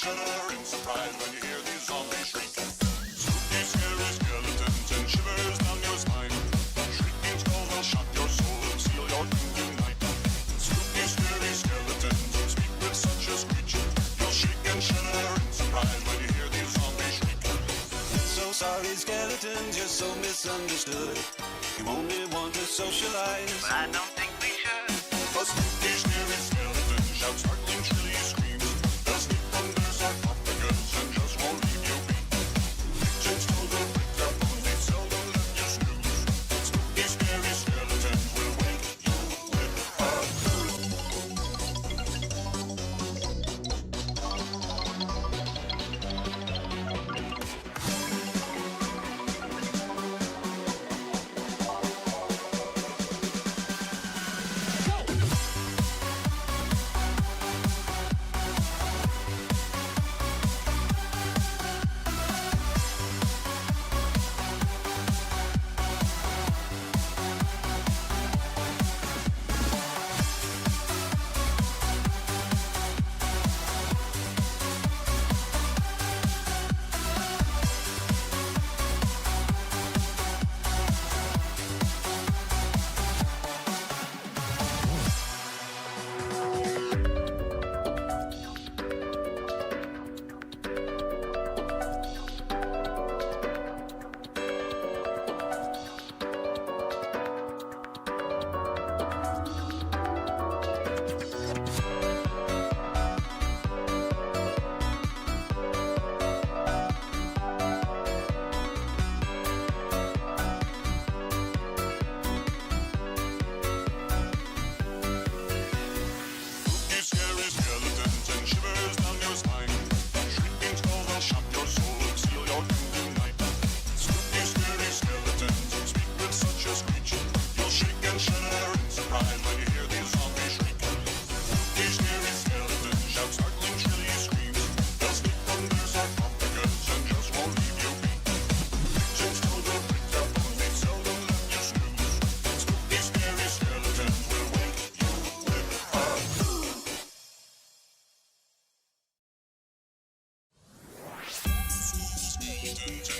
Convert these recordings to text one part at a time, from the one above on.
shudder in surprise when you hear these zombies shriek. Spooky, scary skeletons and shivers down your spine. Shrieking skulls will shock your soul and seal your doom tonight. Spooky, scary skeletons speak with such a screech. You'll shake and shudder in surprise when you hear these zombies shriek. So sorry, skeletons, you're so misunderstood. You only want to socialize, but I don't think we should. A spooky, scary skeleton shouts startling, shrilly screams. They'll sneak under sarcophagus and just won't leave you be. Victims told will break their bones, they seldom let you snooze. Spooky, scary skeletons will wake you with a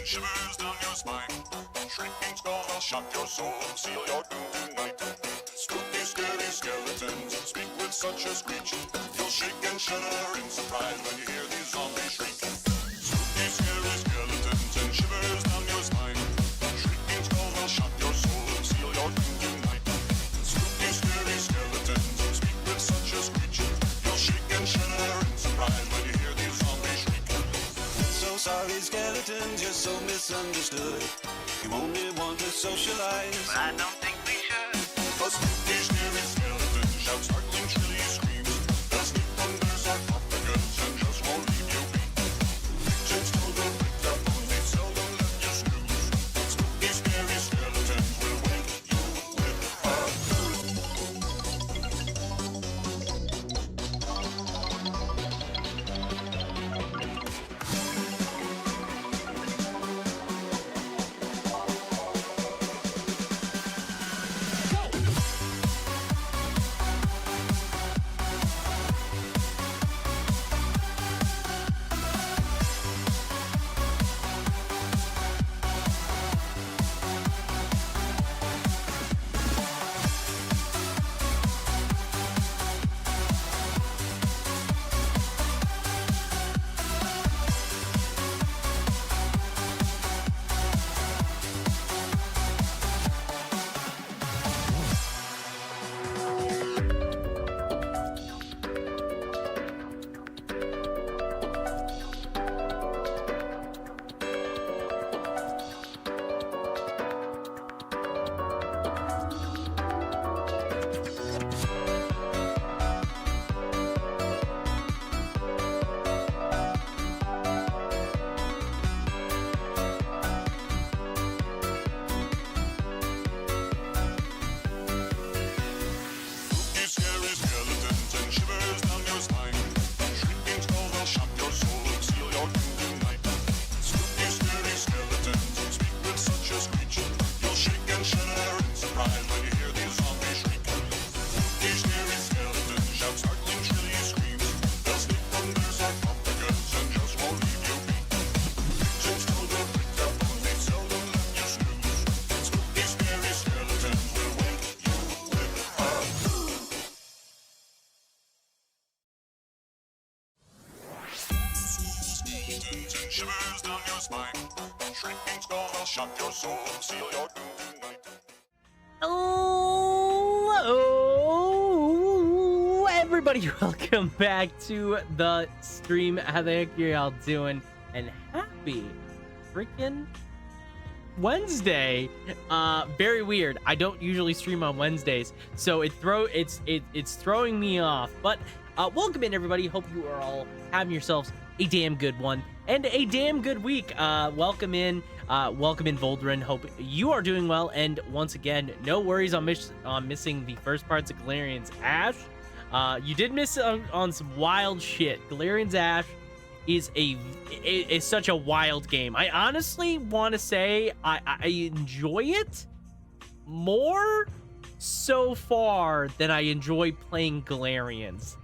shivers down your spine. Shrieking skulls will shock your soul and seal your doom tonight. Spooky, scary skeletons speak with such a screech. You'll shake and shudder in surprise when you hear these zombies shriek. Spooky, scary skeletons and shivers down your spine. Shrieking skulls will shock your soul and seal your doom tonight. Spooky, scary skeletons speak with such a screech. You'll shake and shudder in surprise when you hear these zombies shriek. so sorry, skeletons, you're so misunderstood. You only want to socialize, But I don't think we should. A spooky, scary skeleton shouts startling, shrilly screams. They'll sneak under sarcophagus and just won't leave you be. Victims told will break their bones, they seldom let you snooze. Spooky, scary skeletons will wake you with a shivers down your spine. Shrieking skull will shock your soul, seal your doom tonight. Hello, everybody. Welcome back to the stream. How the heck are y'all doing? And happy freaking Wednesday. Very weird. I don't usually stream on Wednesdays, so it's throwing me off. But welcome in, everybody. Hope you are all having yourselves a damn good one and a damn good week. Welcome in, Voldrin. Hope you are doing well. And once again, no worries on missing the first parts of Galerian's Ash. You did miss on some wild shit. Galerian's Ash is such a wild game. I honestly want to say I enjoy it more so far than I enjoy playing Galerians,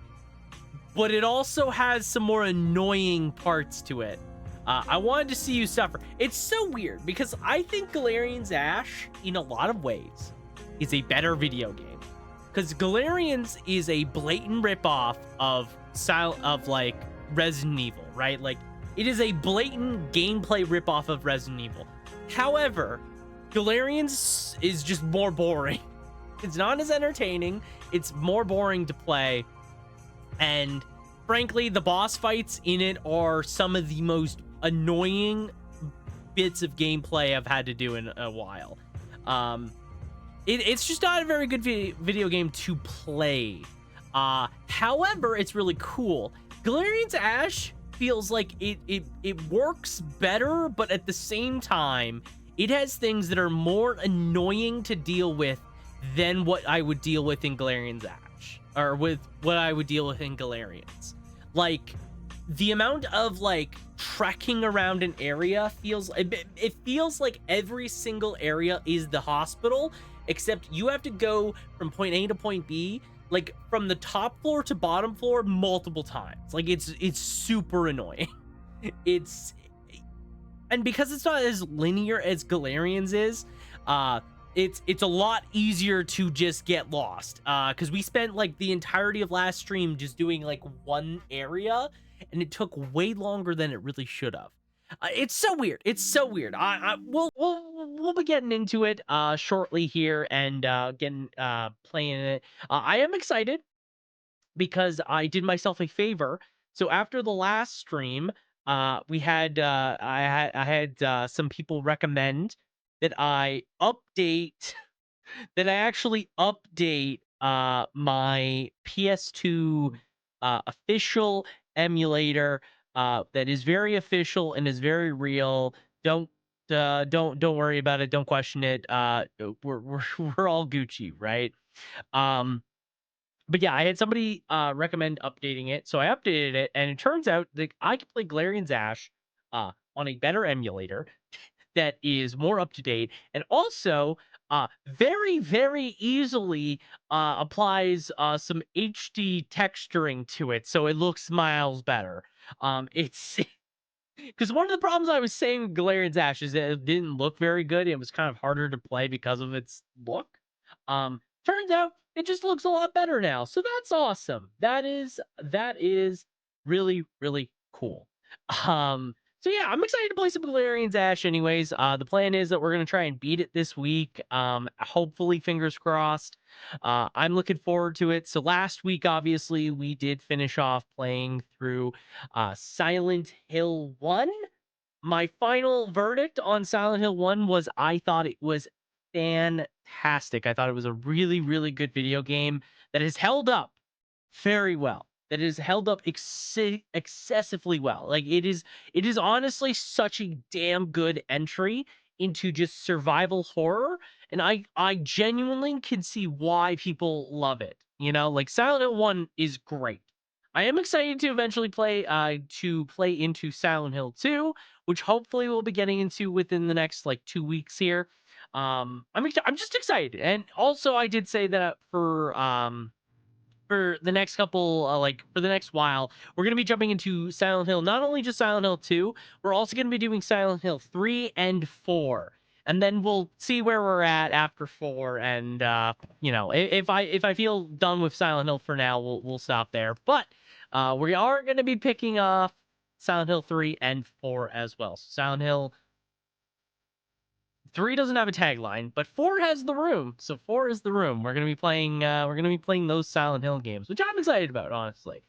but it also has some more annoying parts to it. I wanted to see you suffer. It's so weird because I think Galerian's Ash, in a lot of ways, is a better video game. Because Galerians is a blatant ripoff of like Resident Evil, right? Like, it is a blatant gameplay ripoff of Resident Evil. However, Galerians is just more boring. It's not as entertaining. It's more boring to play. And frankly, the boss fights in it are some of the most annoying bits of gameplay I've had to do in a while. It's just not a very good video game to play. However, it's really cool. Galerian's Ash feels like it works better, but at the same time, it has things that are more annoying to deal with than what I would deal with in Galerian's Ash, or with what I would deal with in Galerians. Like, the amount of like trekking around an area it feels like every single area is the hospital, except you have to go from point A to point B, like from the top floor to bottom floor multiple times. Like, it's super annoying. And because it's not as linear as Galerians is, it's a lot easier to just get lost. Because we spent like the entirety of last stream just doing like one area, and it took way longer than it really should have. It's so weird. It's so weird. We'll be getting into it shortly here and playing it. I am excited because I did myself a favor. So after the last stream, I had some people recommend that I actually update my PS2 official emulator that is very official and is very real. Don't worry about it. Don't question it. We're all Gucci, right? But yeah, I had somebody recommend updating it, so I updated it, and it turns out that I can play Galerian's Ash on a better emulator that is more up to date, and also very, very easily applies some HD texturing to it, so it looks miles better. It's because one of the problems I was saying with Galerian's Ash is that it didn't look very good. It was kind of harder to play because of its look. Turns out it just looks a lot better now, so that's awesome. That is really, really cool. So yeah, I'm excited to play some Galerian's Ash anyways. The plan is that we're going to try and beat it this week. Hopefully, fingers crossed. I'm looking forward to it. So last week, obviously, we did finish off playing through Silent Hill 1. My final verdict on Silent Hill 1 was I thought it was fantastic. I thought it was a really, really good video game that has held up very well. That is held up excessively well. Like, it is honestly such a damn good entry into just survival horror, and I genuinely can see why people love it. You know, like, Silent Hill 1 is great. I am excited to eventually play into Silent Hill 2, which hopefully we'll be getting into within the next like 2 weeks here. I'm just excited. And also, I did say that for the next couple, for the next while, we're going to be jumping into Silent Hill. Not only just Silent Hill 2, we're also going to be doing Silent Hill 3 and 4. And then we'll see where we're at after 4. And, if I feel done with Silent Hill for now, we'll stop there. But we are going to be picking off Silent Hill 3 and 4 as well. So Silent Hill 3 doesn't have a tagline, but 4 has the room. So 4 is the room. We're gonna be playing those Silent Hill games, which I'm excited about, honestly.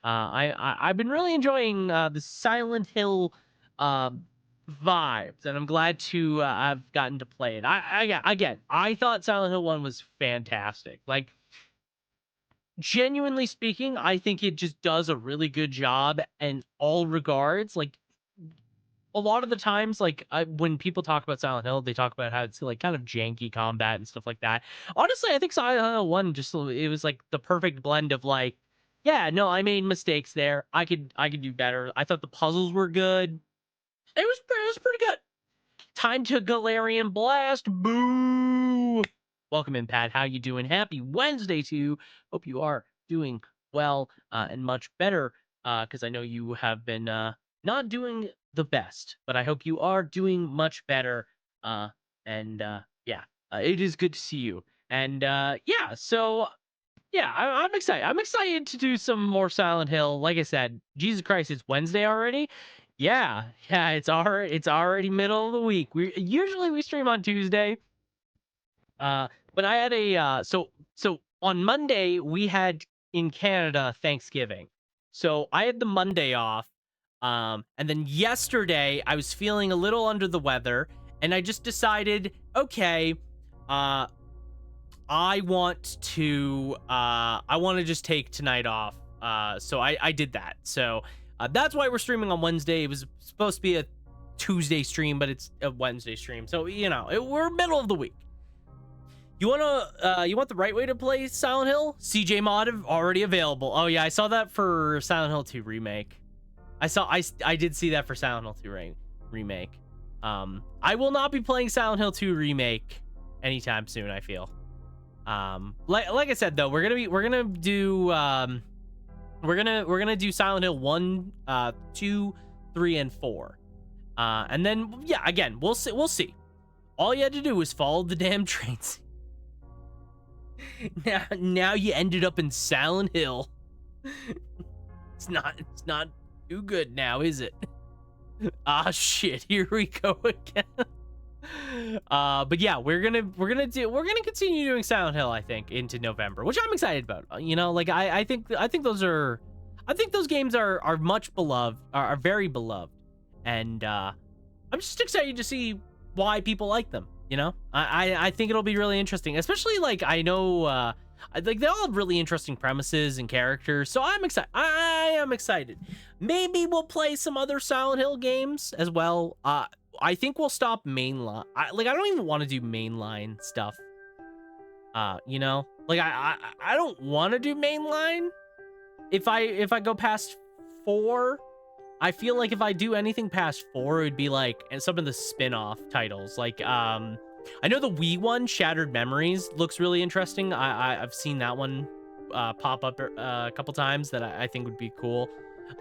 I've been really enjoying the Silent Hill vibes, and I'm glad to have gotten to play it. I thought Silent Hill 1 was fantastic. Like, genuinely speaking, I think it just does a really good job in all regards. Like, a lot of the times, like, when people talk about Silent Hill, they talk about how it's like kind of janky combat and stuff like that. Honestly, I think Silent Hill 1 it was like the perfect blend of like, yeah, no, I made mistakes there. I could do better. I thought the puzzles were good. It was pretty good. Time to Galerian Blast. Boo! Welcome in, Pat. How you doing? Happy Wednesday to you. Hope you are doing well and much better. Because I know you have been not doing the best, but I hope you are doing much better. It is good to see you. And I'm excited. I'm excited to do some more Silent Hill. Like I said, Jesus Christ, it's Wednesday already. Yeah, it's already middle of the week. We stream on Tuesday. But I had so on Monday we had in Canada Thanksgiving. So I had the Monday off. And then yesterday I was feeling a little under the weather, and I just decided, okay, I want to just take tonight off. So I did that. So that's why we're streaming on Wednesday. It was supposed to be a Tuesday stream, but it's a Wednesday stream. So, we're middle of the week. You want the right way to play Silent Hill? CJ mod already available. Oh yeah, I saw that for Silent Hill 2 remake. I did see that for Silent Hill 2 remake. I will not be playing Silent Hill 2 remake anytime soon, I feel. Like I said though, we're gonna do Silent Hill 1, 2, 3, and 4. And then again, we'll see. All you had to do was follow the damn trains. Now you ended up in Silent Hill. It's not too good now, is it? Ah shit, here we go again. But yeah, we're gonna continue doing Silent Hill, I think, into November, which I'm excited about. I think those games are much beloved, are very beloved, and I'm just excited to see why people like them. I think it'll be really interesting, especially like I know like they all have really interesting premises and characters, so I'm excited. I am excited. Maybe we'll play some other Silent Hill games as well. I think we'll stop mainline. I don't even want to do mainline stuff. I don't want to do mainline. If I go past 4, I feel like if I do anything past 4, it would be like some of the spin-off titles. Like I know the Wii one, Shattered Memories, looks really interesting. I've seen that one pop up a couple times that I think would be cool.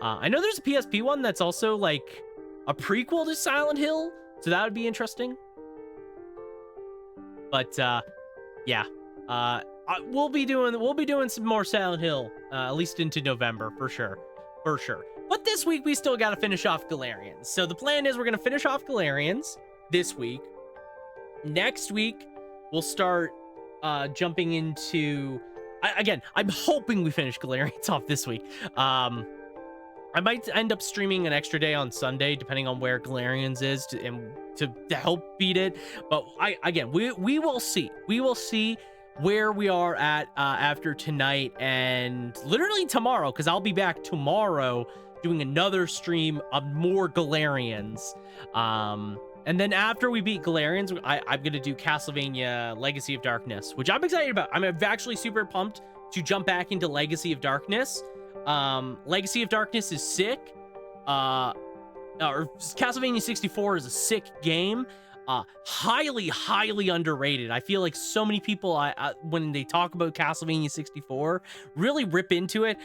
I know there's a PSP one that's also like a prequel to Silent Hill, so that would be interesting. But we'll be doing some more Silent Hill, at least into November for sure. But this week we still got to finish off Galerians. So the plan is we're gonna finish off Galerians this week. Next week we'll start jumping into. I'm hoping we finish Galerians off this week. I might end up streaming an extra day on Sunday, depending on where Galerians is, to help beat it. But we will see. We will see where we are at after tonight and literally tomorrow, because I'll be back tomorrow doing another stream of more Galerians. And then after we beat Galerians, I'm gonna do Castlevania Legacy of Darkness, which I'm excited about. I'm actually super pumped to jump back into Legacy of Darkness. Legacy of Darkness is sick. Or Castlevania 64 is a sick game. Highly underrated. I feel like so many people, when they talk about Castlevania 64, really rip into it.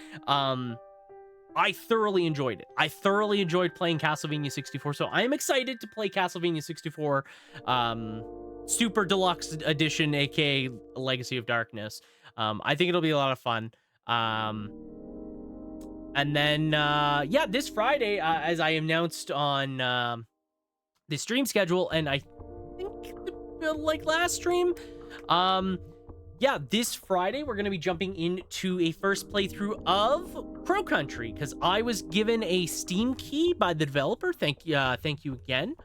I thoroughly enjoyed it. I thoroughly enjoyed playing Castlevania 64, so I am excited to play Castlevania 64 Super Deluxe Edition, aka Legacy of Darkness. I think it'll be a lot of fun. And then, yeah, this Friday, as I announced on the stream schedule, and I think like last stream, yeah, this Friday we're gonna be jumping into a first playthrough of Kloqdq because I was given a Steam key by the developer. Thank you again,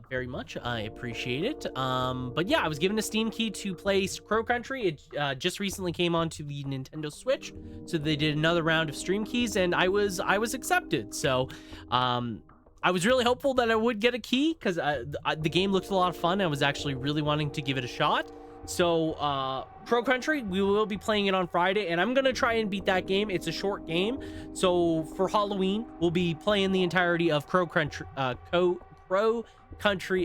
very much. I appreciate it. But yeah, I was given a Steam key to play Kloqdq. It just recently came onto the Nintendo Switch, so they did another round of stream keys, and I was accepted. So, I was really hopeful that I would get a key because the game looked a lot of fun. I was actually really wanting to give it a shot. So, Kloqdq, we will be playing it on Friday, and I'm gonna try and beat that game. It's a short game, so for Halloween, we'll be playing the entirety of Kloqdq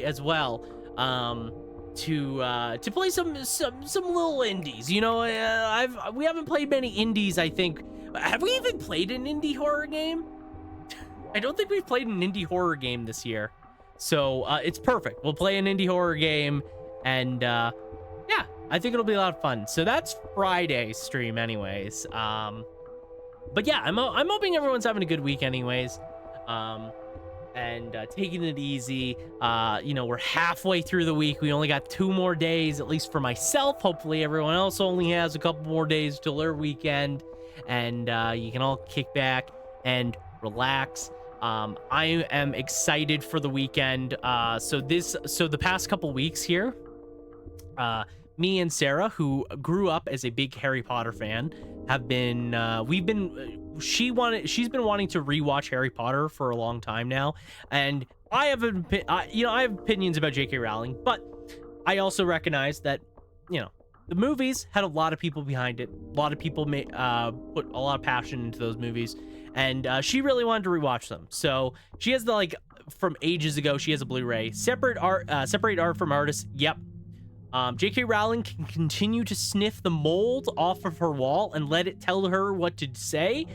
as well. To play some little indies. You know, we haven't played many indies. I think. Have we even played an indie horror game? I don't think we've played an indie horror game this year, so it's perfect. We'll play an indie horror game, and yeah, I think it'll be a lot of fun. So that's Friday's stream anyways. But yeah, I'm hoping everyone's having a good week anyways. And taking it easy. You know, we're halfway through the week. We only got 2 more days, at least for myself. Hopefully everyone else only has a couple more days till their weekend, and you can all kick back and relax. I am excited for the weekend. So the past couple weeks here, me and Sarah, who grew up as a big Harry Potter fan, have been she's been wanting to rewatch Harry Potter for a long time now, and I have opinions about J.K. Rowling, but I also recognize that, you know, the movies had a lot of people behind it. A lot of people put a lot of passion into those movies, and she really wanted to rewatch them. So she has from ages ago, she has a Blu-ray. Separate art from artists. Yep. J.K. Rowling can continue to sniff the mold off of her wall and let it tell her what to say,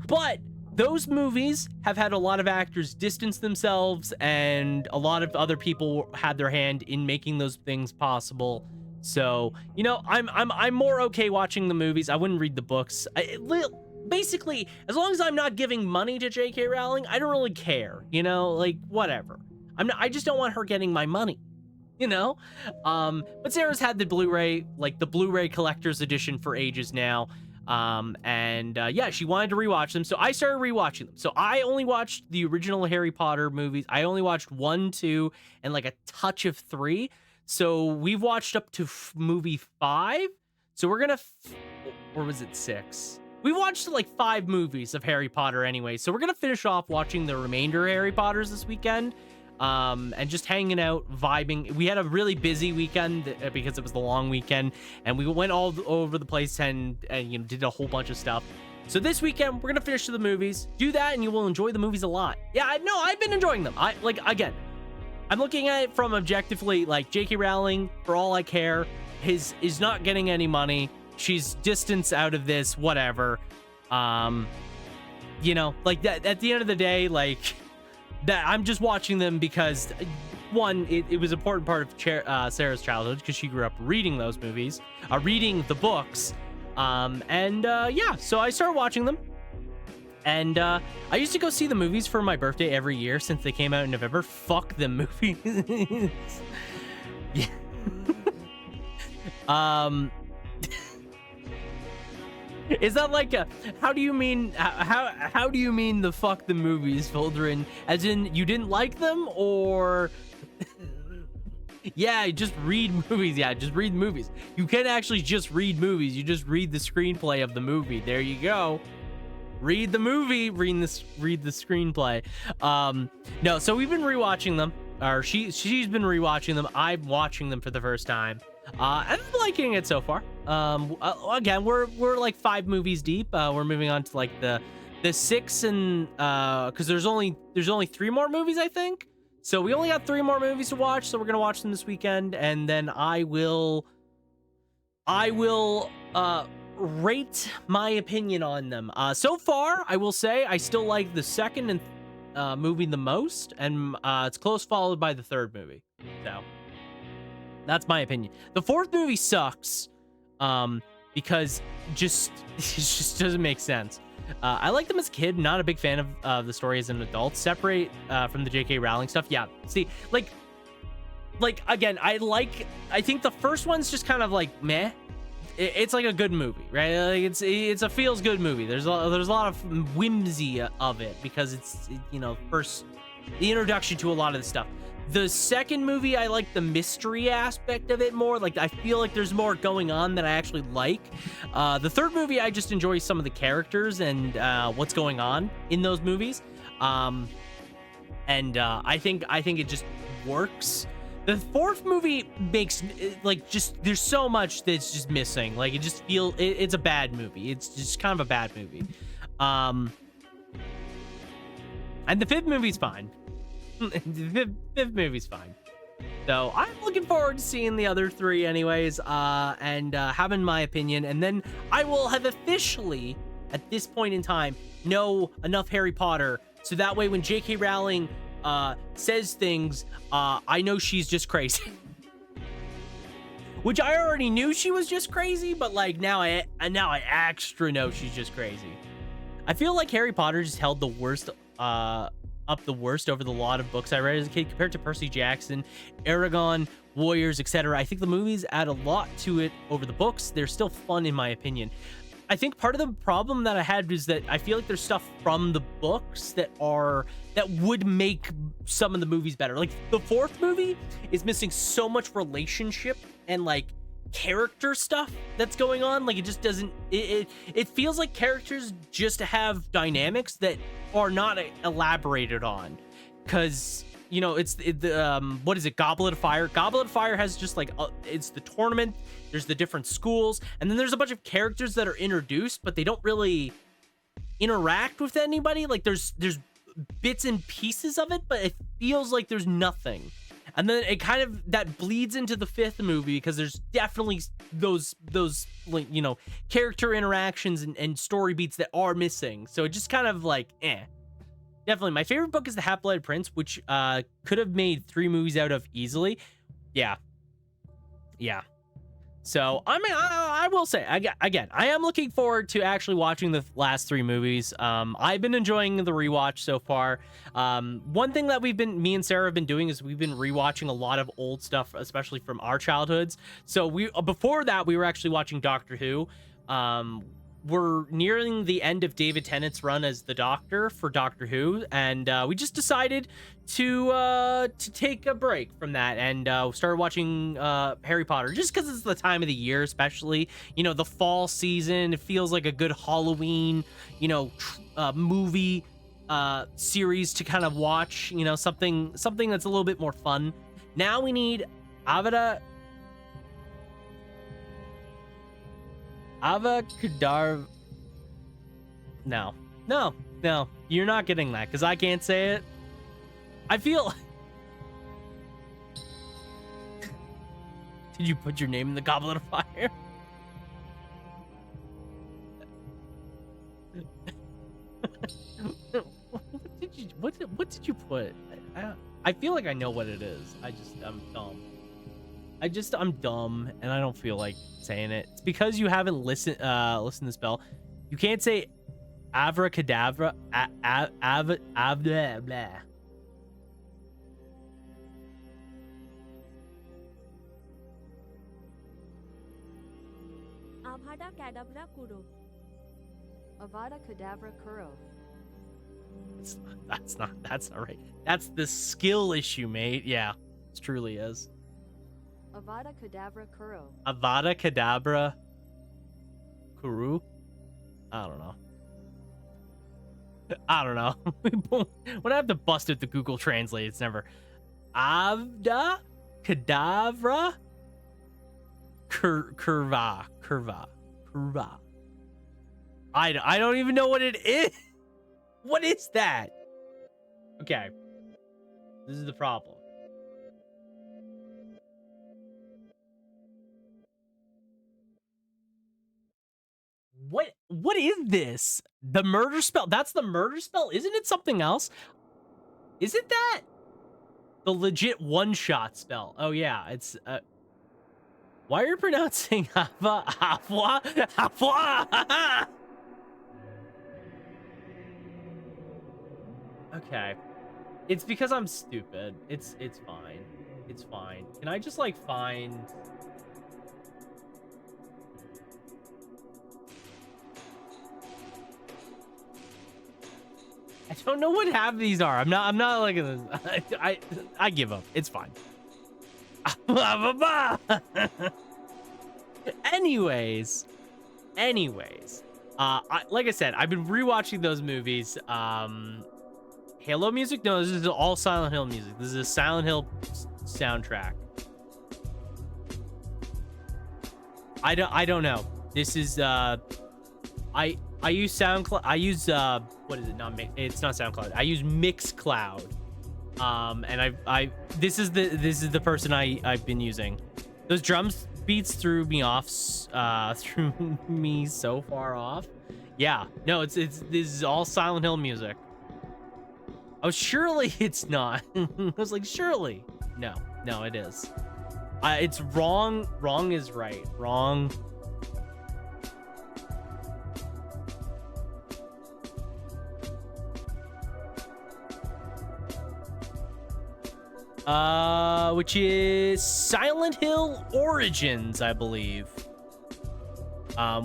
but those movies have had a lot of actors distance themselves, and a lot of other people had their hand in making those things possible. So, you know, I'm more okay watching the movies. I wouldn't read the books. Basically, as long as I'm not giving money to J.K. Rowling, I don't really care. You know, like, whatever. I just don't want her getting my money. You know, but Sarah's had the Blu-ray, like the Blu-ray collector's edition, for ages now, and yeah, she wanted to rewatch them, so I started rewatching them. So I only watched the original Harry Potter movies. I only watched 1, 2, and like a touch of 3. So we've watched up to movie 5. So we're gonna, or was it 6? We watched like 5 movies of Harry Potter anyway. So we're gonna finish off watching the remainder of Harry Potters this weekend. And just hanging out, vibing. We had a really busy weekend because it was the long weekend, and we went all over the place and you know, did a whole bunch of stuff. So this weekend we're gonna finish the movies, do that, and you will enjoy the movies a lot. Yeah, I've been enjoying them. Again, I'm looking at it from objectively, like, J.K. Rowling, for all I care, is not getting any money. She's distanced out of this, whatever. You know, like, that at the end of the day, like, that I'm just watching them because, one, it was an important part of Sarah's childhood because she grew up reading those movies, reading the books, and yeah, so I started watching them, and I used to go see the movies for my birthday every year since they came out in November. Fuck them movies. Yeah. Is that like a, how do you mean the fuck the movies, Foldrin? As in, you didn't like them, or yeah, just read movies. Yeah, just read movies. You can't actually just read movies. You just read the screenplay of the movie. There you go. Read the movie, read the screenplay. No, so we've been rewatching them, or she's been rewatching them. I'm watching them for the first time. I'm liking it so far. Again, we're like 5 movies deep. We're moving on to like the 6, and because there's only 3 more movies, I think. So we only got 3 more movies to watch. So we're gonna watch them this weekend, and then I will rate my opinion on them. So far, I will say I still like the second and movie the most, and it's close followed by the third movie. So that's my opinion. The 4th movie sucks, because it just doesn't make sense. I liked them as a kid. Not a big fan of the story as an adult. Separate from the J.K. Rowling stuff. Yeah. See, like again, I think the first one's just kind of like meh. It's like a good movie, right? Like it's a feels good movie. There's a lot of whimsy of it because it's first the introduction to a lot of the stuff. The second movie, I like the mystery aspect of it more. Like I feel like there's more going on that I actually like. The third movie, I just enjoy some of the characters and what's going on in those movies. I think it just works. The fourth movie makes there's so much that's just missing. Like it just feels it's a bad movie. It's just kind of a bad movie. And the fifth movie's fine. The fifth movie's fine. So I'm looking forward to seeing the other three anyways, and having my opinion. And then I will have officially, at this point in time, know enough Harry Potter. So that way when J.K. Rowling says things, I know she's just crazy. Which I already knew she was just crazy, but like now I extra know she's just crazy. I feel like Harry Potter just held the worst up the worst over the lot of books I read as a kid compared to Percy Jackson, Aragon, Warriors, etc. I think the movies add a lot to it over the books. They're still fun in my opinion. I think part of the problem that I had is that I feel like there's stuff from the books that would make some of the movies better. Like the fourth movie is missing so much relationship and like character stuff that's going on. Like it just doesn't, it feels like characters just have dynamics that are not elaborated on. Cause it's what is it? Goblet of Fire. Goblet of Fire has just like, it's the tournament. There's the different schools. And then there's a bunch of characters that are introduced, but they don't really interact with anybody. Like there's bits and pieces of it, but it feels like there's nothing. And then it kind of, that bleeds into the fifth movie because there's definitely those like, character interactions and story beats that are missing. So it just kind of like, Definitely. My favorite book is The Half-Blood Prince, which could have made 3 movies out of easily. Yeah. So, I mean, I will say, again, I am looking forward to actually watching the last 3 movies. I've been enjoying the rewatch so far. One thing that me and Sarah have been doing is we've been rewatching a lot of old stuff, especially from our childhoods. So, before that, we were actually watching Doctor Who. We're nearing the end of David Tennant's run as the Doctor for Doctor Who, and we just decided to take a break from that and started watching Harry Potter just because it's the time of the year, especially the fall season. It feels like a good Halloween movie series to kind of watch. Something that's a little bit more fun. Now we need Avada Kedavra. No, you're not getting that because I can't say it. I feel. Did you put your name in the Goblet of Fire? What did you put? I feel like I know what it is. I'm dumb. I'm dumb and I don't feel like saying it. It's because you haven't listened to the spell. You can't say abracadabra. Blah. Avada Kedavra Kuro. Avada Kedavra Kuro. That's not right. That's the skill issue, mate. Yeah, it truly is. Avada Kedavra Kuro. Avada Kedavra Kuru? I don't know. When I have to bust it to Google Translate, it's never Avada Kedavra Curva. I don't even know what it is. What is that? Okay. This is the problem. What is this? The murder spell? That's the murder spell? Isn't it something else? Is it that? The legit one-shot spell. Oh yeah, it's why are you pronouncing Hava? Okay. It's because I'm stupid. It's fine. It's fine. Can I just like find... I don't know what half of these are. I'm not like I give up. It's fine. Anyways. Like I said, I've been rewatching those movies. Halo music? No, this is all Silent Hill music. This is a Silent Hill soundtrack. I don't know. This is I use SoundCloud. I use what is it? It's not SoundCloud. I use Mixcloud. And this is the person I've been using. Those drums beats threw me off, threw me so far off. Yeah, no, this is all Silent Hill music. Oh, surely it's not. I was like, surely. No, it is. It's wrong. Wrong is right. Wrong. Which is Silent Hill Origins, I believe.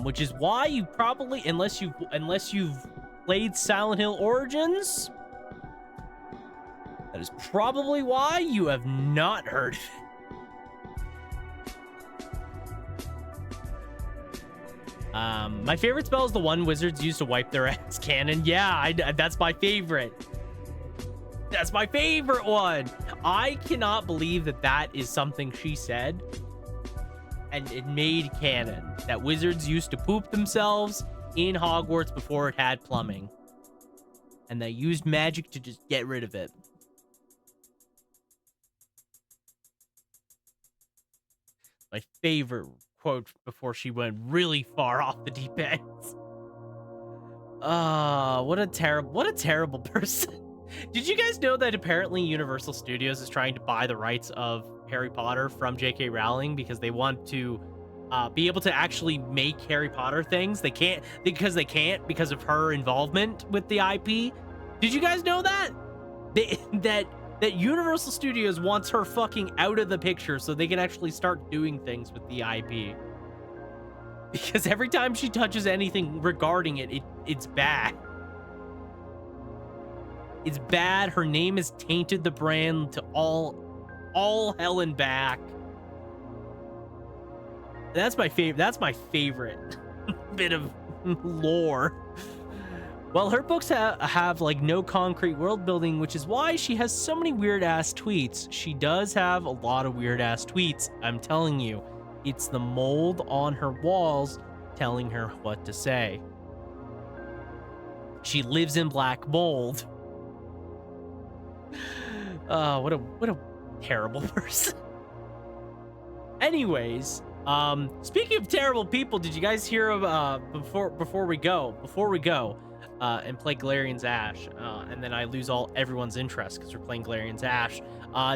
Which is why you probably, unless you've played Silent Hill Origins, that is probably why you have not heard of it. My favorite spell is the one wizards use to wipe their ass cannon. Yeah, that's my favorite. That's my favorite one. I cannot believe that is something she said. And it made canon. That wizards used to poop themselves in Hogwarts before it had plumbing. And they used magic to just get rid of it. My favorite quote before she went really far off the deep end. What a terrible person. Did you guys know that apparently Universal Studios is trying to buy the rights of Harry Potter from J.K. Rowling because they want to be able to actually make Harry Potter things? They can't because of her involvement with the IP. Did you guys know that? That Universal Studios wants her fucking out of the picture so they can actually start doing things with the IP. Because every time she touches anything regarding it, it's bad. It's bad. Her name has tainted the brand to all hell and back. That's my favorite bit of lore. Well, her books have like no concrete world building, which is why she has so many weird ass tweets. She does have a lot of weird ass tweets. I'm telling you, it's the mold on her walls telling her what to say. She lives in black mold. What a terrible person. Anyways, speaking of terrible people, did you guys hear of before we go and play Galerian's Ash, and then I lose everyone's interest because we're playing Galerian's Ash.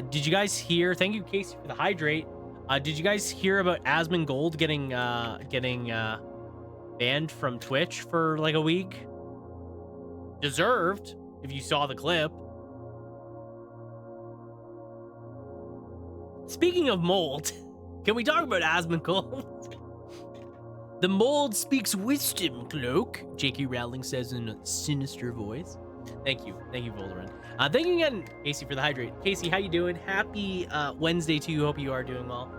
Did you guys hear? Thank you, Casey, for the hydrate. Did you guys hear about Asmongold getting banned from Twitch for like a week? Deserved, if you saw the clip. Speaking of mold, can we talk about Asmongold? The mold speaks wisdom, Kloqdq, J.K. Rowling says in a sinister voice. Thank you, Volderin. Thank you again, Casey, for the hydrate. Casey, how you doing? Happy Wednesday to you. Hope you are doing well.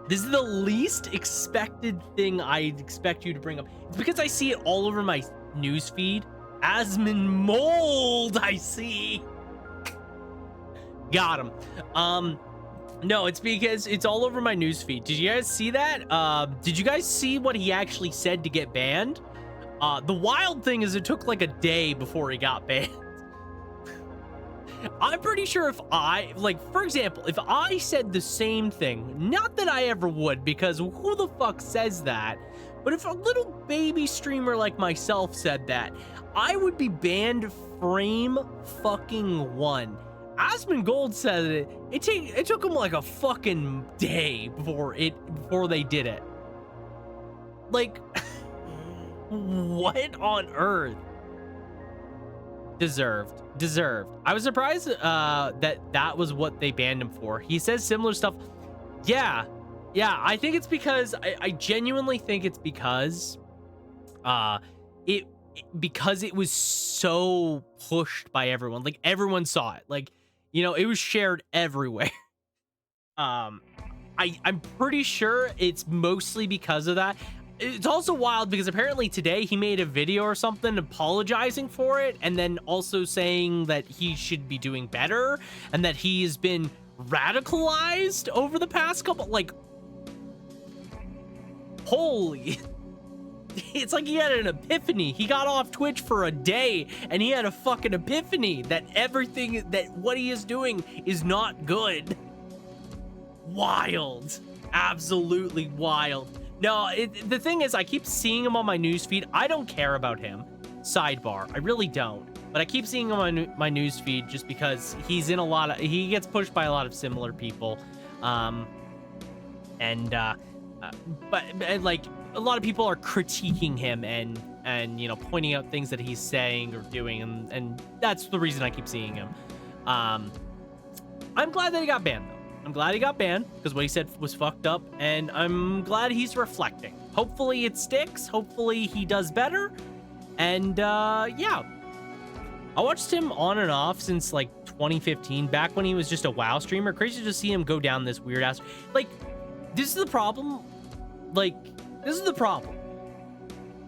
This is the least expected thing I'd expect you to bring up. It's because I see it all over my news feed. Asmongold, I see. Got him. No, it's because it's all over my newsfeed. Did you guys see that? Did you guys see what he actually said to get banned? The wild thing is it took like a day before he got banned. I'm pretty sure if for example, if I said the same thing, not that I ever would, because who the fuck says that? But if a little baby streamer like myself said that, I would be banned frame fucking one. Asmongold said it took him like a fucking day before they did it. Like, what on earth? Deserved. I was surprised that was what they banned him for. He says similar stuff. Yeah, I think it's because I genuinely think it's because it was so pushed by everyone. Like, everyone saw it. Like, you know, it was shared everywhere. I'm pretty sure it's mostly because of that. It's also wild because apparently today he made a video or something apologizing for it, and then also saying that he should be doing better and that he's been radicalized over the past couple, like, holy. It's like he had an epiphany. He got off Twitch for a day and he had a fucking epiphany that what he is doing is not good. Wild. Absolutely wild. No, the thing is, I keep seeing him on my newsfeed. I don't care about him. Sidebar. I really don't. But I keep seeing him on my newsfeed just because he's in he gets pushed by a lot of similar people. But like, a lot of people are critiquing him and you know, pointing out things that he's saying or doing, and that's the reason I keep seeing him. I'm glad that he got banned, though. I'm glad he got banned because what he said was fucked up, and I'm glad he's reflecting. Hopefully it sticks. Hopefully he does better. And yeah, I watched him on and off since like 2015, back when he was just a WoW streamer. Crazy to see him go down this weird ass. Like, this is the problem. Like, this is the problem.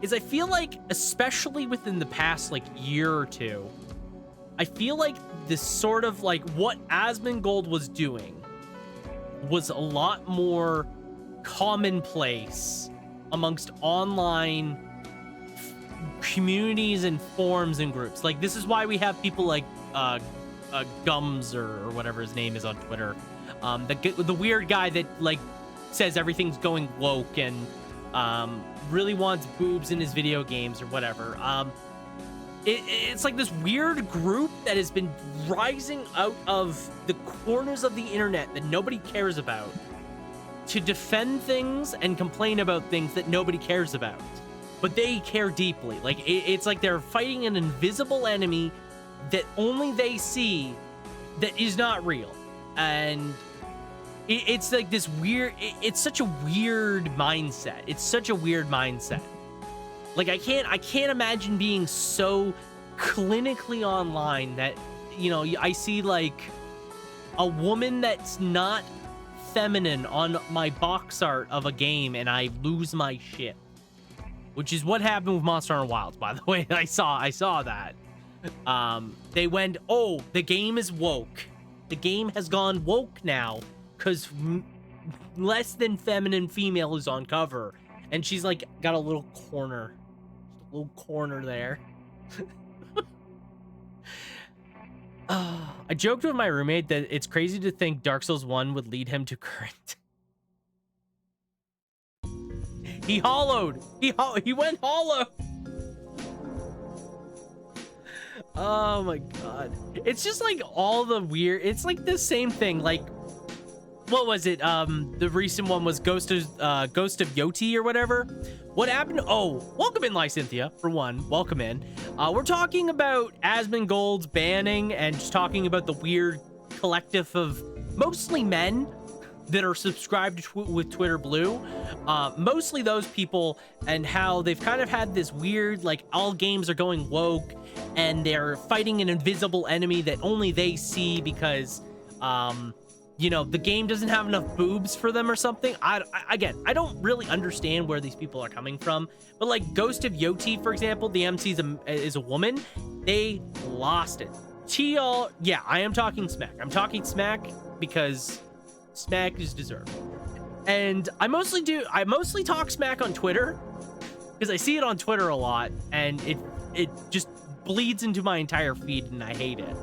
Is I feel like, especially within the past like year or two, I feel like this sort of like what Asmongold was doing was a lot more commonplace amongst online communities and forums and groups. Like, this is why we have people like Gums or whatever his name is on Twitter, the weird guy that like says everything's going woke and really wants boobs in his video games or whatever. It's like this weird group that has been rising out of the corners of the internet that nobody cares about to defend things and complain about things that nobody cares about, but they care deeply. Like, it's like they're fighting an invisible enemy that only they see, that is not real. And it's like this weird, it's such a weird mindset. It's such a weird mindset. Like, I can't imagine being so clinically online that, you know, I see like a woman that's not feminine on my box art of a game and I lose my shit. Which is what happened with Monster Hunter Wilds, by the way. I saw that. They went, oh, the game is woke. The game has gone woke now because less than feminine female is on cover. And she's like got a little corner there. I joked with my roommate that it's crazy to think Dark Souls 1 would lead him to current. He hollowed. He went hollow. Oh my god. It's just like all the weird, it's like the same thing. Like, what was it? The recent one was Ghost of Yoti or whatever. What happened? Oh, welcome in, Lysynthia, for one. Welcome in. We're talking about Asmongold's banning and just talking about the weird collective of mostly men that are subscribed with Twitter Blue. Mostly those people, and how they've kind of had this weird, like, all games are going woke and they're fighting an invisible enemy that only they see because, you know, the game doesn't have enough boobs for them or something. Again, I don't really understand where these people are coming from, but like Ghost of Yoti, for example, the MC is a woman. They lost it. TL, yeah, I am talking smack. I'm talking smack because smack is deserved. And I mostly talk smack on Twitter because I see it on Twitter a lot and it just bleeds into my entire feed and I hate it.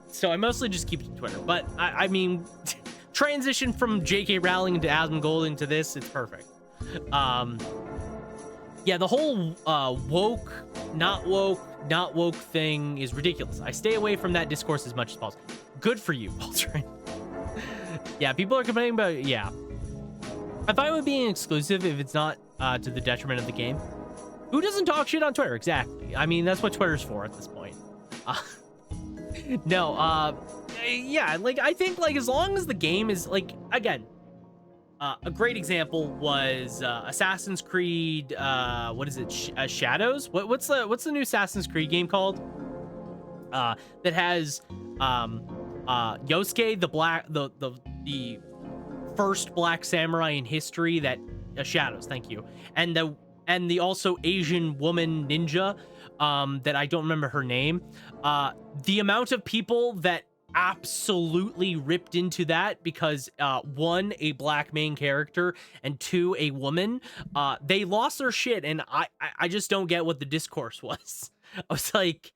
So I mostly just keep it to Twitter, but I mean, transition from JK Rowling into Asmongold into this, it's perfect. Yeah, the whole woke, not woke thing is ridiculous. I stay away from that discourse as much as possible. Good for you, Walter. Yeah, people are complaining about, yeah. I'm fine with being exclusive if it's not to the detriment of the game. Who doesn't talk shit on Twitter? Exactly. I mean, that's what Twitter's for at this point. No, yeah, like, I think, like, as long as the game is, like, again, a great example was Assassin's Creed, what is it, Shadows? What's the new Assassin's Creed game called? That has Yosuke, the first black samurai in history that Shadows, thank you. And the also Asian woman ninja that I don't remember her name. The amount of people that absolutely ripped into that because one, a black main character, and two, a woman, they lost their shit, and I just don't get what the discourse was. I was like,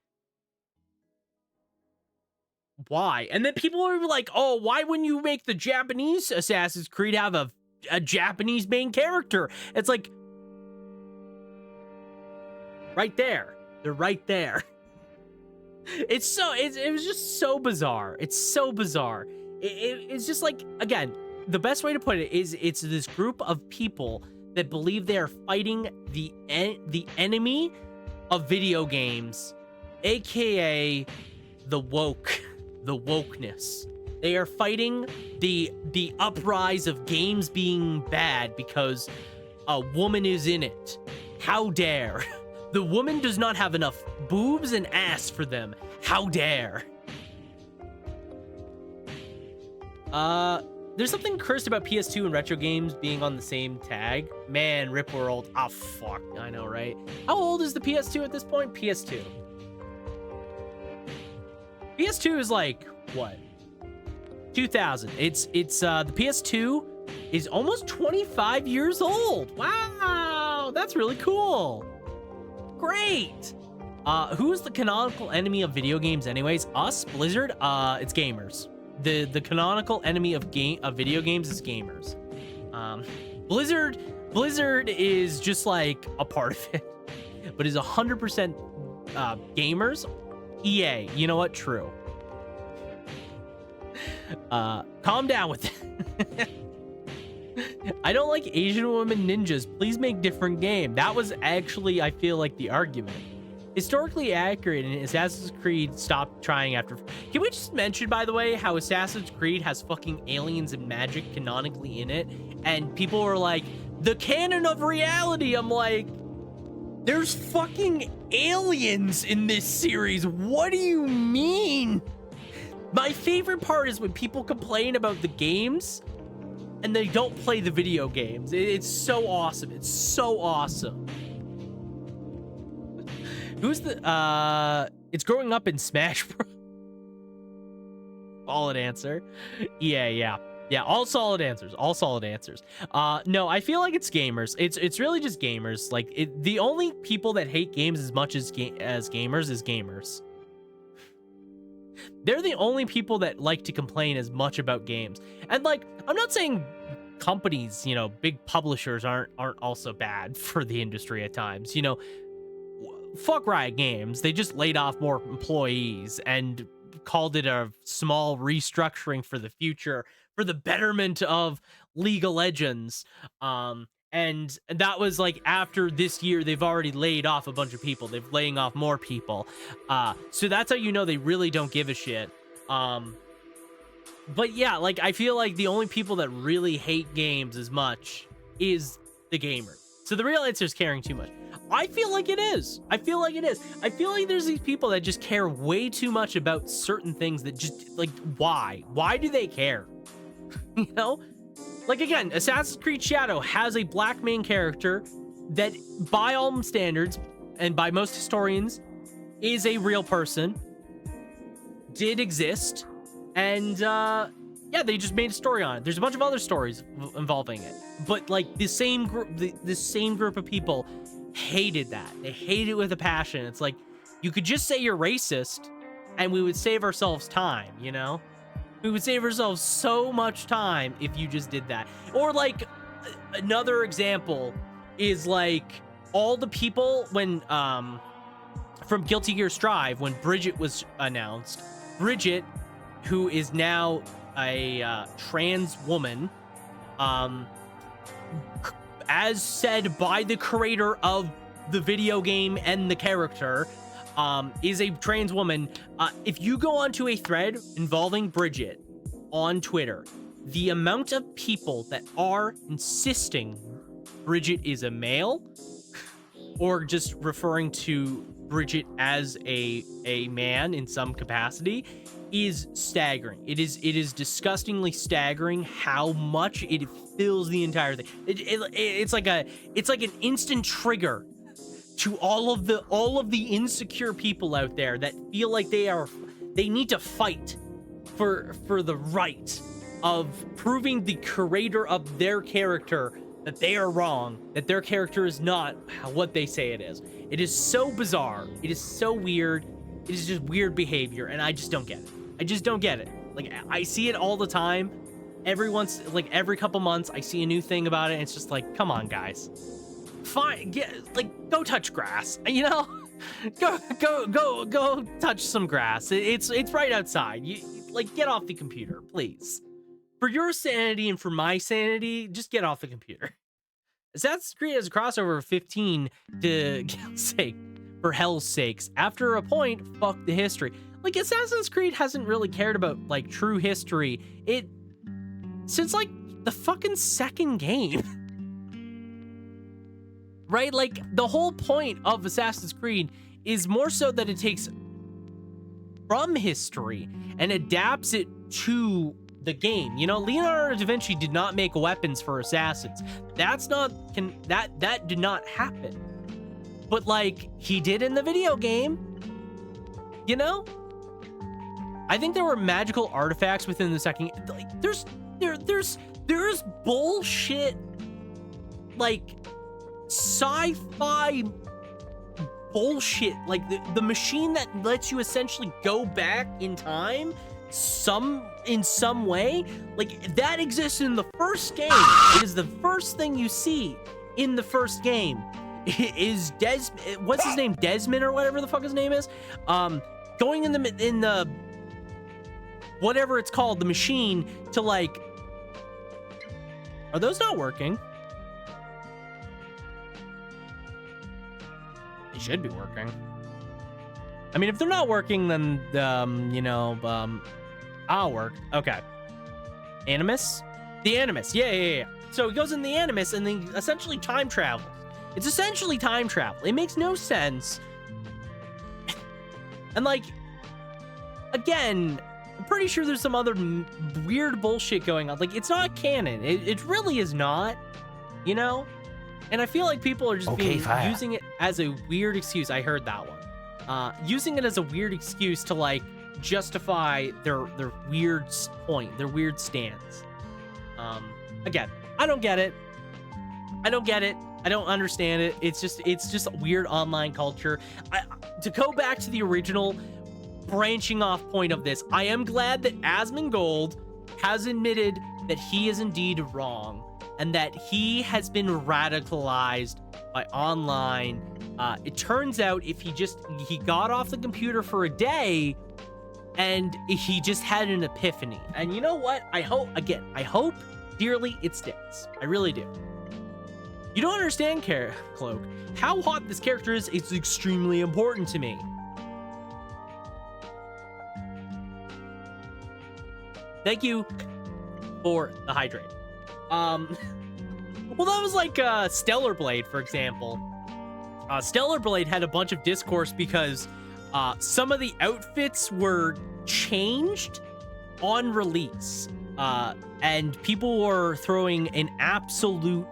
why? And then people were like, oh, why wouldn't you make the Japanese Assassin's Creed have a Japanese main character? It's like, right there. They're right there. It was just so bizarre. It's so bizarre. It's just like, again, the best way to put it is it's this group of people that believe they are fighting the enemy of video games, aka the wokeness. They are fighting the uprise of games being bad because a woman is in it. How dare? The woman does not have enough boobs and ass for them. How dare? There's something cursed about PS2 and retro games being on the same tag. Man, Rip World. Oh, fuck. I know, right? How old is the PS2 at this point? PS2. PS2 is like, what? 2000. It's the PS2 is almost 25 years old. Wow, that's really cool. Great. Who's the canonical enemy of video games anyways? Us? Blizzard? It's gamers. The canonical enemy of video games is gamers. Blizzard is just like a part of it, but is 100% gamers. EA, you know what? True. Calm down with it. I don't like Asian women ninjas. Please make different game. That was actually, I feel like, the argument. Historically accurate, and Assassin's Creed stopped trying after. Can we just mention, by the way, how Assassin's Creed has fucking aliens and magic canonically in it? And people were like, the canon of reality. I'm like, there's fucking aliens in this series. What do you mean? My favorite part is when people complain about the games and they don't play the video games. It's so awesome. It's so awesome. Who's the it's growing up in Smash Bros. Solid answer. Yeah, all solid answers. No, I feel like it's gamers. It's really just gamers. Like, the only people that hate games as much as gamers is gamers. They're the only people that like to complain as much about games. And, like, I'm not saying companies, you know, big publishers aren't also bad for the industry at times. You know, fuck Riot Games. They just laid off more employees and called it a small restructuring for the future, for the betterment of League of Legends. And that was like after this year, they've already laid off a bunch of people. They're laying off more people. So that's how you know they really don't give a shit. But yeah, like, I feel like the only people that really hate games as much is the gamer. So the real answer is caring too much. I feel like it is. I feel like there's these people that just care way too much about certain things that just, like, why? Why do they care? You know? Like, again, Assassin's Creed Shadow has a black main character that, by all standards, and by most historians, is a real person, did exist, and, yeah, they just made a story on it. There's a bunch of other stories involving it, but, like, the same group of people hated that. They hated it with a passion. It's like, you could just say you're racist, and we would save ourselves time, you know? We would save ourselves so much time if you just did that. Or, like, another example is, like, all the people when, from Guilty Gear Strive, when Bridget was announced, Bridget, who is now a trans woman, as said by the creator of the video game and the character is a trans woman. If you go onto a thread involving Bridget on Twitter, the amount of people that are insisting Bridget is a male or just referring to Bridget as a man in some capacity is staggering. It is disgustingly staggering how much it fills the entire thing. It's like an instant trigger to all of the insecure people out there that feel like they need to fight for the right of proving the creator of their character that they are wrong, that their character is not what they say it is. It is so bizarre. It is so weird. It is just weird behavior, and I just don't get it. I just don't get it. Like, I see it all the time. Every couple months, I see a new thing about it, and it's just like, come on, guys. Fine, go touch grass, you know? go touch some grass. It's right outside. You get off the computer, please. For your sanity and for my sanity, just get off the computer. Assassin's Creed has a crossover of 15 to for hell's sakes. After a point, fuck the history. Like, Assassin's Creed hasn't really cared about like true history since like the fucking second game. Right? Like, the whole point of Assassin's Creed is more so that it takes from history and adapts it to the game. You know, Leonardo da Vinci did not make weapons for assassins. That did not happen. But like, he did in the video game. You know? I think there were magical artifacts within the second. Like, there's bullshit, like sci-fi bullshit, like the machine that lets you essentially go back in time in some way, like that exists in the first game. It is the first thing you see in the first game. Is what's his name, Desmond or whatever the fuck his name is, going in the whatever it's called, the machine, to like, are those not working? They should be working. I mean, if they're not working, then I'll work. Okay. Animus? The Animus. Yeah. So he goes in the Animus and then essentially time travels. It's essentially time travel. It makes no sense. And like, again, I'm pretty sure there's some other weird bullshit going on. Like, it's not canon. It really is not, you know? And I feel like people are just using it as a weird excuse. I heard that one. Using it as a weird excuse to like justify their weird point, their weird stance. Again, I don't get it. I don't understand it. It's just weird online culture. To go back to the original branching off point of this, I am glad that Asmongold has admitted that he is indeed wrong and that he has been radicalized by online. It turns out if he got off the computer for a day and he just had an epiphany. And you know what? I hope dearly it sticks. I really do. You don't understand, Kloqdq. How hot this character is extremely important to me. Thank you for the hydrate. Well, that was like Stellar Blade, for example. Stellar Blade had a bunch of discourse because some of the outfits were changed on release. And people were throwing an absolute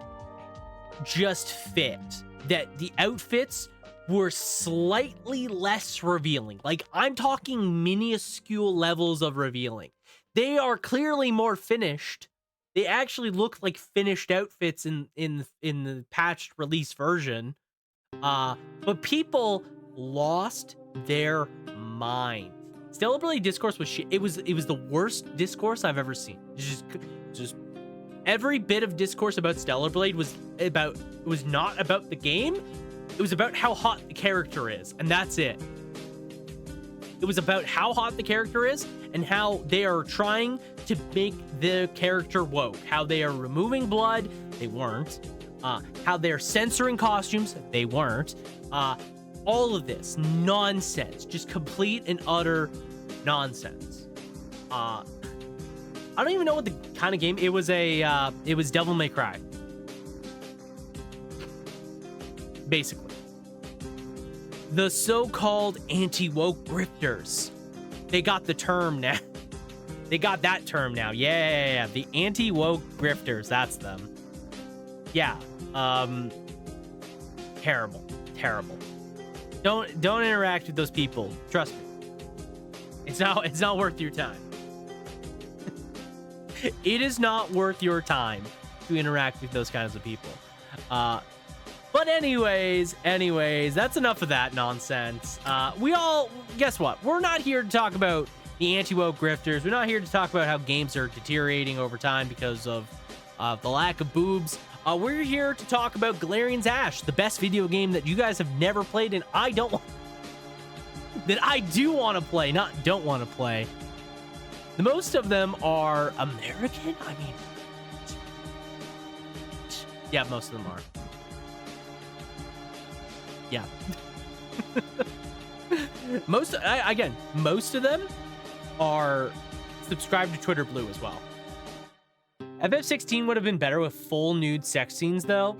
just fit that the outfits were slightly less revealing. Like, I'm talking minuscule levels of revealing. They are clearly more finished. They actually look like finished outfits in the patched release version. But people lost their mind. Stellar Blade discourse was shit. It was the worst discourse I've ever seen. Just every bit of discourse about Stellar Blade was not about the game. It was about how hot the character is, and that's it. It was about how hot the character is and how they are trying to make the character woke. How they are removing blood. They weren't. how they're censoring costumes. They weren't. All of this nonsense, just complete and utter nonsense. I don't even know what the kind of game it was. It was Devil May Cry, basically. The so-called anti-woke grifters, they got the term now. They got that term now. Yeah, the anti-woke grifters. That's them. Yeah. Terrible. Don't interact with those people. Trust me. It's not worth your time. It is not worth your time to interact with those kinds of people. But anyways, that's enough of that nonsense. Guess what? We're not here to talk about the anti-woke grifters. We're not here to talk about how games are deteriorating over time because of the lack of boobs. We're here to talk about Galerian's Ash, the best video game that you guys have never played, and I do want to play, not don't want to play. The most of them are American. I mean, yeah, most of them are. Yeah. Most of them are subscribed to Twitter Blue as well. FF16 would have been better with full nude sex scenes, though.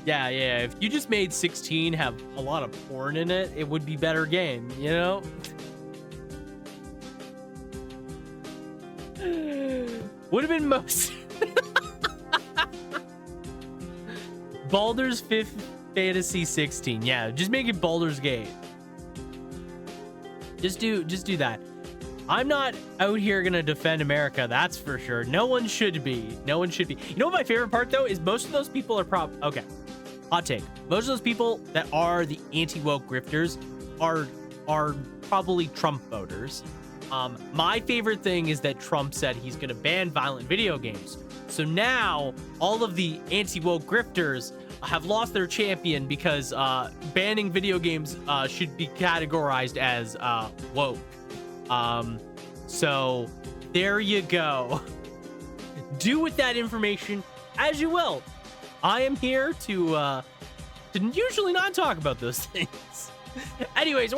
Yeah. If you just made 16 have a lot of porn in it, it would be better game, you know? Would have been most... Baldur's 5th Fantasy 16. Yeah, just make it Baldur's Gate. Just do that. I'm not out here gonna defend America, that's for sure. No one should be. You know what my favorite part, though, is most of those people are okay. Hot take. Most of those people that are the anti-woke grifters are probably Trump voters. My favorite thing is that Trump said he's gonna ban violent video games. So now all of the anti-woke grifters have lost their champion because banning video games should be categorized as woke. So there you go. Do with that information as you will. I am here to usually not talk about those things. Anyways,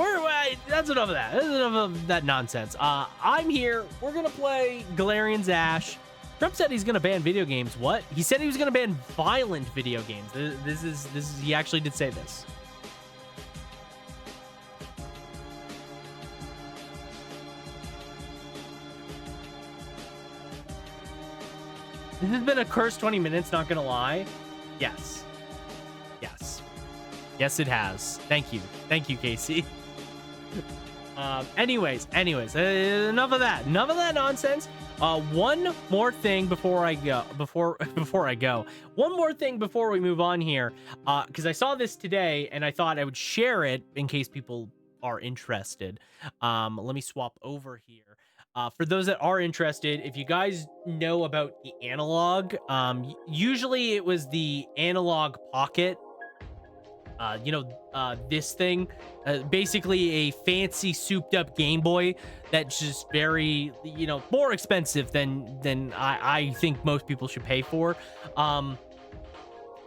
that's enough of that. That's enough of that nonsense. I'm here. We're gonna play Galerian's Ash. Trump said he's gonna ban video games. What? He said he was gonna ban violent video games. This is he actually did say this. This has been a cursed 20 minutes, not gonna lie. Yes, it has. Thank you, Casey. Anyways, enough of that nonsense. One more thing before I go. One more thing before we move on here, because I saw this today and I thought I would share it in case people are interested. Let me swap over here. For those that are interested, if you guys know about the analog, usually it was the analog pocket. This thing, basically a fancy souped up Game Boy that's just very, more expensive than I think most people should pay for.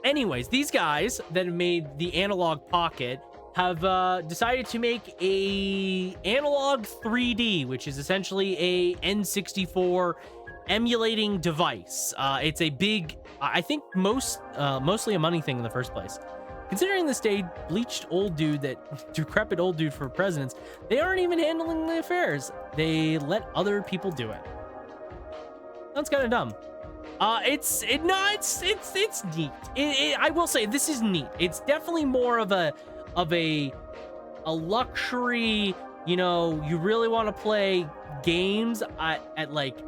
Anyways, these guys that have made the analog pocket have decided to make a analog 3D, which is essentially a N64 emulating device. It's a big, I think mostly a money thing in the first place. Considering this decrepit old dude for presidents, they aren't even handling the affairs. They let other people do it. That's kind of dumb. It's neat. I will say this is neat. It's definitely more of a luxury. You really want to play games at like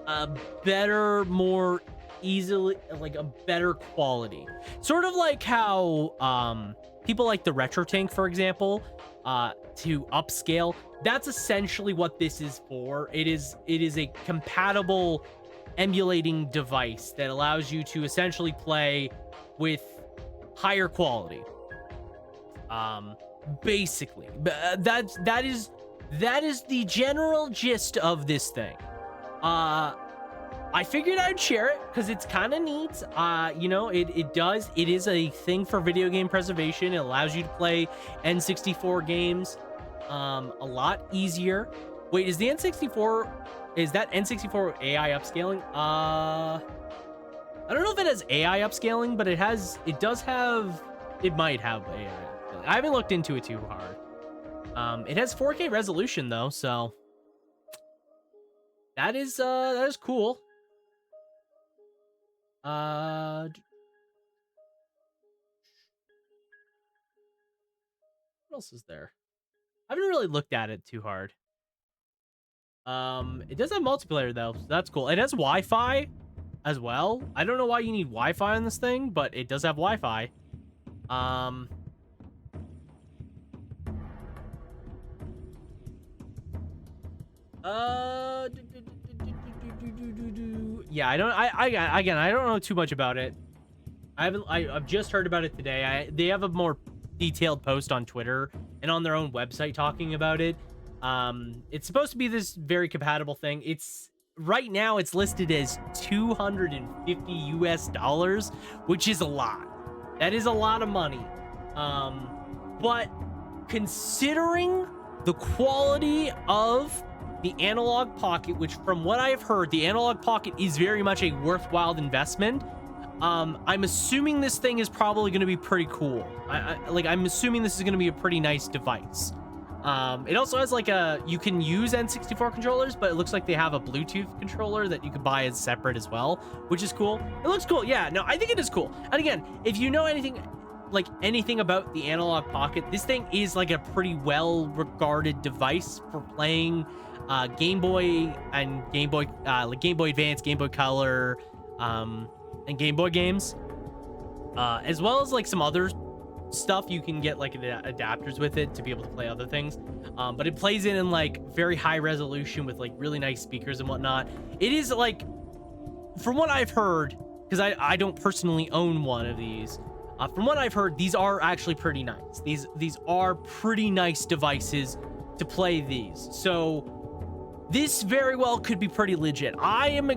a better, more easily, like a better quality, sort of like how people like the Retro Tank, for example, to upscale. That's essentially what this is for. It is a compatible emulating device that allows you to essentially play with higher quality. Basically, that is that is the general gist of this thing. I figured I'd share it because it's kind of neat. You know, it is a thing for video game preservation. It allows you to play N64 games a lot easier. Wait, is the N64, is that N64 AI upscaling? I don't know if it has AI upscaling, but it does have, it might have AI upscaling. I haven't looked into it too hard. It has 4K resolution though, so that is cool. What else is there? I haven't really looked at it too hard. It does have multiplayer though, so that's cool. It has Wi-Fi as well. I don't know why you need Wi-Fi on this thing, but it does have Wi-Fi. Yeah, I don't know too much about it. I've just heard about it today. They have a more detailed post on Twitter and on their own website talking about it. It's supposed to be this very compatible thing. It's right now it's listed as $250 US, which is a lot. That is a lot of money. But considering the quality of the analog pocket, which from what I've heard, the analog pocket is very much a worthwhile investment. I'm assuming this thing is probably going to be pretty cool. I'm assuming this is going to be a pretty nice device. It also has you can use N64 controllers, but it looks like they have a Bluetooth controller that you could buy as separate as well, which is cool. It looks cool. Yeah, no, I think it is cool. And again, if you know anything about the analog pocket, this thing is like a pretty well regarded device for playing Game Boy and Game Boy Advance, Game Boy Color, and Game Boy games, as well as like some other stuff. You can get like adapters with it to be able to play other things, but it plays in like very high resolution with like really nice speakers and whatnot. It is like, from what I've heard, because I don't personally own one of these, from what I've heard, these are actually pretty nice. These are pretty nice devices to play these. So this very well could be pretty legit. I'm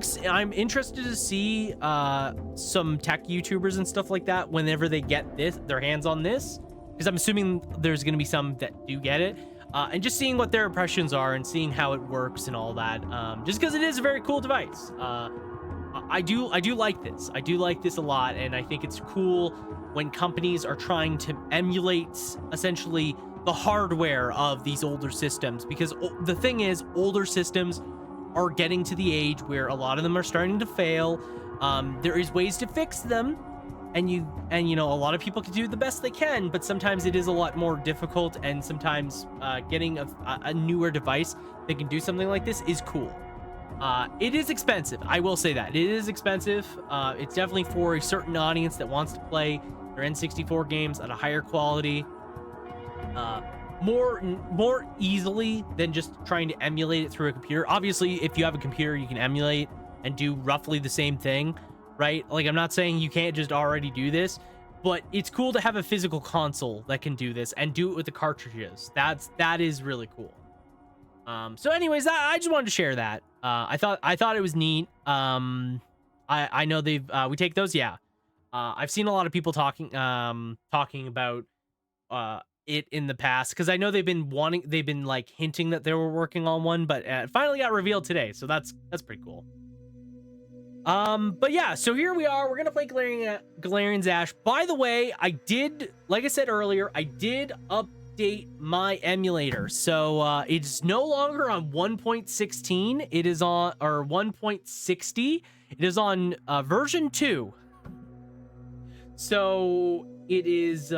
interested to see some tech YouTubers and stuff like that whenever they get their hands on this, because I'm assuming there's going to be some that do get it, and just seeing what their impressions are and seeing how it works and all that. Just because it is a very cool device. I do like this. I do like this a lot, and I think it's cool when companies are trying to emulate essentially the hardware of these older systems, because the thing is, older systems are getting to the age where a lot of them are starting to fail. There is ways to fix them, and you know, a lot of people can do the best they can, but sometimes it is a lot more difficult, and sometimes getting a newer device that can do something like this is cool. It is expensive. I will say that it is expensive. It's definitely for a certain audience that wants to play their N64 games at a higher quality, more easily than just trying to emulate it through a computer. Obviously, if you have a computer, you can emulate and do roughly the same thing, right? Like, I'm not saying you can't just already do this, but it's cool to have a physical console that can do this and do it with the cartridges. That is really cool. So anyways, I just wanted to share that. I thought it was neat. I know we take those. Yeah. I've seen a lot of people talking about it in the past, because I know they've been like hinting that they were working on one, but it finally got revealed today, so that's pretty cool. But yeah, so here we are. We're gonna play Galerian's Ash. By the way, like I said earlier, I did update my emulator, so it's no longer on 1.16. It is on, or 1.60. It is on version 2. So it is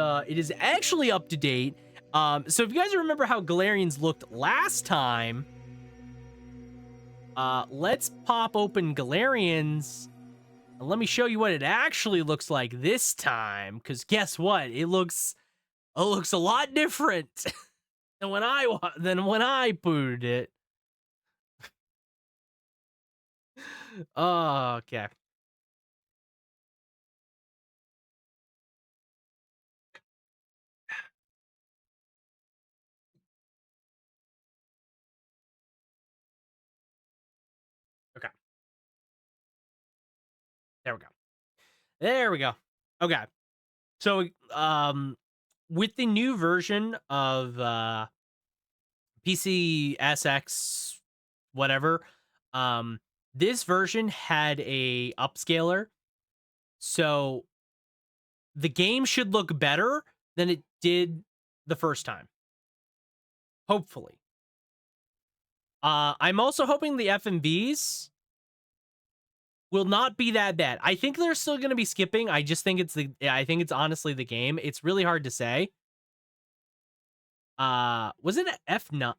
actually up to date. So if you guys remember how Galerians looked last time, let's pop open Galerians and let me show you what it actually looks like this time, because guess what, it looks a lot different than when I booted it. Oh, okay. There we go. There we go. Okay. So, with the new version of PC SX whatever, this version had a upscaler, so the game should look better than it did the first time. Hopefully. I'm also hoping the FMVs will not be that bad. I think they're still going to be skipping. I just think I think it's honestly the game. It's really hard to say. Was it F9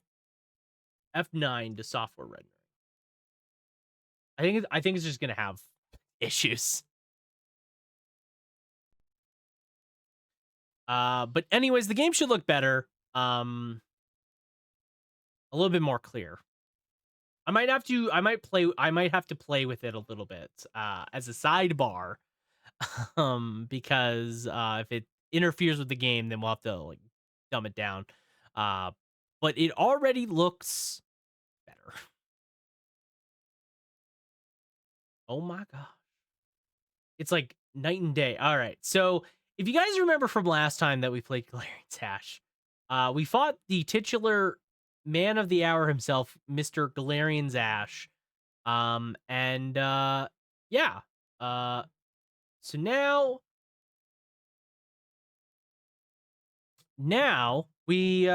to software rendering? I think it's just going to have issues. But anyways, the game should look better. A little bit more clear. I might have to play with it a little bit as a sidebar. Because if it interferes with the game, then we'll have to like dumb it down. But it already looks better. Oh my god. It's like night and day. All right. So if you guys remember from last time that we played Galerian's Ash, we fought the titular man of the hour himself, Mr. Galerian's Ash. Yeah. So now we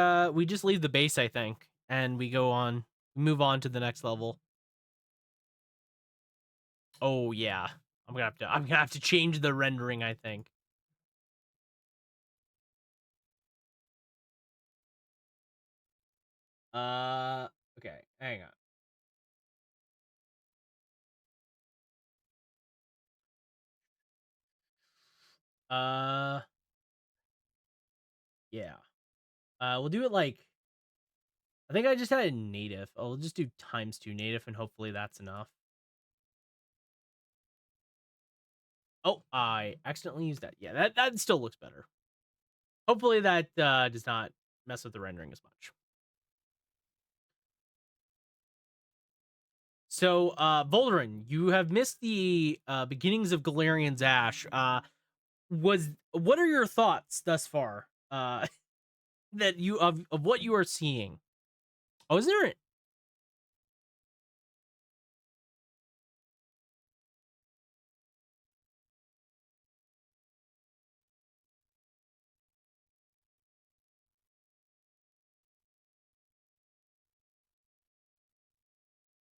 just leave the base, I think, and we move on to the next level. Oh yeah. I'm gonna have to change the rendering, I think. Okay, hang on. Yeah. We'll do it like, I think I just had it in native. Oh, we'll just do ×2 native, and hopefully that's enough. Oh, I accidentally used that. Yeah, that still looks better. Hopefully that does not mess with the rendering as much. So, Volderin, you have missed the beginnings of Galerian's Ash. What are your thoughts thus far? That you of what you are seeing? Oh, is there?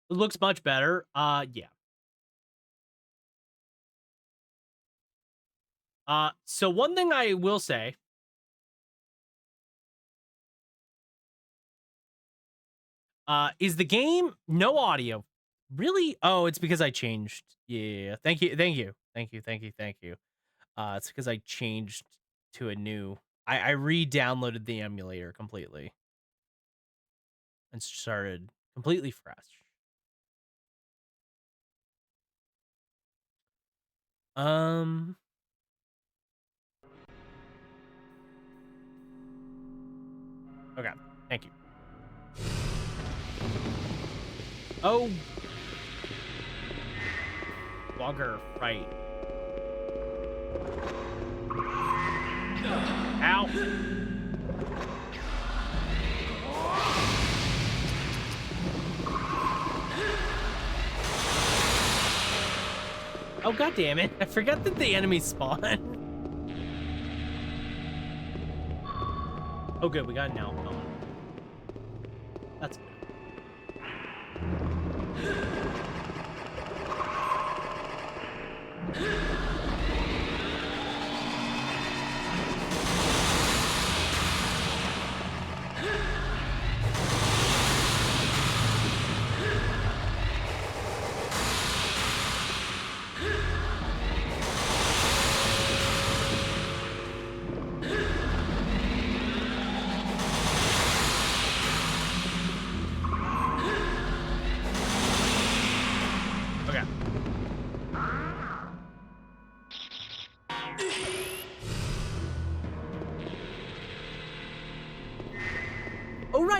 It looks much better. Yeah. So one thing I will say, is the game no audio? Really? Oh, it's because I changed. Yeah. Thank you. It's because I changed to a new. I re-downloaded the emulator completely and started completely fresh. Okay. Thank you. Oh. Logger, right. Ow. Oh, god damn it. I forgot that the enemies spawn. Oh, good. We got an out going. That's good.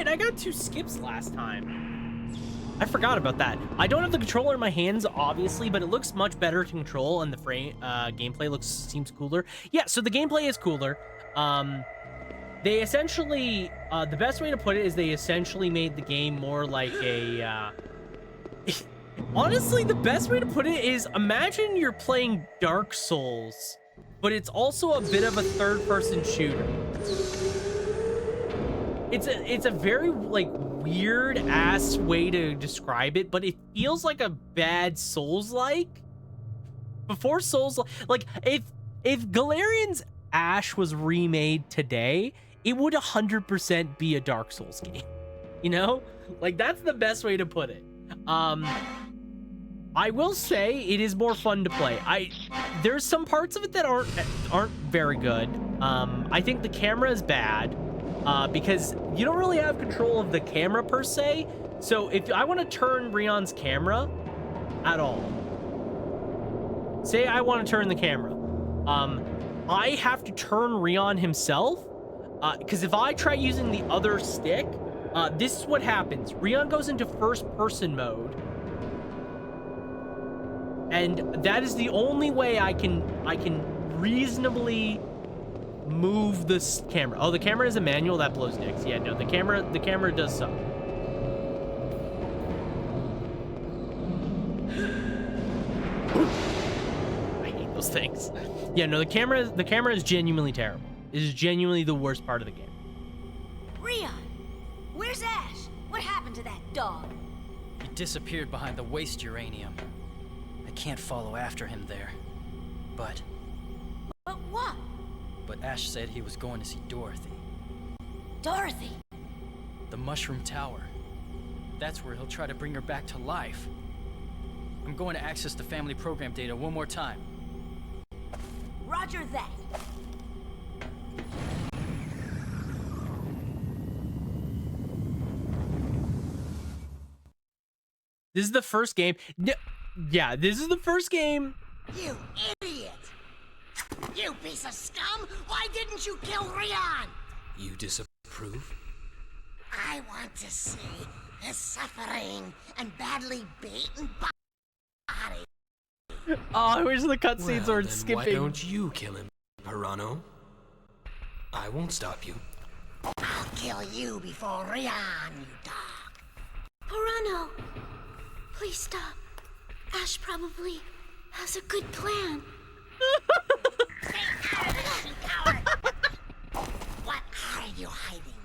I got 2 skips last time. I forgot about that. I don't have the controller in my hands, obviously, but it looks much better to control, and the gameplay seems cooler. Yeah, so the gameplay is cooler. They essentially, the best way to put it is they essentially made the game more like a, honestly, the best way to put it is imagine you're playing Dark Souls, but it's also a bit of a third-person shooter. It's a very, like, weird-ass way to describe it, but it feels like a bad Souls-like. Before Souls, like, if Galerian's Ash was remade today, it would 100% be a Dark Souls game. You know? Like, that's the best way to put it. I will say it is more fun to play. There's some parts of it that aren't very good. I think the camera is bad. Because you don't really have control of the camera per se. So if I want to turn Rion's camera at all, say I want to turn the camera, I have to turn Rion himself. Because if I try using the other stick, this is what happens. Rion goes into first person mode. And that is the only way I can reasonably move this camera. Oh, the camera is a manual. That blows dicks. Yeah, no, the camera does suck. I hate those things. Yeah, no, the camera is genuinely terrible. It is genuinely the worst part of the game. Rion, where's Ash? What happened to that dog? He disappeared behind the waste uranium. I can't follow after him there. But what? But Ash said he was going to see Dorothy. Dorothy? The Mushroom Tower. That's where he'll try to bring her back to life. I'm going to access the family program data one more time. Roger that. This is the first game. Yeah, this is the first game. You idiot! You piece of scum! Why didn't you kill Rion? You disapprove? I want to see his suffering and badly beaten body. Oh, I wish the cutscenes Well, weren't then skipping. why don't you kill him, Pirano? I won't stop you. I'll kill you before Rion, you dog. Pirano, please stop. Ash probably has a good plan. Stay out of this, you coward! What are you hiding?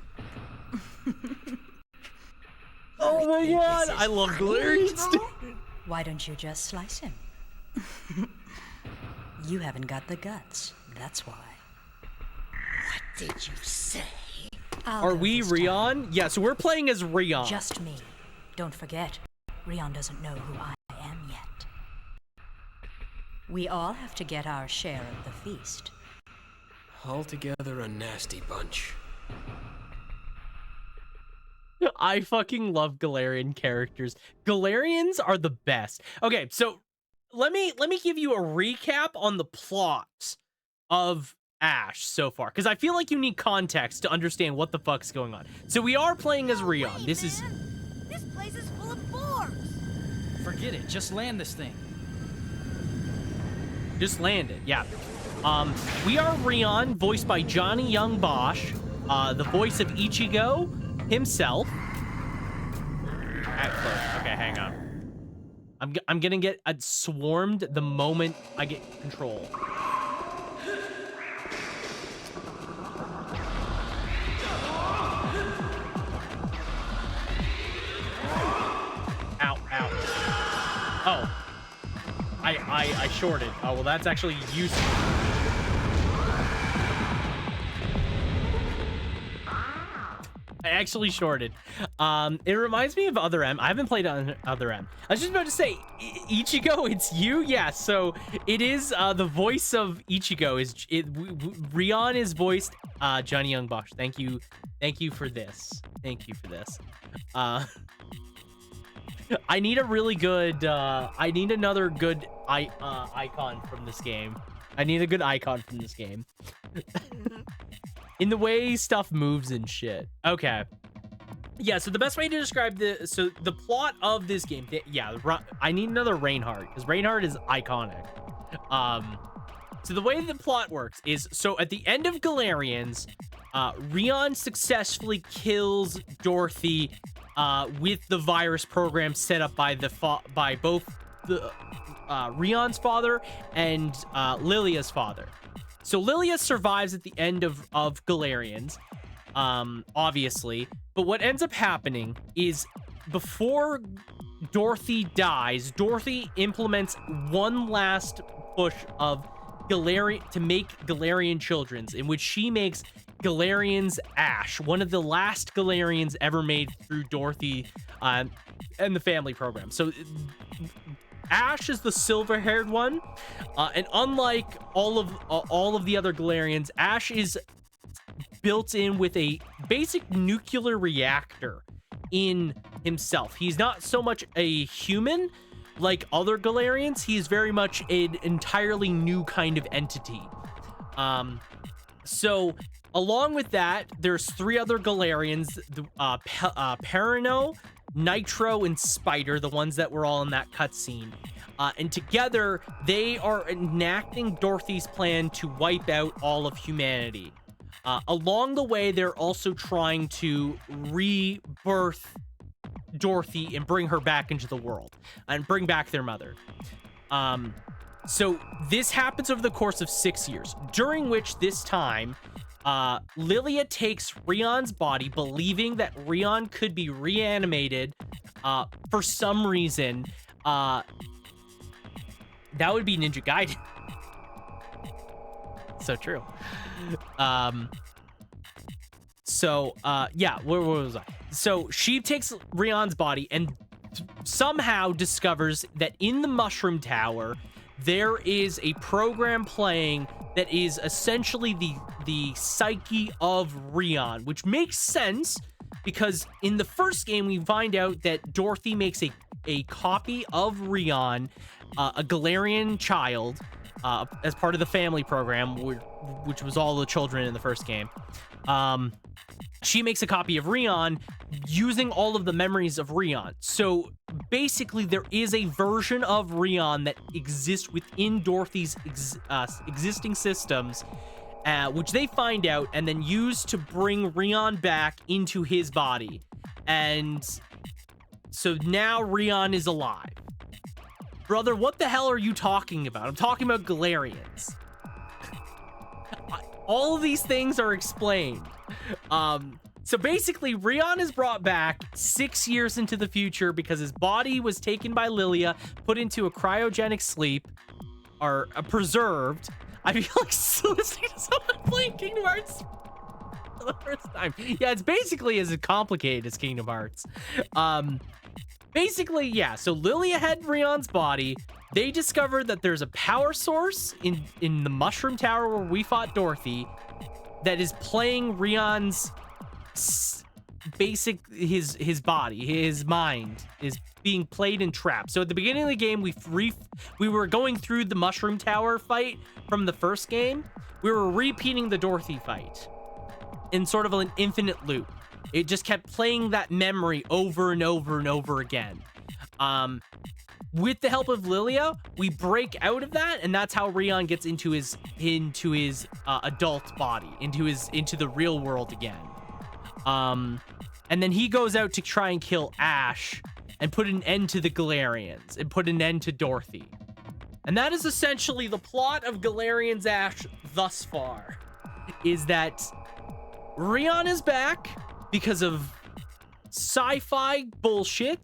Oh my god, I love Galerians. Why don't you just slice him? You haven't got the guts, that's why. What did you say? Are we Rion? Yeah, so we're playing as Rion. Just me. Don't forget, Rion doesn't know who I am yet. We all have to get our share of the feast. Altogether a nasty bunch. I fucking love Galerian characters. Galerians are the best. Okay, so let me give you a recap on the plot of Ash so far, because I feel like you need context to understand what the fuck's going on. So we are playing as Rion. This place is full of boars. Forget it. Just land this thing. Just land it, yeah. We are Rion, voiced by Johnny Young Bosch, the voice of Ichigo himself. Okay, hang on. I'm gonna get swarmed the moment I get control. Ow, ow. Oh. I shorted. Oh, well, that's actually useful. I actually shorted. It reminds me of Other M. I haven't played on Other M. I was just about to say, Ichigo, it's you? Yeah, so it is the voice of Ichigo. Rion is voiced Johnny Young Bosch. Thank you for this. Thank you for this. I need a really good, I need another good icon from this game. I need a good icon from this game. In the way stuff moves and shit. Okay. Yeah, so the best way to describe the plot of this game, I need another Reinhardt because Reinhardt is iconic. So the way the plot works is, so at the end of Galerians, Rion successfully kills Dorothy with the virus program set up by both the Rion's father and Lilia's father. So Lilia survives at the end of Galerians, obviously. But what ends up happening is before Dorothy dies, Dorothy implements one last push of Galerian to make Galerian children's, in which she makes Galerians Ash, one of the last Galerians ever made through Dorothy and the family program. So Ash is the silver-haired one, and unlike all of the other Galerians, Ash is built in with a basic nuclear reactor in himself. He's not so much a human like other Galerians. He's very much an entirely new kind of entity. So along with that, there's 3 other Galerians, Perino, Nitro, and Spider, the ones that were all in that cutscene. And together, they are enacting Dorothy's plan to wipe out all of humanity. Along the way, they're also trying to rebirth Dorothy and bring her back into the world and bring back their mother. So this happens over the course of 6 years, during which this time, Lilia takes Rion's body, believing that Rion could be reanimated for some reason. That would be Ninja Gaiden. So true. Where was I? So she takes Rion's body and somehow discovers that in the Mushroom Tower there is a program playing that is essentially the psyche of Rion, which makes sense because in the first game we find out that Dorothy makes a copy of Rion, a Galerian child, as part of the family program, which was all the children in the first game. She makes a copy of Rion using all of the memories of Rion. So basically, there is a version of Rion that exists within Dorothy's existing systems, which they find out and then use to bring Rion back into his body. And so now Rion is alive. Brother, what the hell are you talking about? I'm talking about Galerians. All of these things are explained. So basically, Rion is brought back 6 years into the future because his body was taken by Lilia, put into a cryogenic sleep, or preserved. I feel like listening to someone playing Kingdom Hearts for the first time. Yeah, it's basically as complicated as Kingdom Hearts. Basically, yeah, so Lilia had Rion's body. They discovered that there's a power source in the Mushroom Tower where we fought Dorothy that is playing Rion's his body, his mind is being played and trapped. So at the beginning of the game, we were going through the Mushroom Tower fight from the first game. We were repeating the Dorothy fight in sort of an infinite loop. It just kept playing that memory over and over and over again. With the help of Lilia, we break out of that, and that's how Rion gets into his adult body, into the real world again. And then he goes out to try and kill Ash and put an end to the Galerians and put an end to Dorothy. And that is essentially the plot of Galerians Ash thus far, is that Rion is back because of sci-fi bullshit,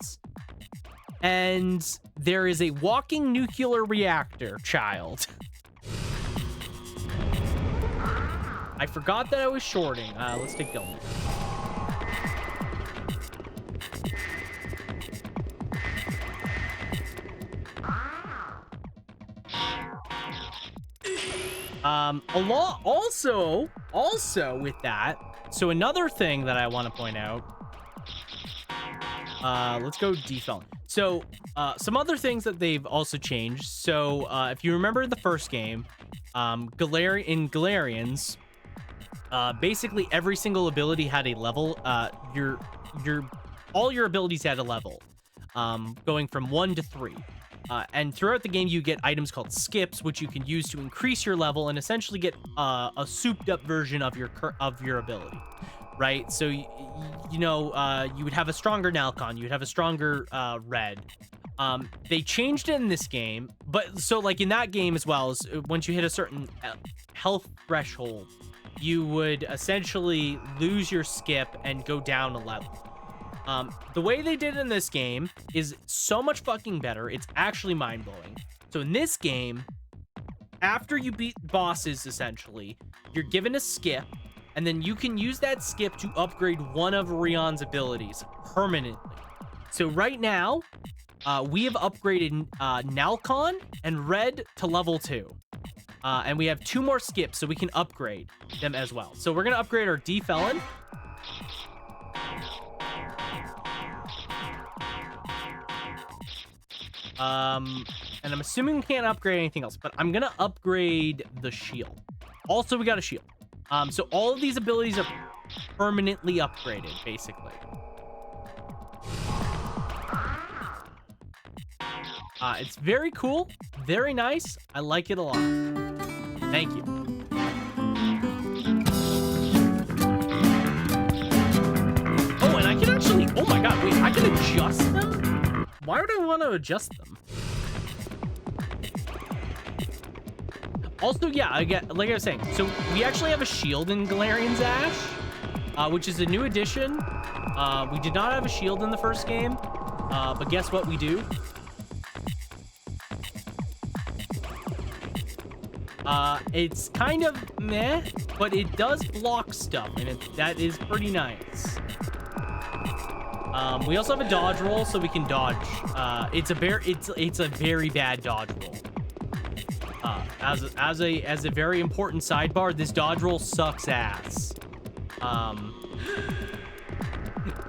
and there is a walking nuclear reactor child. I forgot that I was shorting. Let's take Dylan. Also with that, so another thing that I want to point out, let's go default. So some other things that they've also changed. So if you remember the first game, in Galerians, basically every single ability had a level. all your abilities at a level, going from 1 to 3. And throughout the game, you get items called skips, which you can use to increase your level and essentially get a souped-up version of your ability, right? So you would have a stronger Nalcon, you would have a stronger Red. They changed it in this game, but so like in that game as well, as once you hit a certain health threshold, you would essentially lose your skip and go down a level. The way they did it in this game is so much fucking better. It's actually mind-blowing. So in this game, after you beat bosses, essentially, you're given a skip, and then you can use that skip to upgrade one of Rion's abilities permanently. So right now, we have upgraded Nalcon and Red to level 2. And we have 2 more skips, so we can upgrade them as well. So we're going to upgrade our D-Felon. And I'm assuming we can't upgrade anything else, but I'm going to upgrade the shield. Also, we got a shield. So all of these abilities are permanently upgraded, basically. It's very cool, very nice. I like it a lot. Thank you. Oh, and I can actually, oh my god, wait, I can adjust them? Why would I want to adjust them? Also, yeah, like I was saying, so we actually have a shield in Galerian's Ash, which is a new addition. We did not have a shield in the first game, but guess what we do? It's kind of meh, but it does block stuff, and that is pretty nice. We also have a dodge roll, so we can dodge. It's a very bad dodge roll. As a very important sidebar, this dodge roll sucks ass.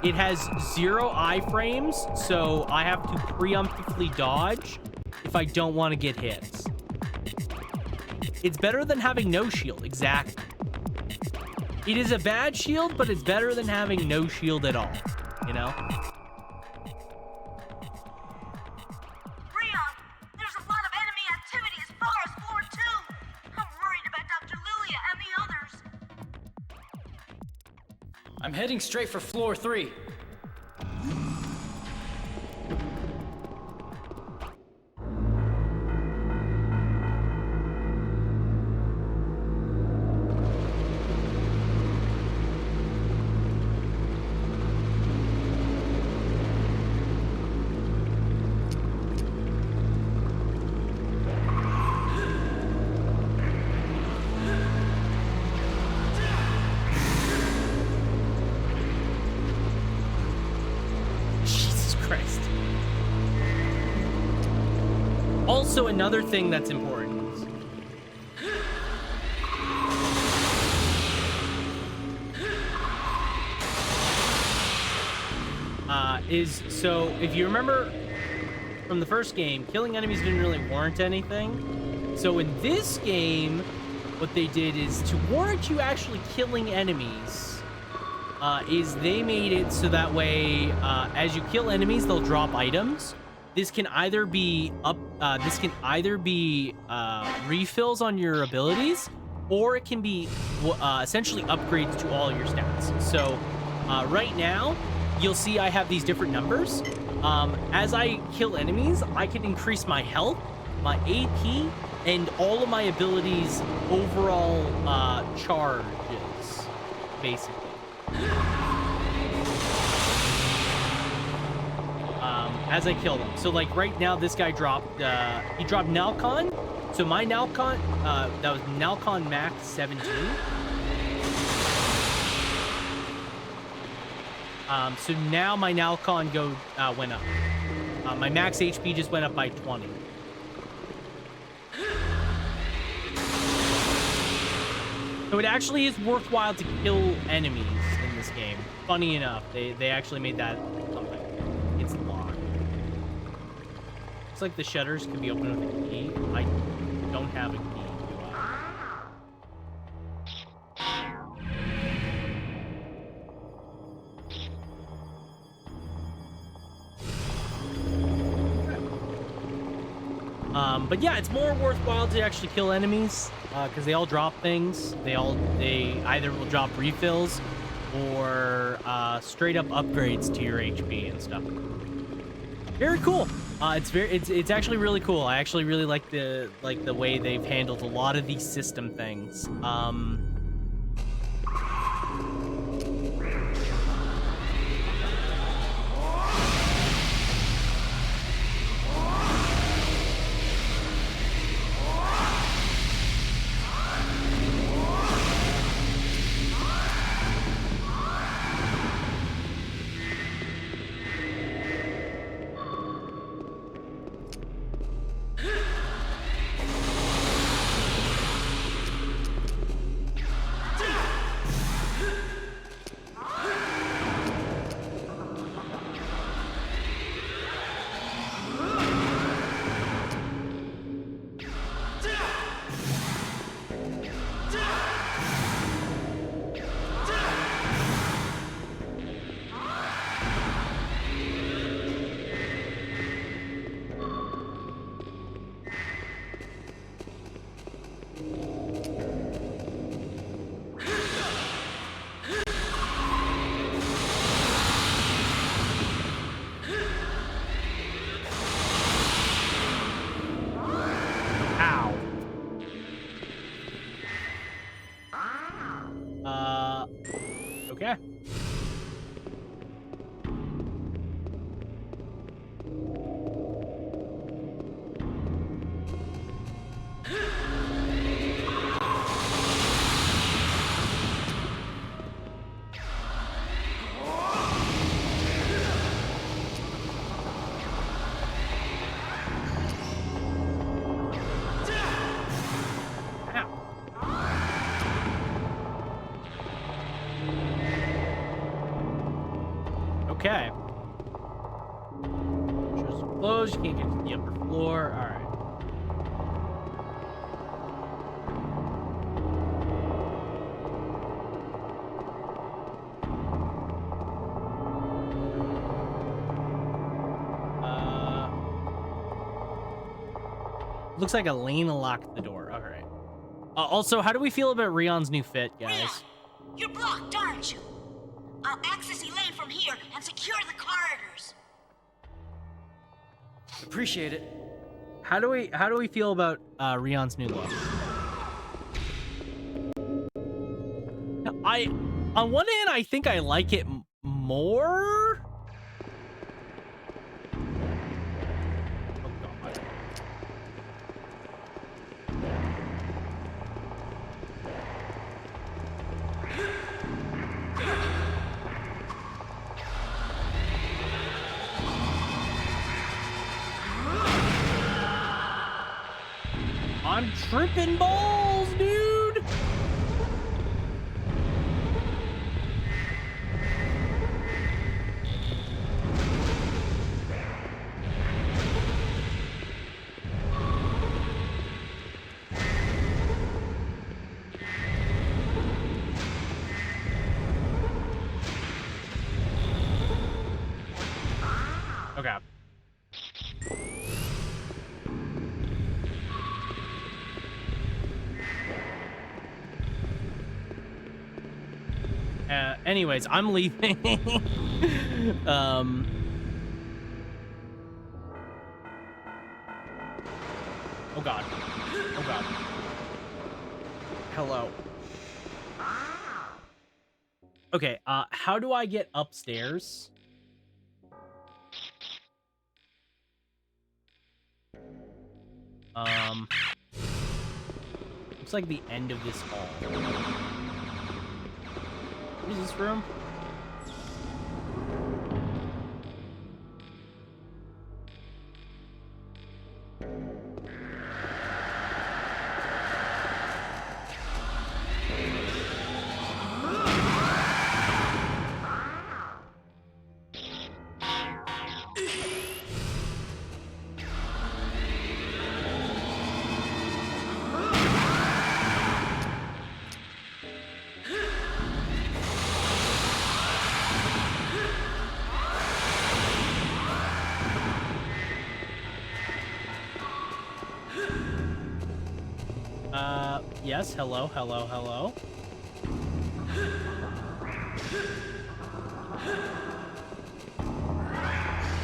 It has 0 iframes, so I have to preemptively dodge if I don't want to get hit. It's better than having no shield, exactly. It is a bad shield, but it's better than having no shield at all, you know? Rion, there's a lot of enemy activity as far as floor 2. I'm worried about Dr. Lilia and the others. I'm heading straight for floor 3. Also, another thing that's important is, so if you remember from the first game, killing enemies didn't really warrant anything. So in this game, what they did is to warrant you actually killing enemies, is they made it so that way, as you kill enemies, they'll drop items. This can either be refills on your abilities, or it can be essentially upgrades to all your stats. So right now, you'll see I have these different numbers. As I kill enemies, I can increase my health, my AP, and all of my abilities' overall charges, basically. As I kill them. So like right now, this guy dropped, he dropped Nalcon. So my Nalcon, that was Nalcon max 17. So now my Nalcon went up. My max HP just went up by 20. So it actually is worthwhile to kill enemies in this game. Funny enough, they actually made that something. It's locked. Looks like the shutters can be opened with a key. I don't have a key, do I? But yeah, it's more worthwhile to actually kill enemies because they all drop things. They either will drop refills or straight up upgrades to your HP and stuff. Very cool. It's actually really cool. I actually really like the way they've handled a lot of these system things. Okay. Okay. Just close. You can't get to the upper floor. All right. Looks like Elena locked the door. All right. Also, how do we feel about Rion's new fit, guys? Rion, you're blocked, aren't you? I'll access Elaine from here and secure the corridors. Appreciate it. How do we feel about Rion's new look? On one hand, I think I like it more. Oh God. I'm tripping balls, dude. Okay. Anyways, I'm leaving. Oh God. Oh God. Hello. Okay, how do I get upstairs? Looks like the end of this hall. What is this room? Yes, hello, hello, hello.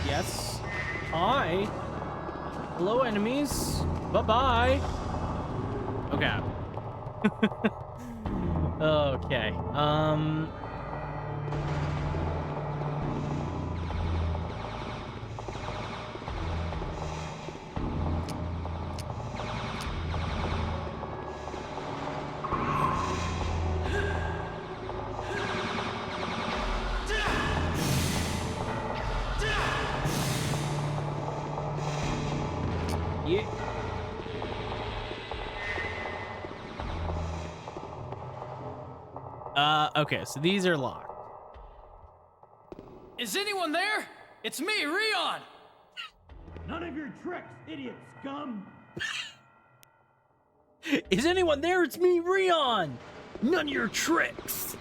Yes. Hi. Hello, enemies. Bye-bye. Okay. Okay. Yeah. Okay, so these are locked. Is anyone there? It's me, Rion! None of your tricks, idiot scum! Is anyone there? It's me, Rion! None of your tricks!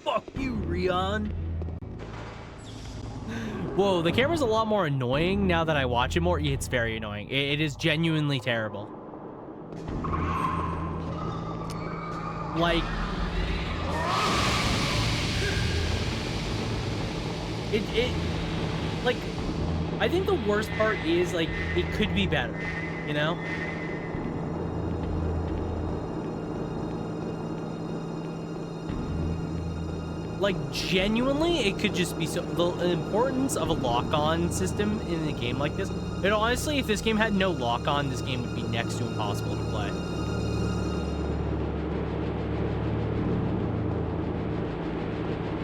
Fuck you, Rion! Whoa, the camera's a lot more annoying now that I watch it more. It's very annoying. It is genuinely terrible. Like... like, I think the worst part is, like, it could be better, you know? Like, genuinely, it could just be so... The importance of a lock-on system in a game like this... But honestly, if this game had no lock-on, this game would be next to impossible to play.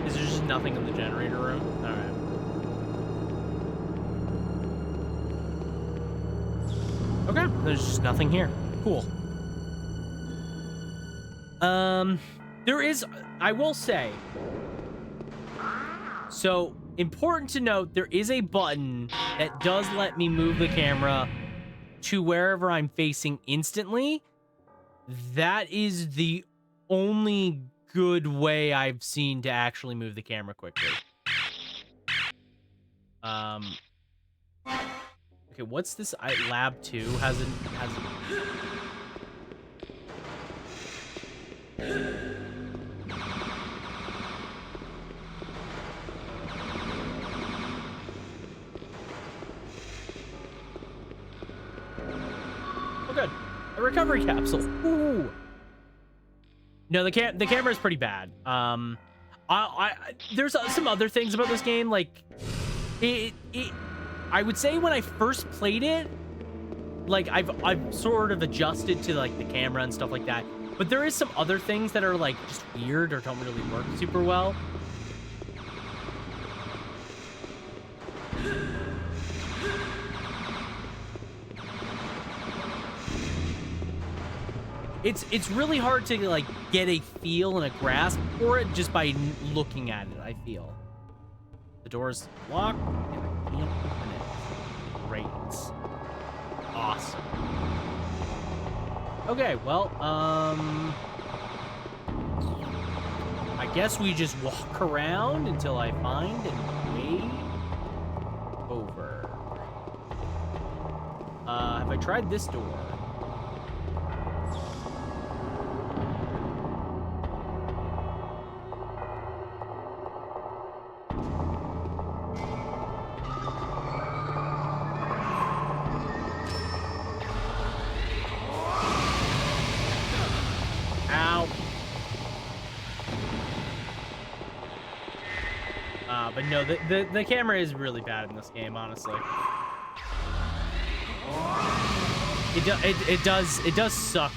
Is there just nothing in the generator room? Alright. Okay, there's just nothing here. Cool. There is... I will say... So, important to note, there is a button that does let me move the camera to wherever I'm facing instantly. That is the only good way I've seen to actually move the camera quickly. Okay, what's this? Lab 2 has it. Oh, good. A recovery capsule. Ooh. No, the camera is pretty bad. There's some other things about this game, like I would say when I first played it, like I've sort of adjusted to like the camera and stuff like that. But there is some other things that are like just weird or don't really work super well. It's really hard to like get a feel and a grasp for it just by looking at it, I feel. The door's locked and I can't open it. Great. Awesome. Okay, well, I guess we just walk around until I find a way over. Have I tried this door? But no, the camera is really bad in this game, honestly. It does suck.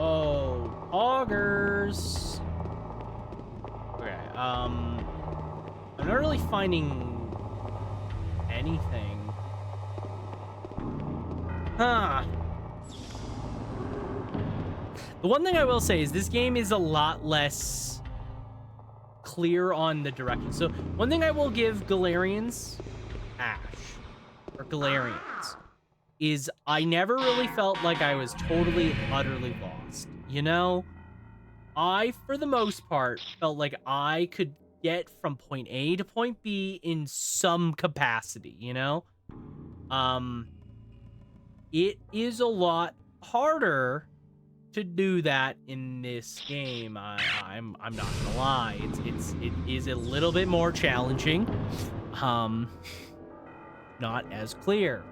Oh, augers. Okay, I'm not really finding anything. Huh. The one thing I will say is this game is a lot less clear on the direction. So one thing I will give Galerians, or Galerians, is I never really felt like I was totally, utterly lost. You know? I, for the most part, felt like I could get from point A to point B in some capacity, you know? It is a lot harder to do that in this game. I'm not gonna lie. It is a little bit more challenging. Not as clear.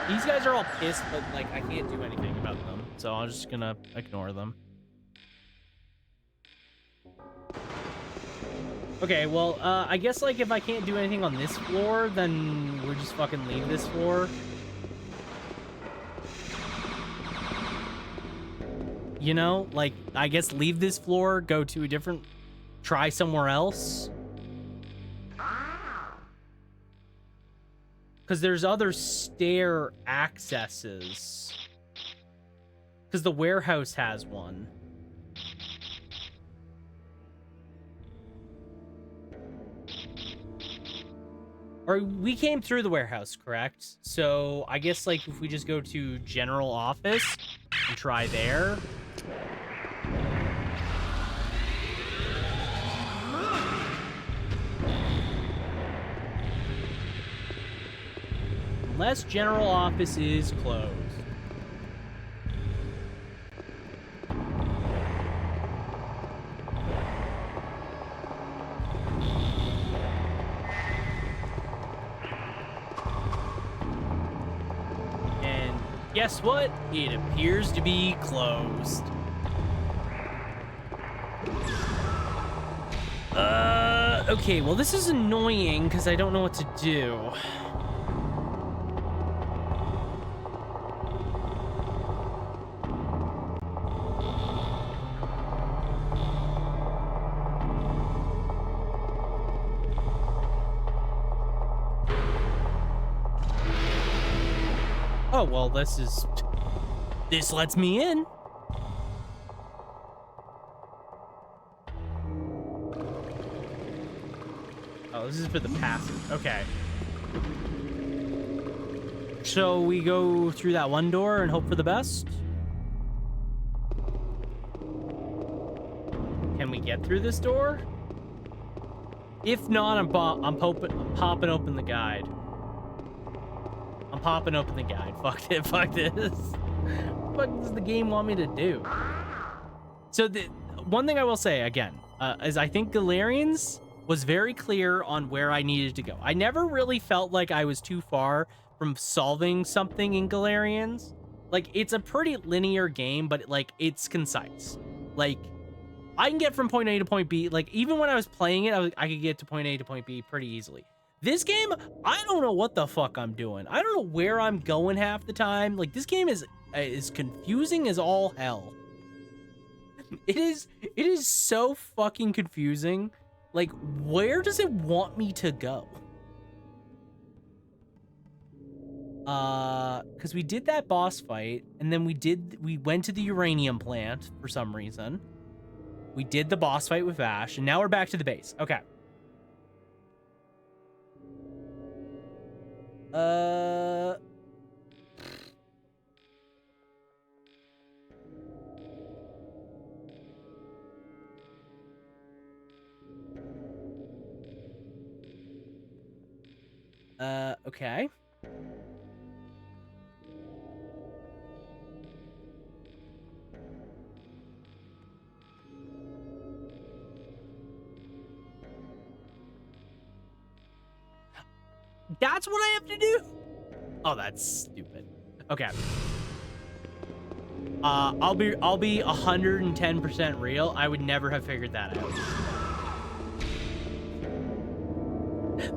These guys are all pissed, but like I can't do anything about them, so I'm just gonna ignore them. Okay, well, I guess like if I can't do anything on this floor, then we're just fucking leave this floor. You know, like I guess leave this floor, go to a different, try somewhere else. Because there's other stair accesses. Because the warehouse has one. Or we came through the warehouse, correct? So I guess like if we just go to general office and try there. Unless general office is closed. And guess what? It appears to be closed. Okay, well this is annoying because I don't know what to do. Oh, well, this lets me in. Oh, this is for the passive. Okay. So we go through that one door and hope for the best. Can we get through this door? If not, I'm popping open the guide. I'm popping open the guide. Fuck it. Fuck this. What does the game want me to do? So the one thing I will say again is I think Galerians was very clear on where I needed to go. I never really felt like I was too far from solving something in Galerians. Like it's a pretty linear game, but like it's concise. Like I can get from point A to point B. Like even when I was playing it, I could get to point A to point B pretty easily. This game, I don't know what the fuck I'm doing. I don't know where I'm going half the time. Like this game is confusing as all hell. It is so fucking confusing. Like where does it want me to go? Because we did that boss fight and then we went to the uranium plant for some reason. We did the boss fight with Ash and now we're back to the base. Okay. Okay. That's what I have to do? Oh, that's stupid. Okay. I'll be 110% real. I would never have figured that out.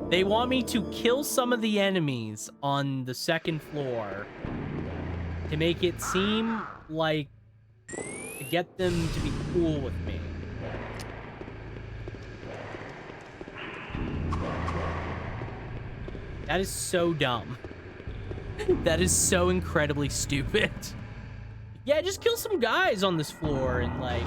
They want me to kill some of the enemies on the second floor to make it seem like to get them to be cool with me. That is so dumb. That is so incredibly stupid. Yeah, just kill some guys on this floor and like...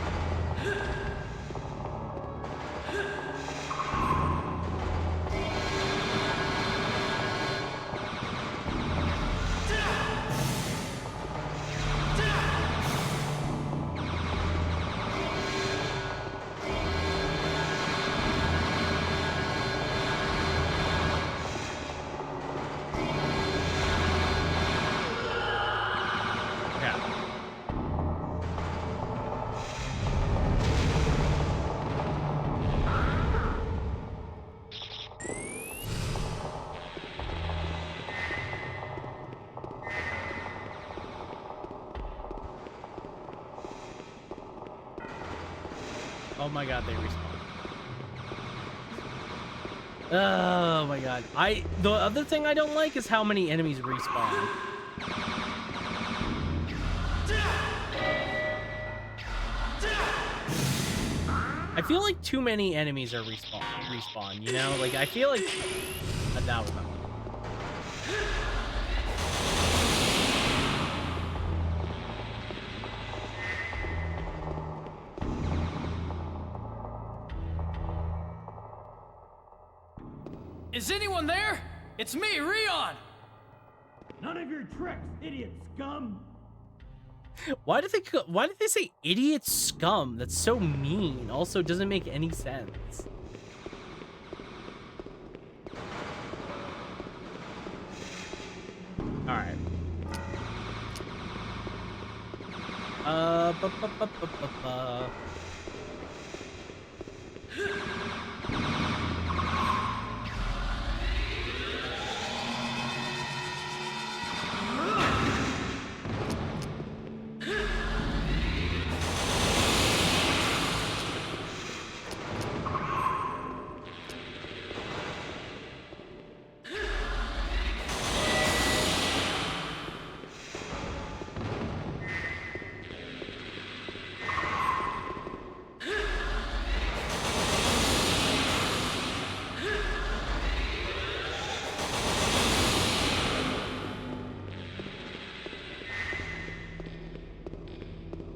Oh my god, they respawn. Oh my god. The other thing I don't like is how many enemies respawn. I feel like too many enemies are respawn, you know? Like, I feel like... now we're done. Is anyone there? It's me, Rion! None of your tricks, idiot scum! Why did they say idiot scum? That's so mean. Also, it doesn't make any sense. All right.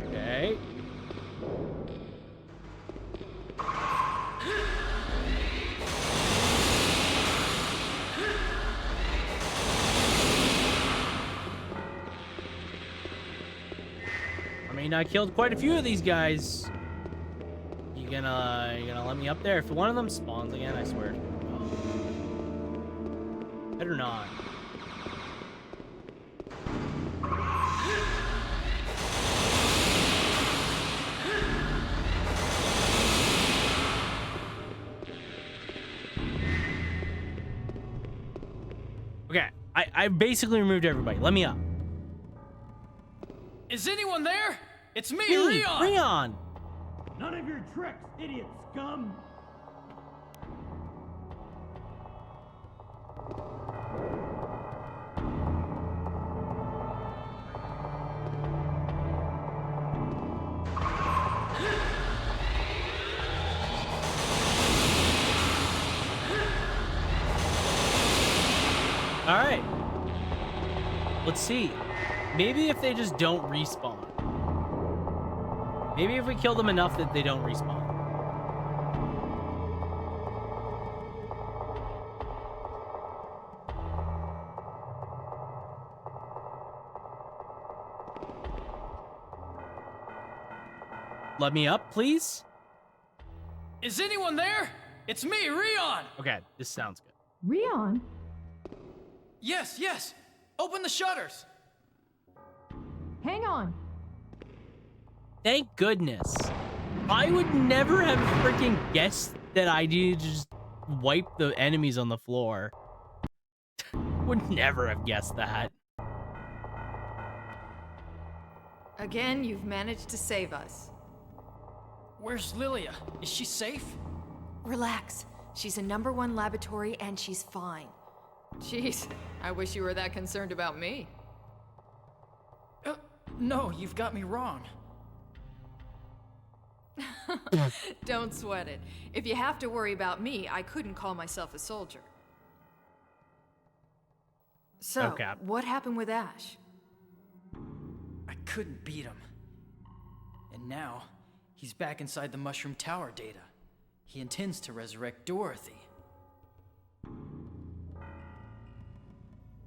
Okay. I mean, I killed quite a few of these guys. You gonna let me up there? If one of them spawns again, I swear. Better not. Okay, I basically removed everybody. Let me up. Is anyone there? It's me, Me, Rion! Rion! None of your tricks, idiot scum! All right. Let's see. Maybe if they just don't respawn. Maybe if we kill them enough that they don't respawn. Let me up, please. Is anyone there? It's me, Rion! Okay, this sounds good. Rion? Yes, yes! Open the shutters! Hang on. Thank goodness. I would never have freaking guessed that I needed to just wipe the enemies on the floor. Would never have guessed that. Again, you've managed to save us. Where's Lilia? Is she safe? Relax. She's in #1 laboratory and she's fine. Jeez, I wish you were that concerned about me. No, you've got me wrong. Don't sweat it. If you have to worry about me, I couldn't call myself a soldier. So, Okay. what happened with Ash? I couldn't beat him. And now, he's back inside the Mushroom Tower data. He intends to resurrect Dorothy.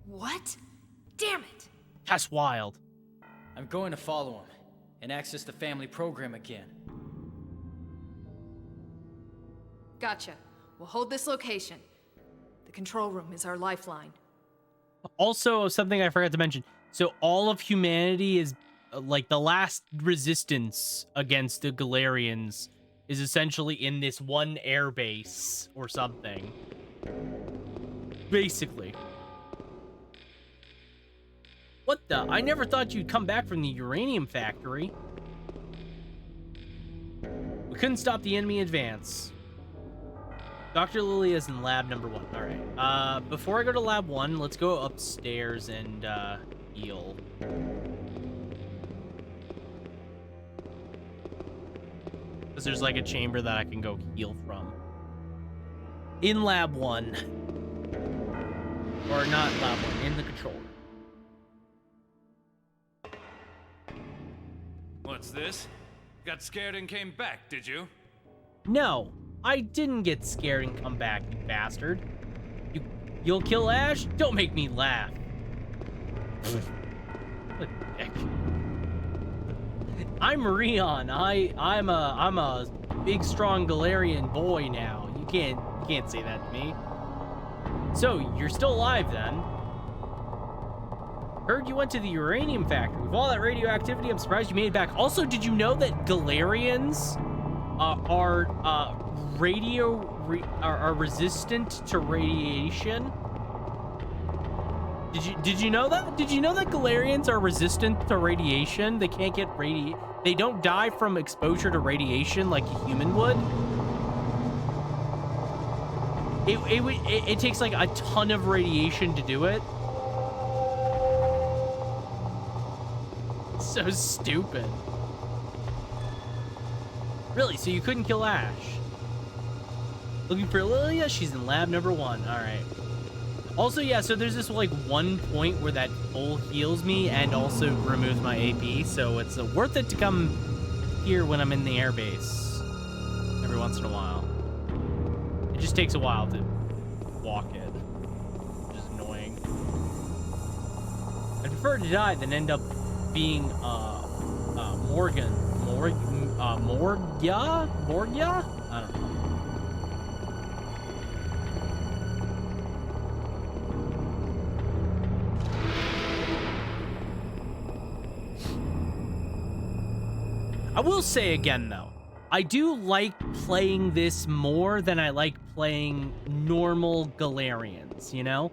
What? Damn it! That's wild. I'm going to follow him and access the family program again. Gotcha. We'll hold this location. The control room is our lifeline. Also, something I forgot to mention. So all of humanity is like the last resistance against the Galerians is essentially in this one air base or something. Basically. What the? I never thought you'd come back from the uranium factory. couldn't stop the enemy advance. Dr. Lilia is in lab number 1. All right. Before I go to lab 1, let's go upstairs and heal. Because there's like a chamber that I can go heal from. In lab 1. Or not lab 1, in the control room. What's this? Got scared and came back, did you? No, I didn't get scared and come back, you bastard. You'll kill Ash? Don't make me laugh. What a dick. I'm Rion. I'm a big, strong Galerian boy now. You can't say that to me. So you're still alive then? Heard you went to the uranium factory. With all that radioactivity, I'm surprised you made it back. Also, did you know that Galerians are resistant to radiation? Did you know that? Did you know that Galerians are resistant to radiation? They can't get they don't die from exposure to radiation like a human would. It takes like a ton of radiation to do it. So stupid. Really? So you couldn't kill Ash? Looking for Lilia? She's in lab number 1. All right. Also, yeah, so there's this like one point where that full heals me and also removes my AP, so it's worth it to come here when I'm in the airbase every once in a while. It just takes a while to walk it, which is annoying. I'd prefer to die than end up being Morgia? I don't know. I will say again though, I do like playing this more than I like playing normal Galerians, you know?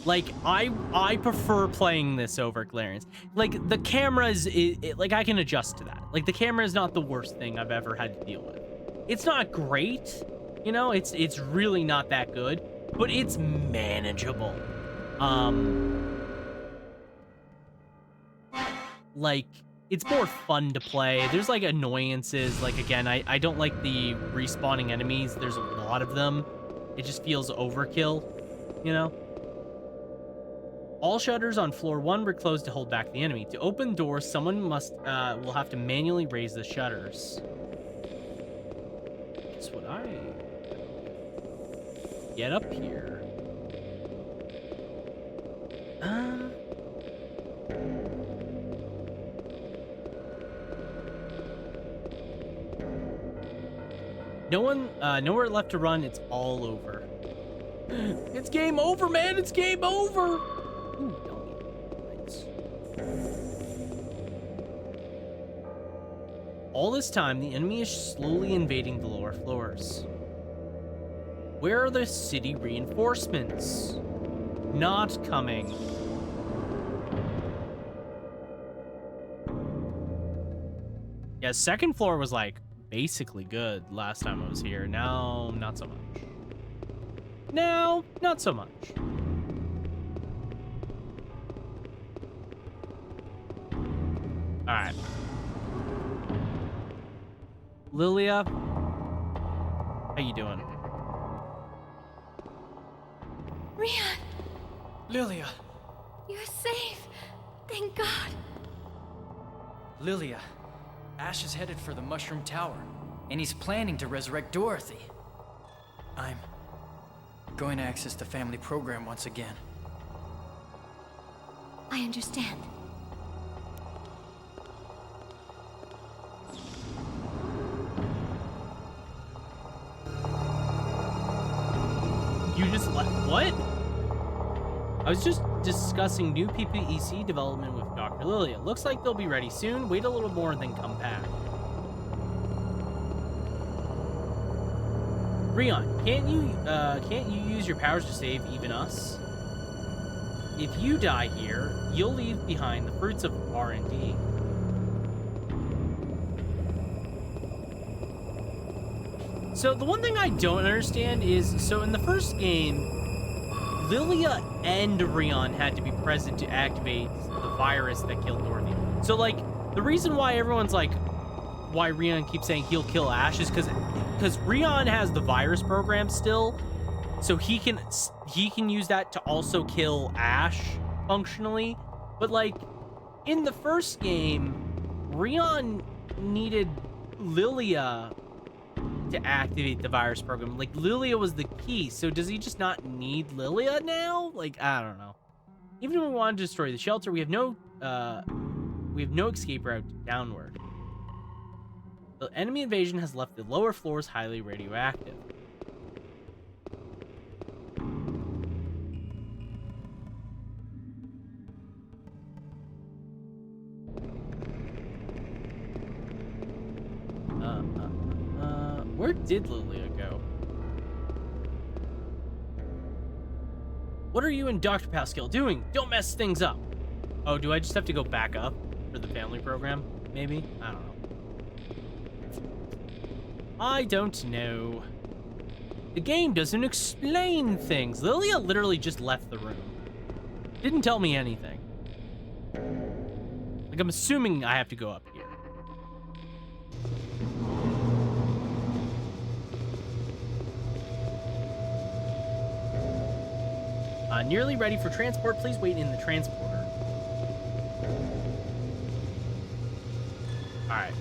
Like, I prefer playing this over Galerians. Like, the cameras, like, I can adjust to that. Like, the camera is not the worst thing I've ever had to deal with. It's not great, you know? It's really not that good, but it's manageable. Like, it's more fun to play. There's, like, annoyances. Like, again, I don't like the respawning enemies. There's a lot of them. It just feels overkill, you know? All shutters on floor 1 were closed to hold back the enemy. To open doors, someone will have to manually raise the shutters. Guess what I get up here? Nowhere left to run. It's all over. It's game over, man. It's game over. Ooh, nice. All this time, the enemy is slowly invading the lower floors. Where are the city reinforcements? Not coming. Yeah, second floor was like basically good last time I was here. Now, not so much. Now, not so much. All right. Lilia, how you doing? Rion, Lilia! you're safe. Thank God. Lilia, Ash is headed for the Mushroom Tower, and he's planning to resurrect Dorothy. I'm going to access the family program once again. I understand. You just what? I was just discussing new PPEC development with Dr. Lilia. Looks like they'll be ready soon. Wait a little more, then come back. Rion, can't you use your powers to save even us? If you die here, you'll leave behind the fruits of R&D. So the one thing I don't understand is, so in the first game, Lilia and Rion had to be present to activate the virus that killed Dorothy. So like, the reason why everyone's like, why Rion keeps saying he'll kill Ash is because Rion has the virus program still, so he can use that to also kill Ash functionally. But like, in the first game, Rion needed Lilia to activate the virus program. Like, Lilia was the key, so does he just not need Lilia now? Like, I don't know. Even if we want to destroy the shelter, we have no escape route downward. The enemy invasion has left the lower floors highly radioactive. Where did Lilia go? What are you and Dr. Pascal doing? Don't mess things up. Oh, do I just have to go back up for the family program? Maybe? I don't know. I don't know. The game doesn't explain things. Lilia literally just left the room. Didn't tell me anything. Like, I'm assuming I have to go up here. Nearly ready for transport. Please wait in the transporter. All right.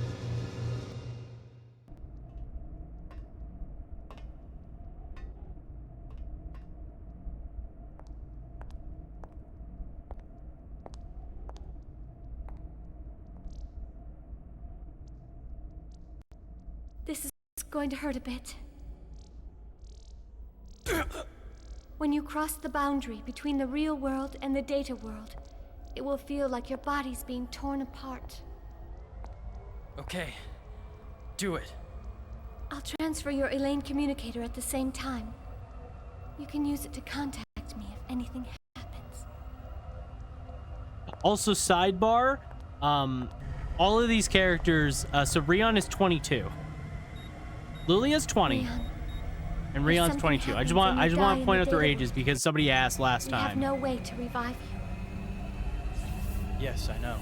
This is going to hurt a bit. When you cross the boundary between the real world and the data world, it will feel like your body's being torn apart. Okay. Do it. I'll transfer your Elaine communicator at the same time. You can use it to contact me if anything happens. Also, sidebar, all of these characters, so Rion is 22. Lilia's 20. Rion, and Rion's 22. I just want to point out their ages because somebody asked last we have time. no way to revive you. Yes, I know.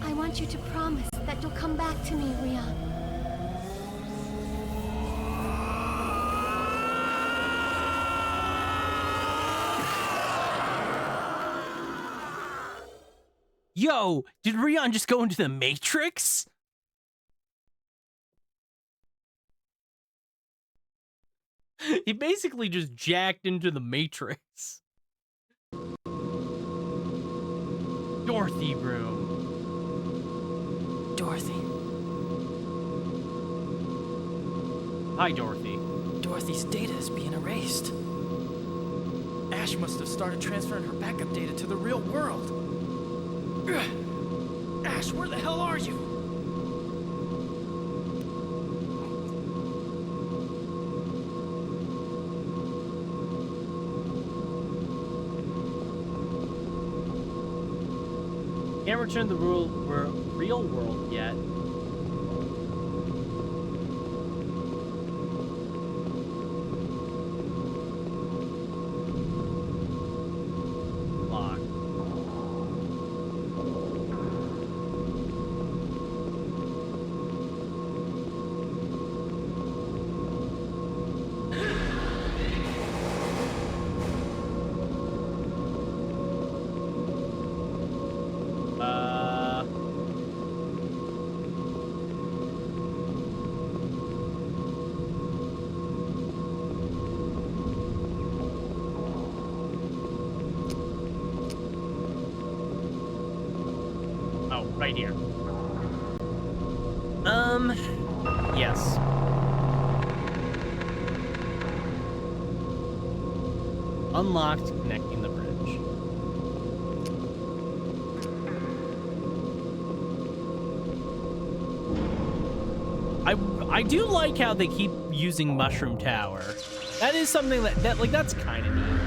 I want you to promise that you'll come back to me, Rion. Yo, did Rion just go into the Matrix? He basically just jacked into the Matrix. Dorothy room. Dorothy. Hi, Dorothy. Dorothy's data is being erased. Ash must have started transferring her backup data to the real world. Ugh. Ash, where the hell are you? Can't return to the real world yet. Lock. Right here. Yes. Unlocked, connecting the bridge. I do like how they keep using Mushroom Tower. That is something that like, that's kind of neat.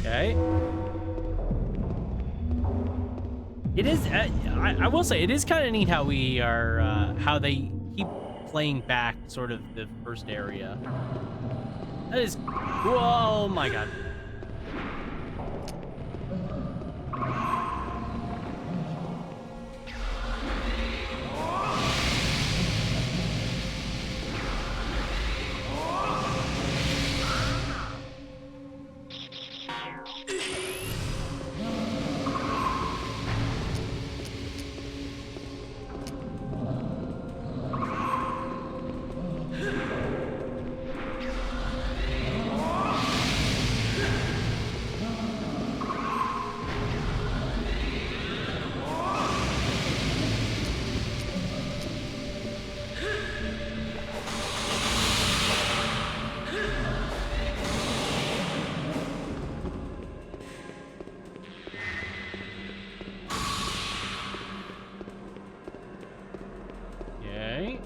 Okay. It is. I will say it is kind of neat how we are. How they keep playing back sort of the first area. That is. Whoa! My God. Okay.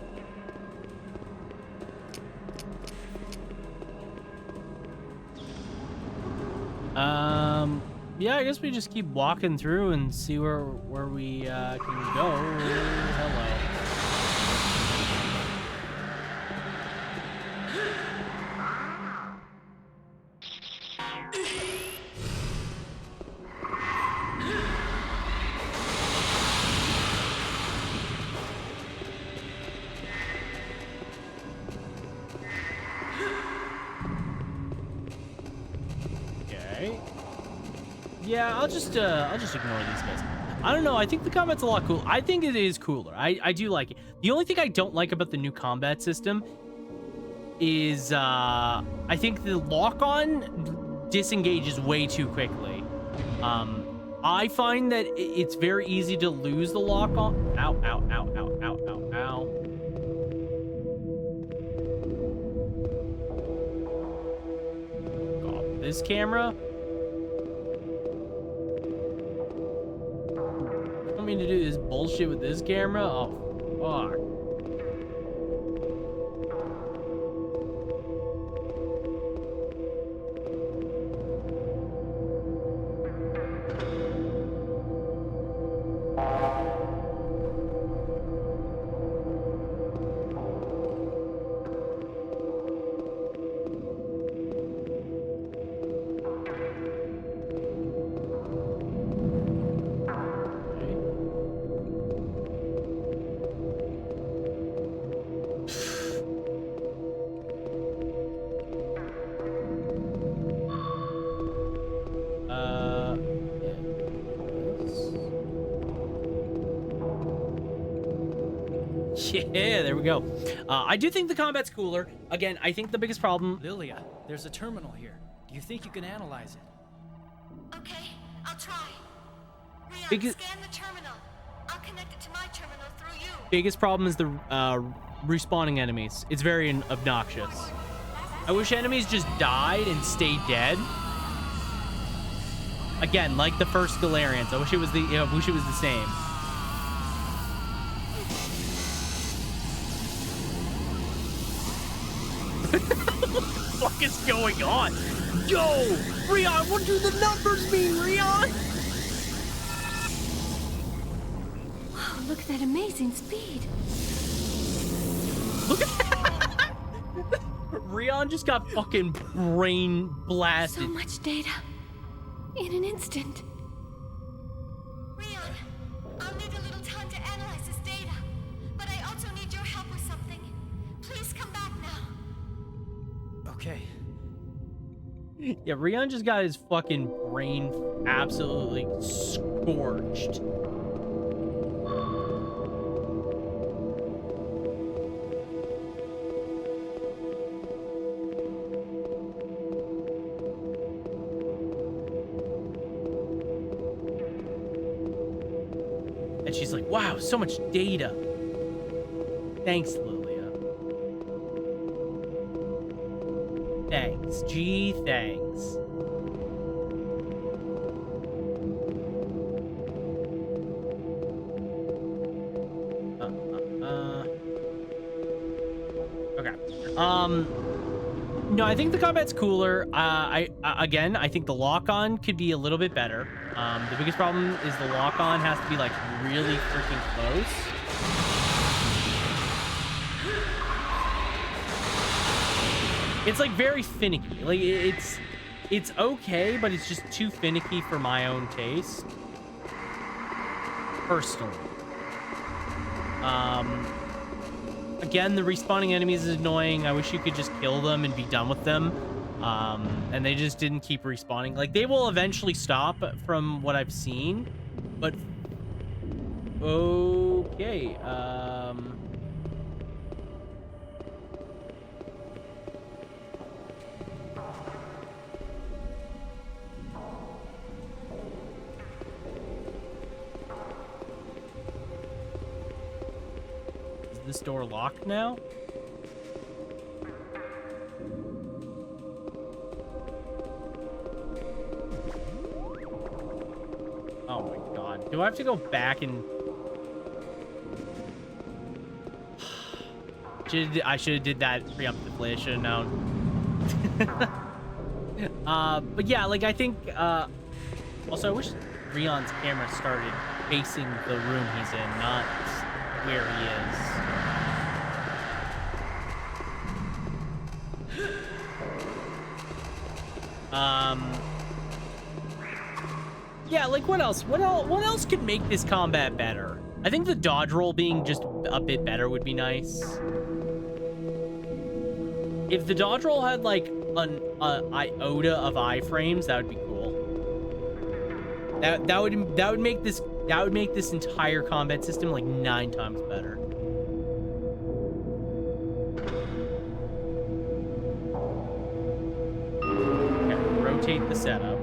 Yeah, I guess we just keep walking through and see where we can go. Hello. Okay. Yeah, I'll just ignore these guys. I don't know. I think the combat's a lot cool. I think it is cooler. I do like it. The only thing I don't like about the new combat system is I think the lock-on disengages way too quickly. I find that it's very easy to lose the lock-on. Ow, ow, ow, ow, ow, ow, ow. God, this camera. Me to do this bullshit with this camera? Oh, fuck. Yeah, there we go. I do think the combat's cooler. Again, I think the biggest problem... Lilia, there's a terminal here. Do you think you can analyze it? Okay, I'll try. Ria, Because- scan the terminal. I'll connect it to my terminal through you. Biggest problem is the respawning enemies. It's very obnoxious. I wish enemies just died and stayed dead. Again, like the first Galerians. I wish it was the same. What the fuck is going on? Yo, Rion, what do the numbers mean, Rion? Wow, look at that amazing speed. Look at that. Rion just got fucking brain blasted. So much data in an instant. Rion, I'll need a little time to analyze this data, but I also need your help with something. Please come back now. Okay. Yeah, Rion just got his fucking brain absolutely scorched. And she's like, wow, so much data. Thanks, Lilia. Thanks. Gee, thanks. Okay. No, I think the combat's cooler. Again, I think the lock-on could be a little bit better. The biggest problem is the lock-on has to be like really freaking close. It's like very finicky. Like it's okay, but it's just too finicky for my own taste. Personally. Again, the respawning enemies is annoying. I wish you could just kill them and be done with them. And they just didn't keep respawning. Like, they will eventually stop from what I've seen, but... Okay, Is this door locked now? Oh my god. Do I have to go back and... I should have did that preemptively. I should have known. But yeah, like, I think... Also, I wish Rion's camera started facing the room he's in, not where he is. Yeah, like, what else? What else could make this combat better? I think the dodge roll being just a bit better would be nice. If the dodge roll had like an iota of iframes, that would be cool. That would make this entire combat system like 9 times better. Okay, rotate the setup.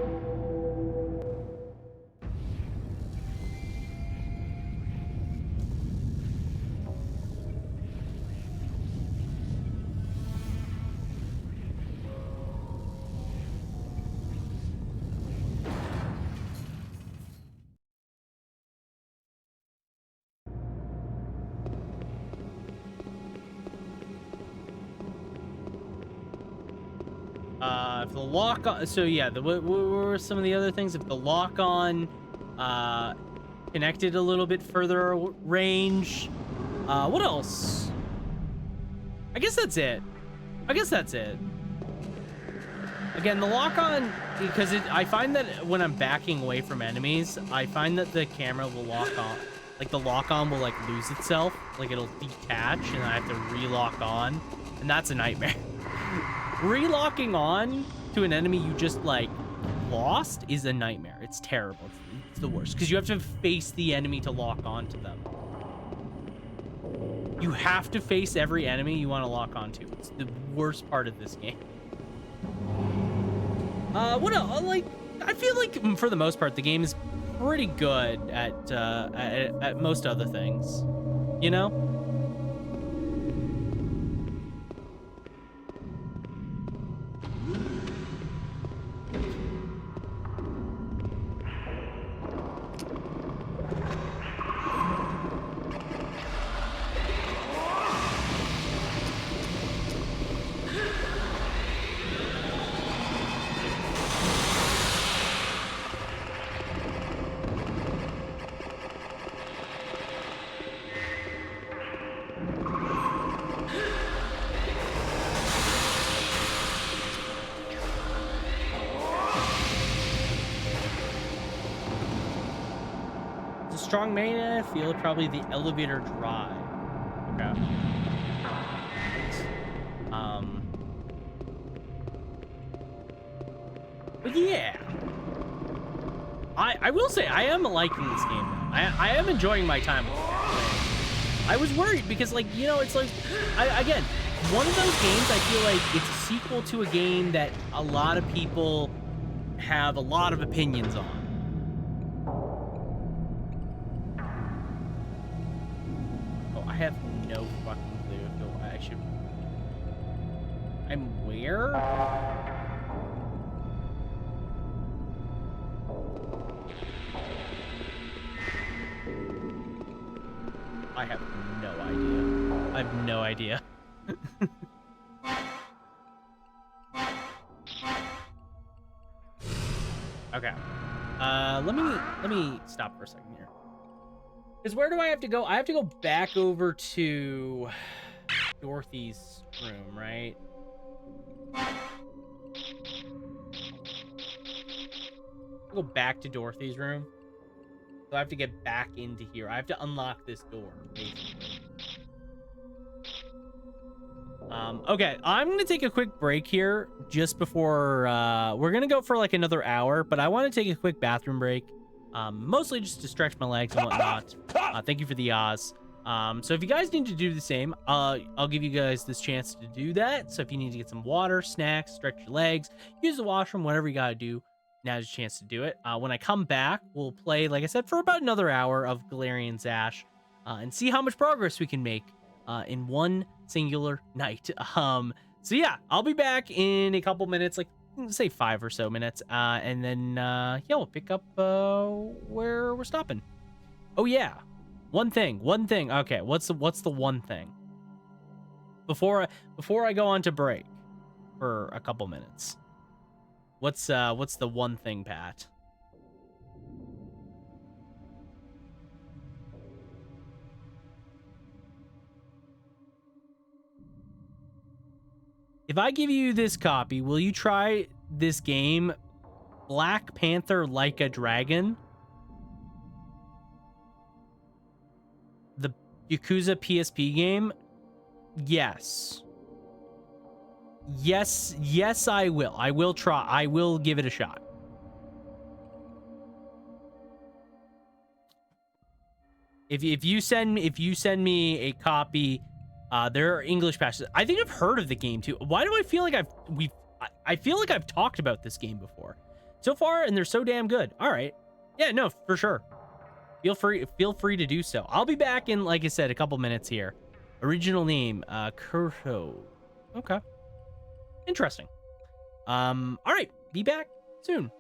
If the lock on, so yeah, what were some of the other things? If the lock on connected a little bit further range, what else? I guess that's it. Again, the lock on, because I find that when I'm backing away from enemies, I find that the camera will lock on, like the lock on will like lose itself, like it'll detach, and I have to re-lock on, and that's a nightmare. Relocking on to an enemy you just like lost is a nightmare. It's terrible. It's the worst because you have to face the enemy to lock on to them. You have to face every enemy you want to lock onto. It's the worst part of this game. What else? Like, I feel like for the most part the game is pretty good at most other things, you know? Strong main, I feel probably the elevator drive. Okay. But yeah, I will say I am liking this game now. I am enjoying my time with it. I was worried because, like, you know, it's like again, one of those games I feel like it's a sequel to a game that a lot of people have a lot of opinions on. I have no fucking clue if I should... I'm where? I have no idea. I have no idea. Okay. Let me stop for a second here. Because where do I have to go? I have to go back over to Dorothy's room, right? Go back to Dorothy's room. So I have to get back into here. I have to unlock this door, basically. Okay, I'm gonna take a quick break here just before we're gonna go for like another hour, but I want to take a quick bathroom break, mostly just to stretch my legs and whatnot. Thank you for the Oz. So if you guys need to do the same, I'll give you guys this chance to do that. So if you need to get some water, snacks, stretch your legs, use the washroom, whatever you gotta do, now's your chance to do it. When I come back, we'll play, like I said, for about another hour of Galerians Ash, and see how much progress we can make in one singular night. So yeah, I'll be back in a couple minutes, like say 5 or so minutes, and then yeah, we'll pick up where we're stopping. Oh yeah, one thing. Okay, what's the one thing before I go on to break for a couple minutes? What's the one thing, Pat? If I give you this copy, will you try this game, Black Panther Like a Dragon? The Yakuza PSP game? Yes. Yes, I will. I will try. I will give it a shot. If you send me a copy, there are English patches. I think I've heard of the game too. Why do I feel like I feel like I've talked about this game before so far, and they're so damn good. All right, yeah, no, for sure. Feel free to do so. I'll be back in, like I said, a couple minutes here. Original name, Kurho. Okay, interesting. All right, be back soon.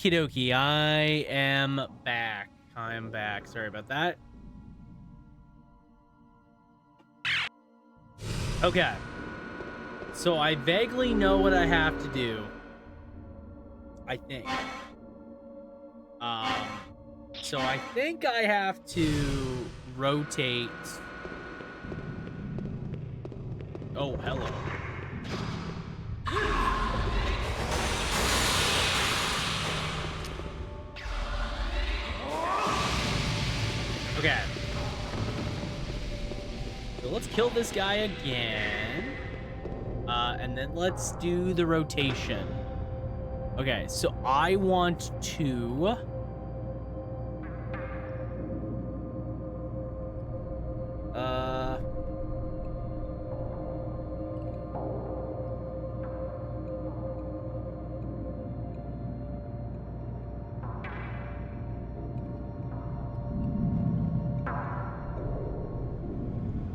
Okie dokie, I am back. I'm back. Sorry about that. Okay. So I vaguely know what I have to do. I think. So I think I have to rotate. Oh, hello. Okay. So let's kill this guy again. And then let's do the rotation. Okay, so I want to...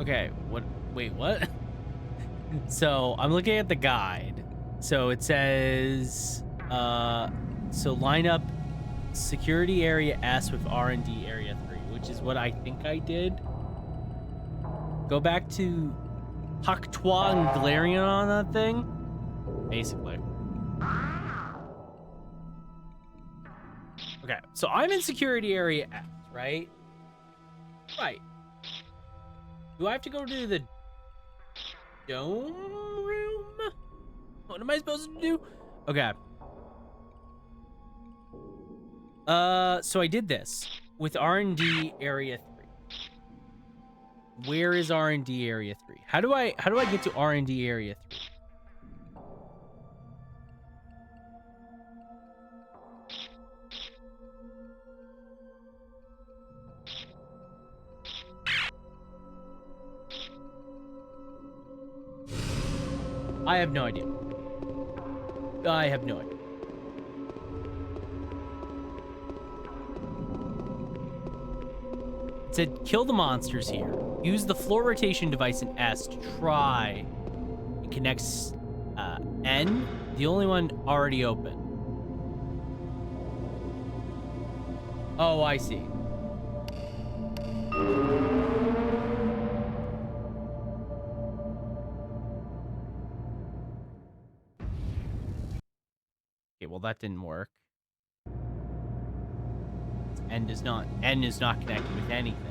Okay, what? Wait, what? So I'm looking at the guide. So it says, so line up security area S with R&D area 3, which is what I think I did. Go back to Kloqdq and Galerian on that thing, basically. Okay, so I'm in security area S, right? Right. Do I have to go to the dome room? What am I supposed to do? Okay. So I did this with R&D area 3. Where is R&D area 3? How do I get to R&D area 3? I have no idea. I have no idea. It said, kill the monsters here. Use the floor rotation device in S to try. It connects N, the only one already open. Oh, I see. Okay, well that didn't work. N is not connected with anything.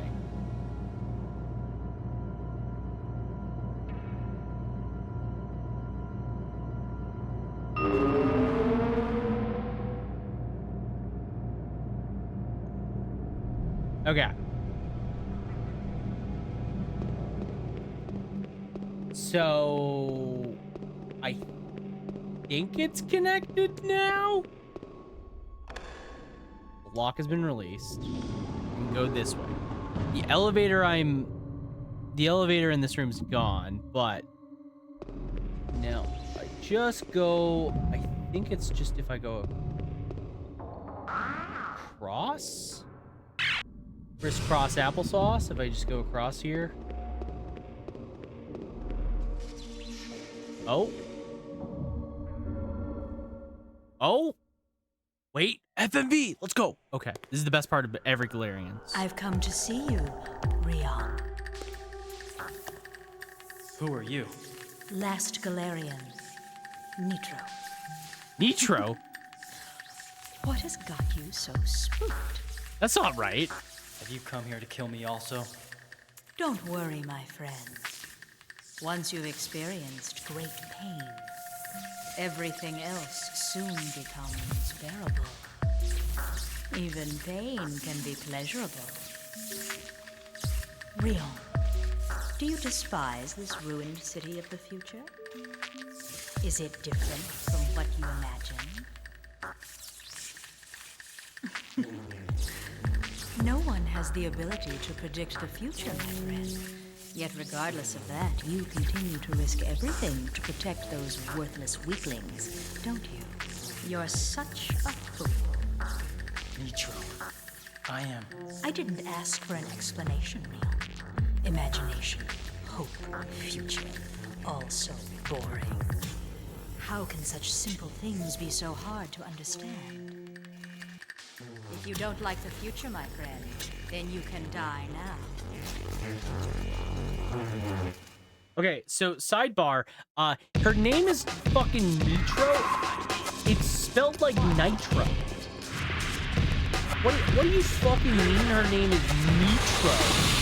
Okay. So I think it's connected now. The lock has been released. We can go this way. The elevator in this room's gone, but now I just go, I think it's just if I go across? Crisscross applesauce, if I just go across here. Oh. Oh. Wait, FMV, let's go. Okay, this is the best part of every Galerians. I've come to see you, Rion. Who are you? Last Galerian, Nitro. Nitro? What has got you so spooked? That's not right. Have you come here to kill me also? Don't worry, my friend. Once you've experienced great pain, everything else soon becomes bearable. Even pain can be pleasurable. Rion, do you despise this ruined city of the future? Is it different from what you imagined? No one has the ability to predict the future, my friend. Yet regardless of that, you continue to risk everything to protect those worthless weaklings, don't you? You're such a fool. Nitro, I am. I didn't ask for an explanation, Neil. Imagination, hope, future, all so boring. How can such simple things be so hard to understand? If you don't like the future, my friend, then you can die now. Okay, so sidebar, her name is fucking Nitro. It's spelled like nitro. What do you fucking mean her name is Nitro?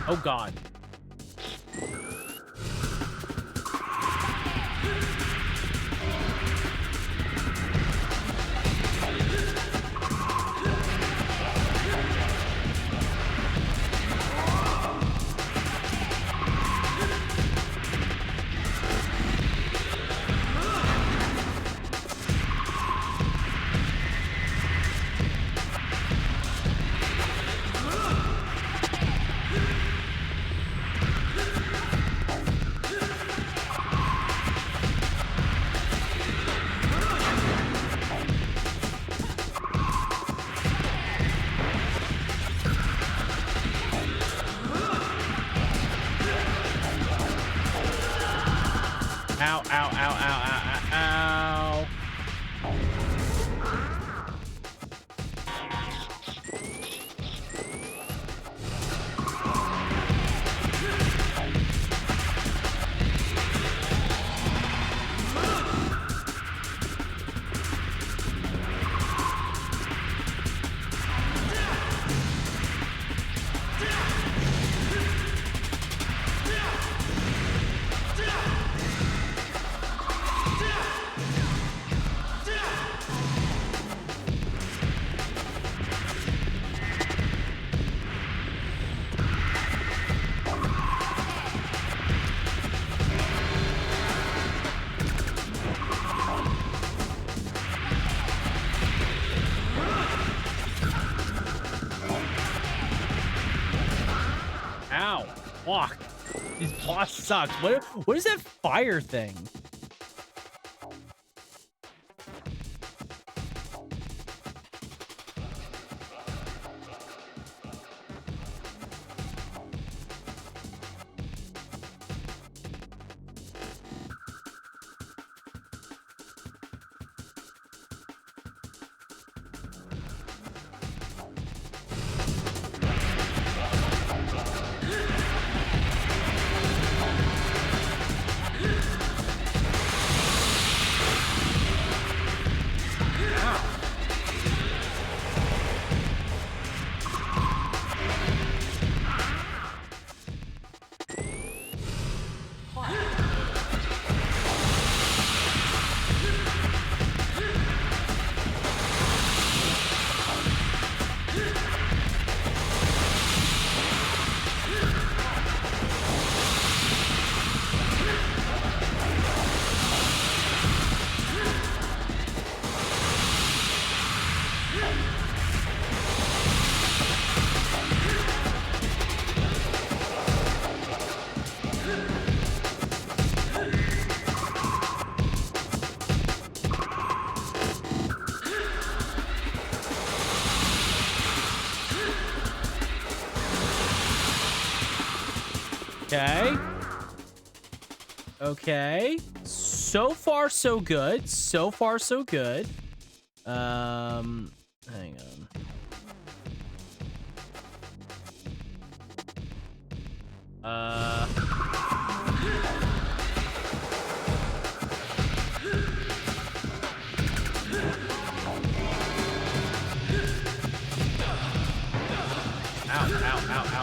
Oh god. Ow, ow, ow, ow, ow, ow. Ow. Fuck. This boss sucks. What is that fire thing? Okay. Okay. So far, so good. So far, so good. Hang on. Ow, ow, ow, ow, ow, ow.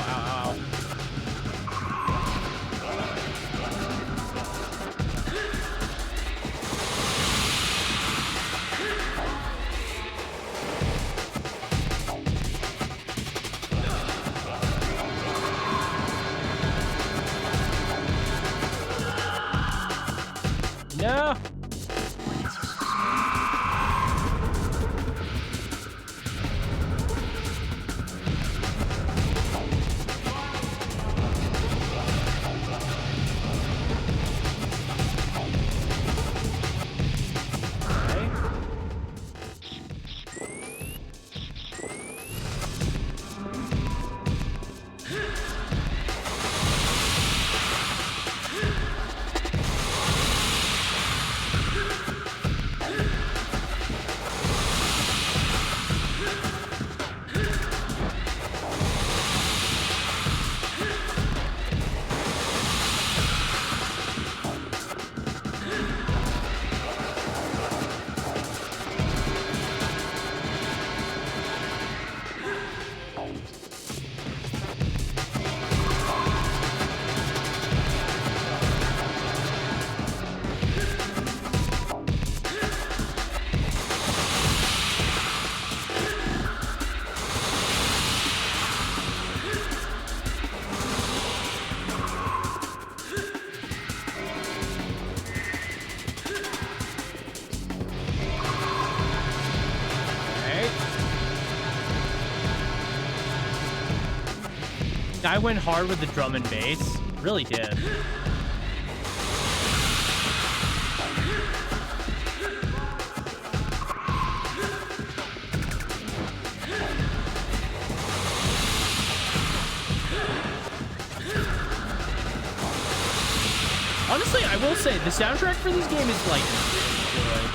No. I went hard with the drum and bass. Really did. Honestly, I will say the soundtrack for this game is like really good.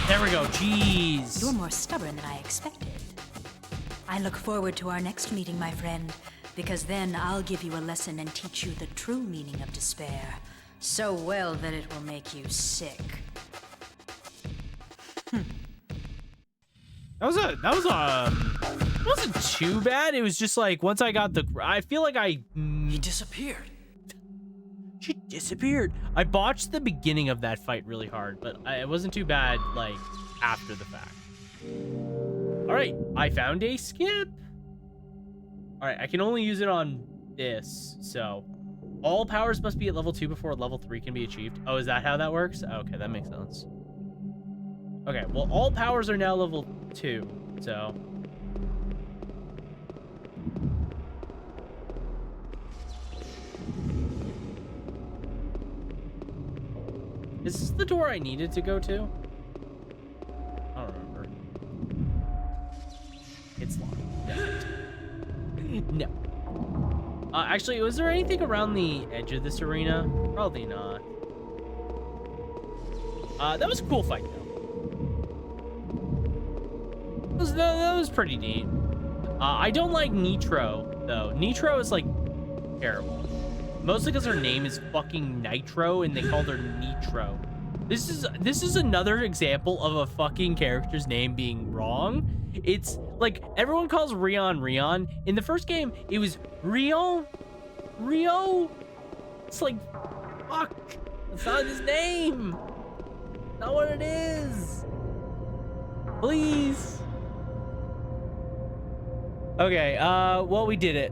There we go. Jeez. You're more stubborn than I expected. I look forward to our next meeting, my friend, because then I'll give you a lesson and teach you the true meaning of despair. So well that it will make you sick. It wasn't too bad. It was just like once I got I feel like He disappeared. She disappeared. I botched the beginning of that fight really hard, but it wasn't too bad, like, after the fact. All right, I found a skip. All right, I can only use it on this, so all powers must be at level 2 before level 3 can be achieved. Oh, is that how that works? Okay, that makes sense. Okay, well, all powers are now level 2, so... Is this the door I needed to go to? I don't remember. It's locked. No. Actually, was there anything around the edge of this arena? Probably not. That was a cool fight, though. That was pretty neat. I don't like Nitro, though. Nitro is, like, terrible. Mostly because her name is fucking Nitro, and they called her Nitro. This is another example of a fucking character's name being wrong. It's like everyone calls Rion Rion. In the first game, it was Rion. Rio. It's like, fuck. That's not his name. Not what it is. Please. Okay. Well, we did it.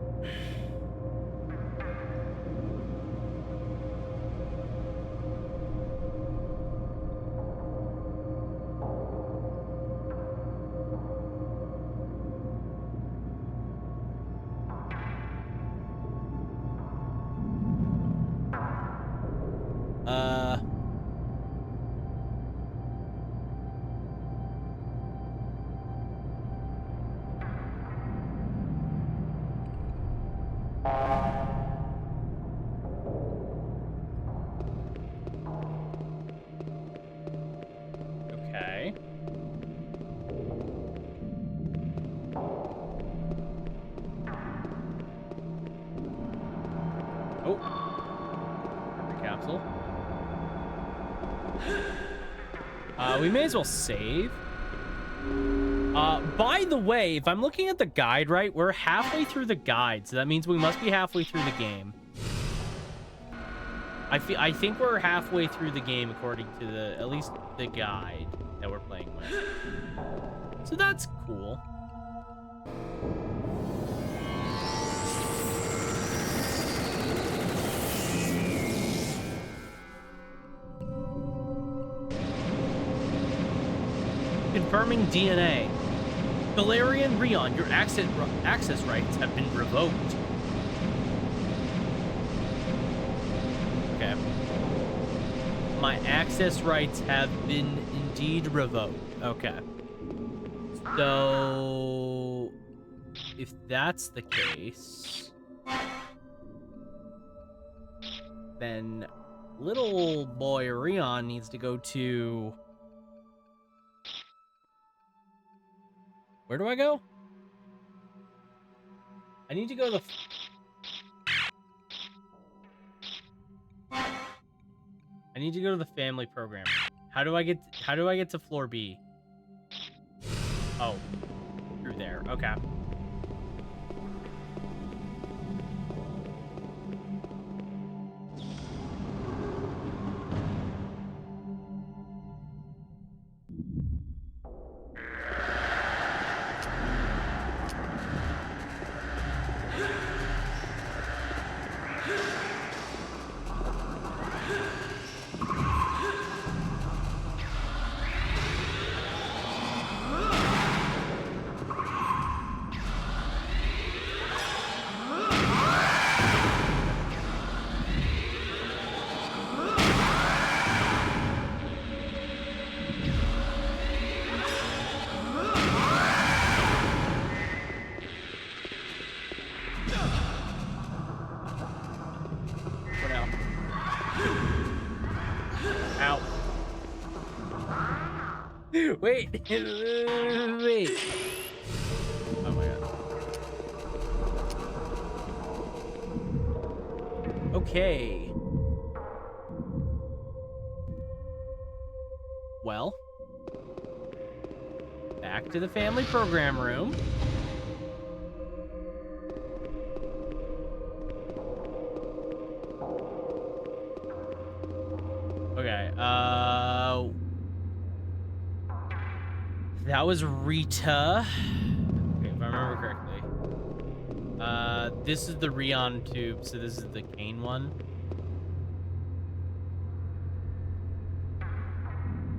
Oh. Memory capsule. We may as well save. By the way, if I'm looking at the guide right, we're halfway through the guide, so that means we must be halfway through the game. I think we're halfway through the game according to at least the guide that we're playing with. So that's cool. Confirming DNA. Galerian Rion, your access rights have been revoked. Okay. My access rights have been indeed revoked. Okay. So, if that's the case, then little boy Rion needs to go to... Where do I go? I need to go to the... I need to go to the family program. How do I get to floor B? Oh, through there. Okay. Wait. Wait. Oh my god. Okay. Well. Back to the family program room. Okay, that was Rita. Okay, if I remember correctly. This is the Rion tube, so this is the Kane one.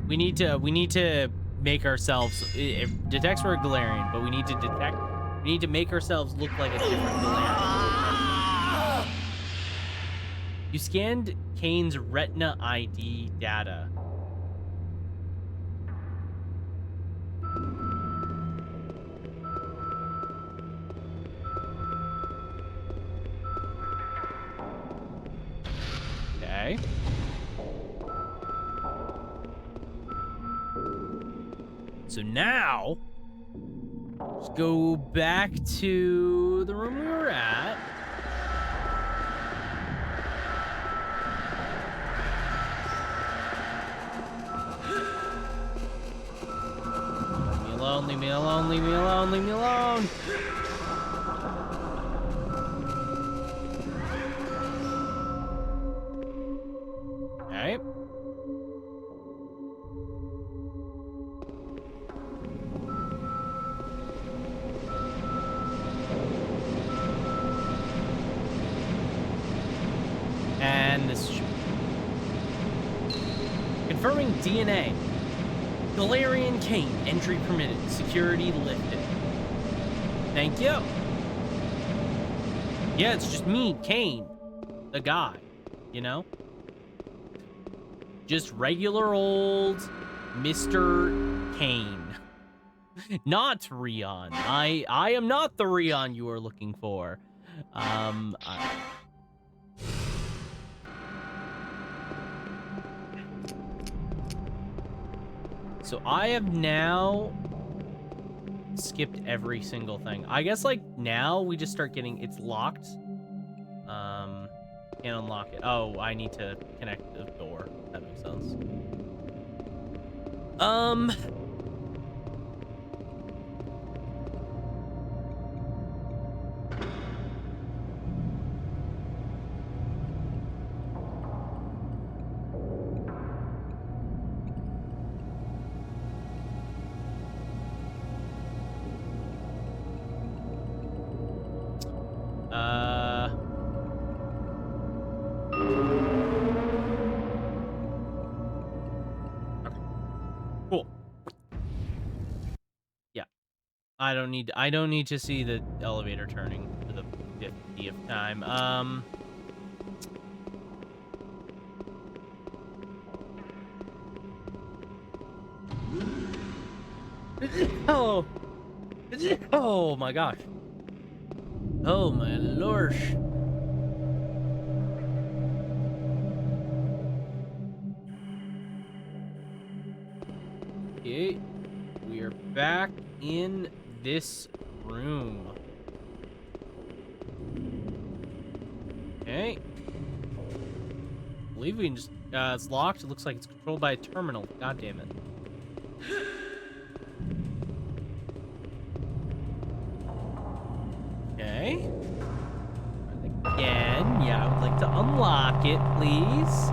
We need to make ourselves, it detects we're a Galerian, but we need to make ourselves look like a different Galerian. You scanned Kane's retina ID data. Okay. So now, let's go back to the room we were at. Leave me alone, leave me alone, leave me alone. Okay. And this should... Confirming DNA. Galerian Kane, entry permitted, security lifted. Thank you. Yeah, it's just me, Kane, the guy, you know? Just regular old Mr. Kane. Not Rion. I am not the Rion you are looking for. So I have now skipped every single thing. I guess like now we just start getting, it's locked. Can't unlock it. Oh, I need to connect the door. That makes sense. Cool. Yeah. I don't need to see the elevator turning for the 50th time. Oh. Oh my gosh. Oh my lord. Okay, we are back in this room. Okay. I believe we can just, it's locked. It looks like it's controlled by a terminal. God damn it. Okay. Again, yeah, I would like to unlock it, please.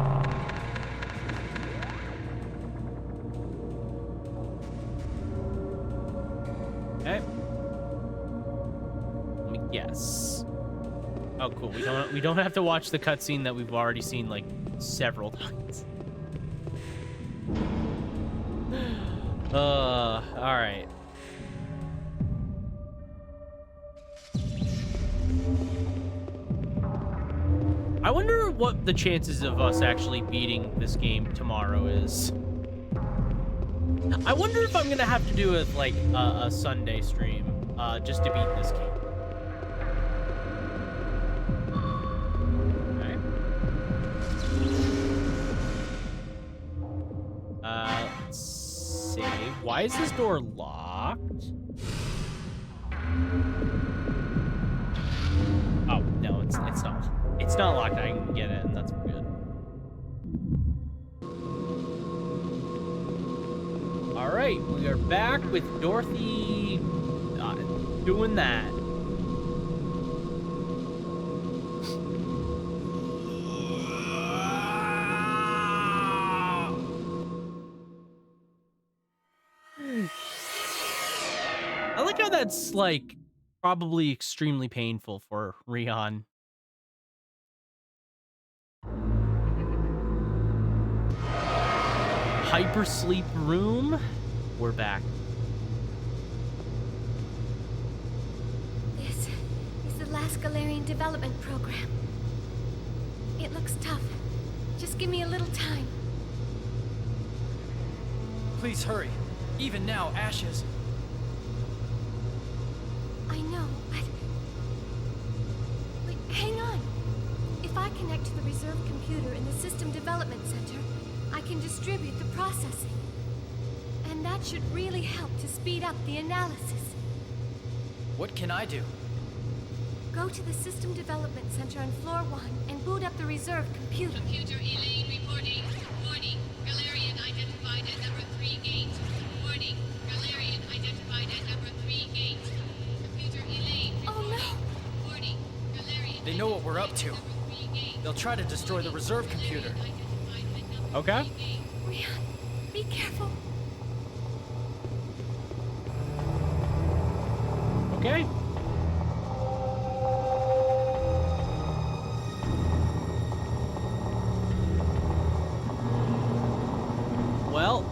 Okay. Let me guess. Oh, cool. We don't have to watch the cutscene that we've already seen like several times. All right. I wonder what the chances of us actually beating this game tomorrow is. I wonder if I'm gonna have to do a Sunday stream just to beat this game. Okay. Let's save. Why is this door locked? Oh no, it's not. It's not locked. I can get in. That's good. All right, we are back with Dorothy doing that. I like how that's like probably extremely painful for Rion. Hypersleep room. We're back. This is the last Galerian development program. It looks tough. Just give me a little time. Please hurry. Even now, Ashes. I know, but... Wait, hang on. If I connect to the reserve computer in the System Development Center, I can distribute the processing. And that should really help to speed up the analysis. What can I do? Go to the System Development Center on floor 1 and boot up the reserve computer. Computer Elaine reporting. Warning. Galerian identified at number 3 gate. Warning. Galerian identified at number 3 gate. Computer Elaine reporting. Oh no! Warning. Galerian. They know what we're up to. They'll try to destroy the reserve computer. Okay. Rion, be careful. Okay. Well,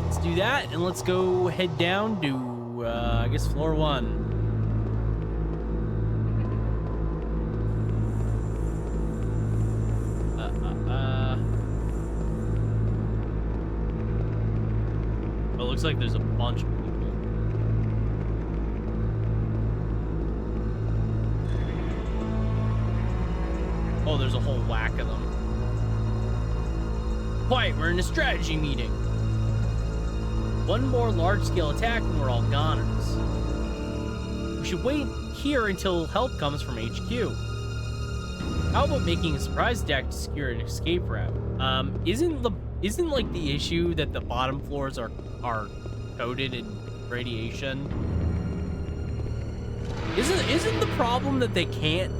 let's do that, and let's go head down to, I guess, floor 1. Oh, it looks like there's a bunch of people. Oh, there's a whole whack of them. Quiet, we're in a strategy meeting. One more large-scale attack and we're all goners. We should wait here until help comes from HQ. How about making a surprise attack to secure an escape route? Isn't like the issue that the bottom floors are coated in radiation? Isn't the problem that they can't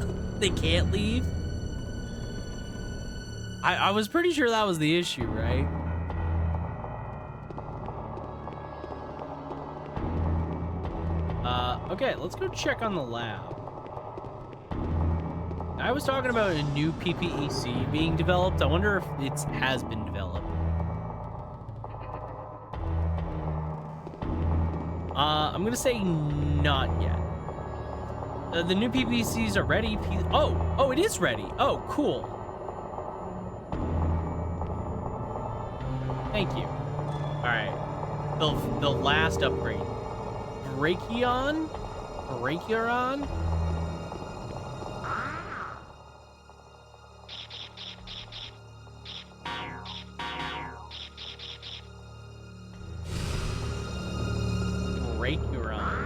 leave? I was pretty sure that was the issue, right? Okay, let's go check on the lab. I was talking about a new PPEC being developed. I wonder if it has been developed. I'm gonna say not yet. The new PPCs are ready. Oh, it is ready. Oh, cool. Thank you. All right, the last upgrade. Brachion?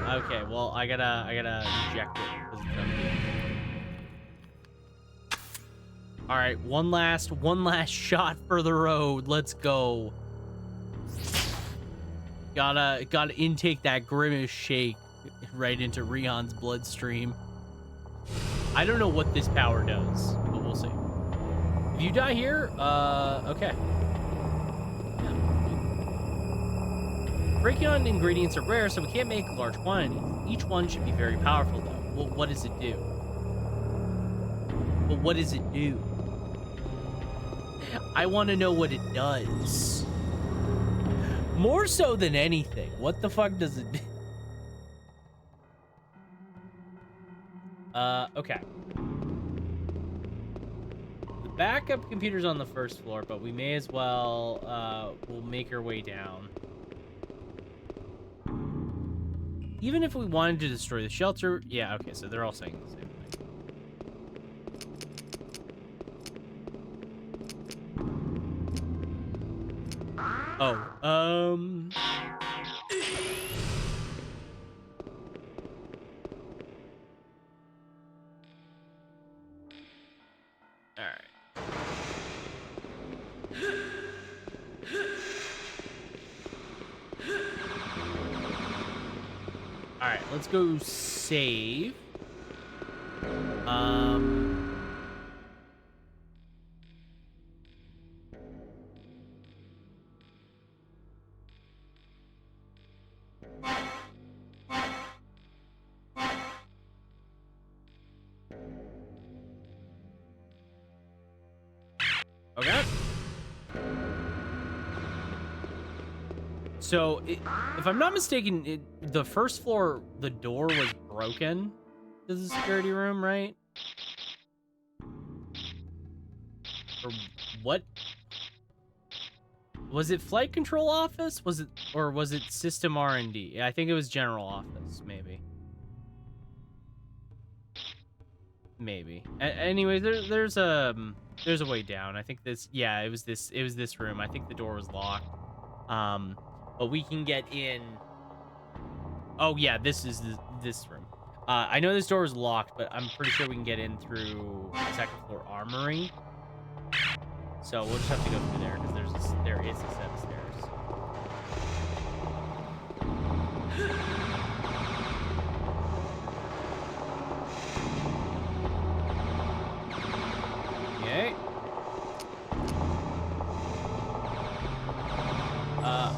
Okay, well, I gotta inject it. All right, one last shot for the road. Let's go. Gotta intake that Grimace shake right into Rion's bloodstream. I don't know what this power does, but we'll see. If you die here, okay. Brachion ingredients are rare, so we can't make large quantities. Each one should be very powerful, though. Well, what does it do? Well, what does it do? I want to know what it does. More so than anything. What the fuck does it do? Okay. The backup computer's on the first floor, but we may as well, we'll make our way down. Even if we wanted to destroy the shelter... Yeah, okay, so they're all saying the same thing. Oh, Alright. Alright, let's go save. Okay. So, if I'm not mistaken, the first floor, the door was broken to the security room, right? Or what? Was it flight control office? Was it, or was it system R&D? I think it was general office, maybe. Maybe. Anyway, there's a way down. I think this, yeah, it was this room. I think the door was locked. But we can get in. Oh yeah, this is this room. I know this door is locked, but I'm pretty sure we can get in through the second floor armory. So we'll just have to go through there because there is a set of stairs. Okay.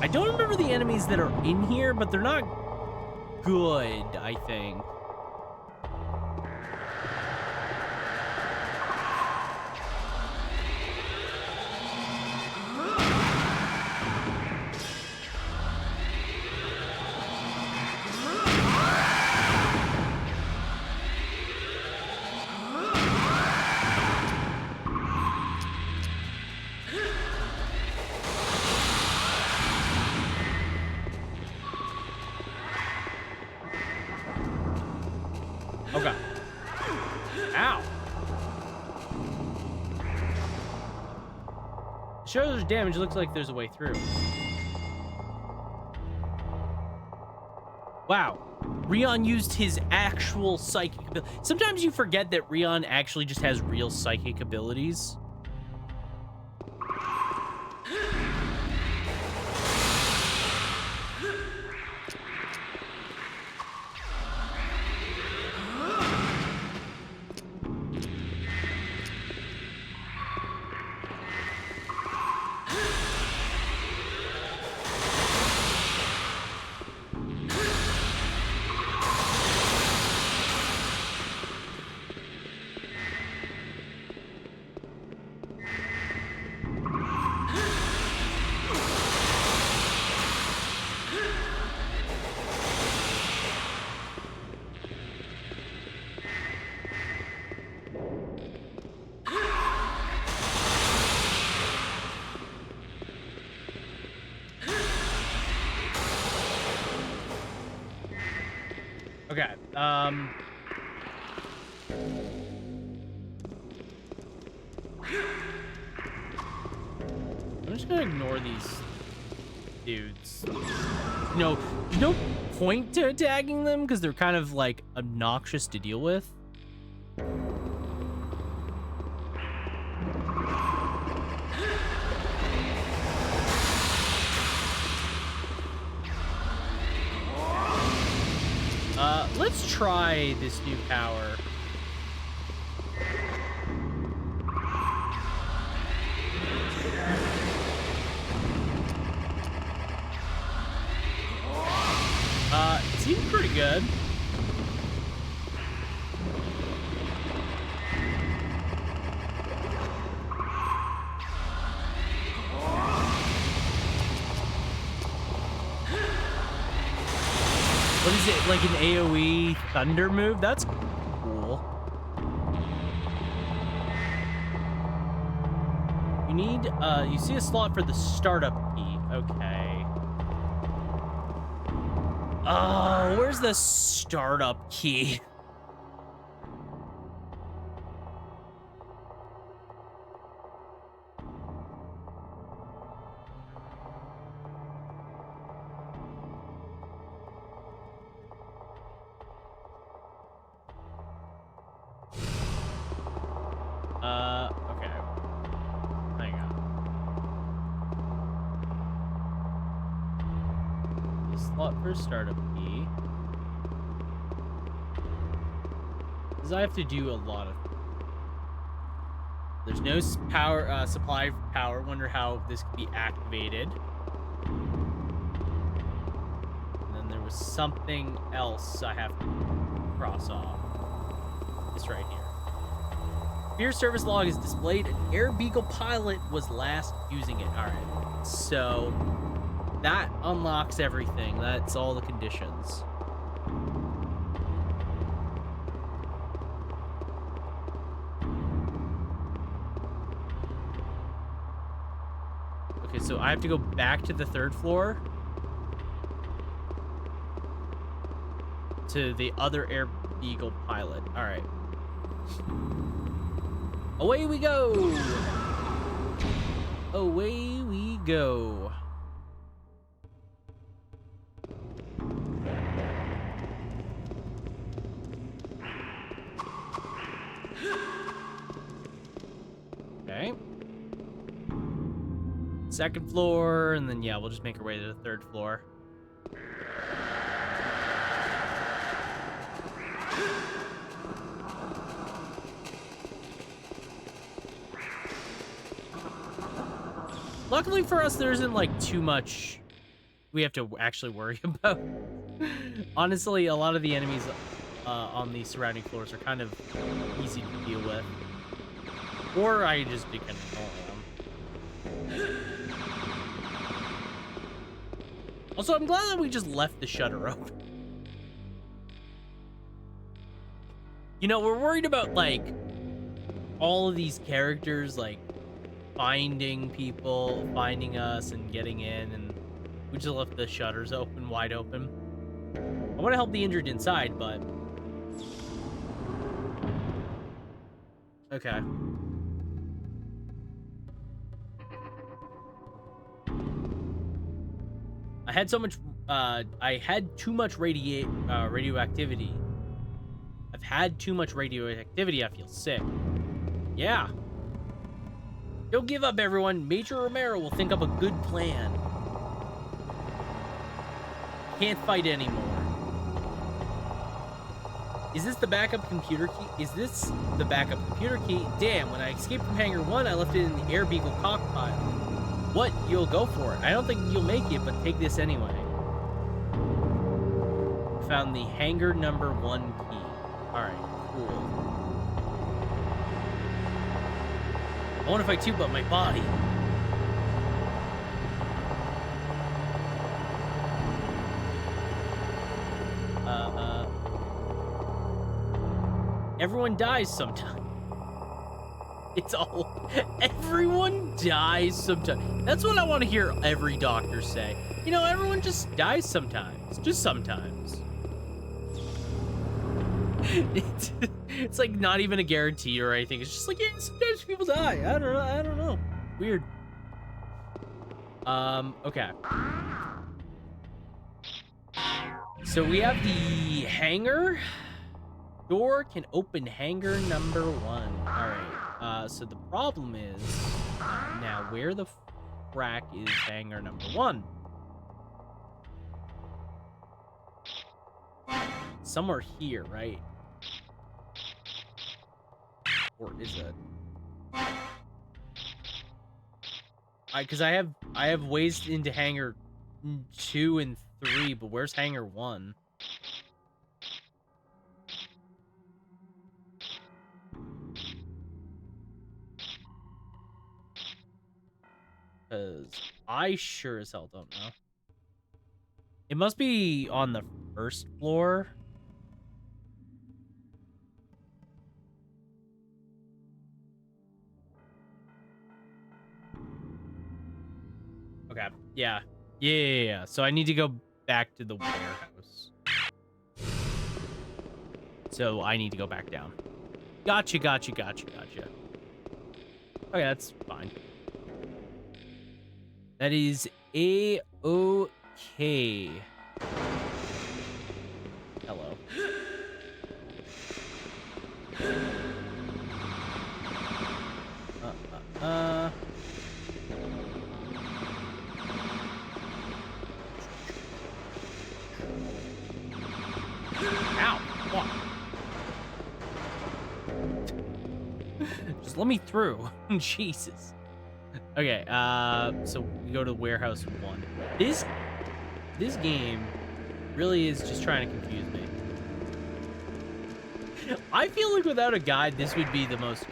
I don't remember the enemies that are in here, but they're not good, I think. Okay. Ow. Shows there's damage. Looks like there's a way through. Wow. Rion used his actual psychic ability. Sometimes you forget that Rion actually just has real psychic abilities. Okay, I'm just gonna ignore these dudes. No, there's no point to attacking them because they're kind of like obnoxious to deal with. Let's try this new power. It seems pretty good. What is it, like an AoE thunder move? That's cool. You need, you see a slot for the startup key. Okay. Oh, where's the startup key? Okay. Hang on. The slot for startup key. Because I have to do a lot of... There's no power, supply of power. Wonder how this could be activated. And then there was something else I have to cross off. This right here. Fear service log is displayed. An Air Beagle pilot was last using it. All right. So that unlocks everything. That's all the conditions. Okay, so I have to go back to the 3rd floor to the other Air Beagle pilot. All right. Away we go! Away we go. Okay. 2nd floor, and then, yeah, we'll just make our way to the 3rd floor. Luckily for us, there isn't, like, too much we have to actually worry about. Honestly, a lot of the enemies on the surrounding floors are kind of easy to deal with. Or I just be kind of ignore them. Also, I'm glad that we just left the shutter open. You know, we're worried about, like, all of these characters, like, finding people, finding us, and getting in, and we just left the shutters open, wide open. I want to help the injured inside, but... Okay. I had so much I had too much radioactivity. I've had too much radioactivity. I feel sick. Yeah. Don't give up, everyone. Major Romero will think up a good plan. Can't fight anymore. Is this the backup computer key? Is this the backup computer key? Damn, when I escaped from Hangar 1, I left it in the Air Beagle cockpile. What? You'll go for it. I don't think you'll make it, but take this anyway. Found the Hangar number 1 key. Alright, cool. I want to fight too, but my body. Everyone dies sometime. It's all... Everyone dies sometime. That's what I want to hear every doctor say. You know, everyone just dies sometimes. Just sometimes. It's like not even a guarantee or anything. It's just like, yeah, sometimes people die. I don't know. Weird. Okay. So we have the hangar. Door can open hangar number 1. Alright. So the problem is now where the frack is hangar number 1? Somewhere here, right? Or is it? Because I have ways into hangar 2 and 3, but where's hangar 1? Because I sure as hell don't know. It must be on the first floor. Okay. Yeah. Yeah. So I need to go back to the warehouse. So I need to go back down. Gotcha. Okay, that's fine. That is A-okay. Hello. Ow! What? Just let me through. Jesus. Okay, so we go to warehouse 1. This game really is just trying to confuse me. I feel like without a guide, this would be the most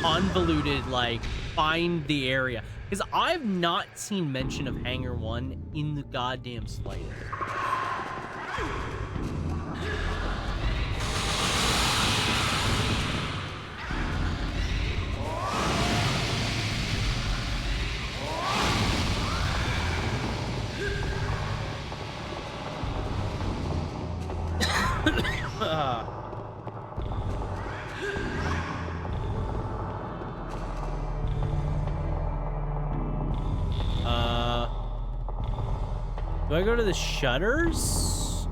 convoluted, like, find the area. Because I've not seen mention of Hangar 1 in the goddamn slightest. Do I go to the shutters?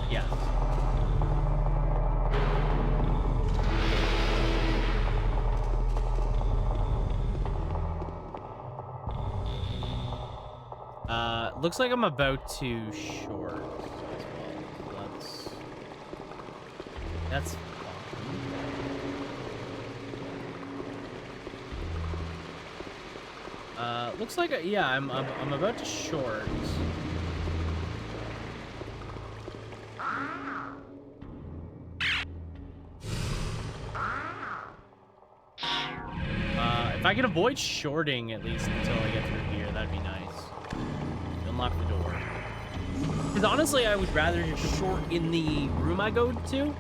Yes. Looks like I'm about to short as well. That's fine. Looks like yeah, I'm about to short. If I can avoid shorting at least until I get through here, that'd be nice. Unlock the door. Because honestly, I would rather just short in the room I go to.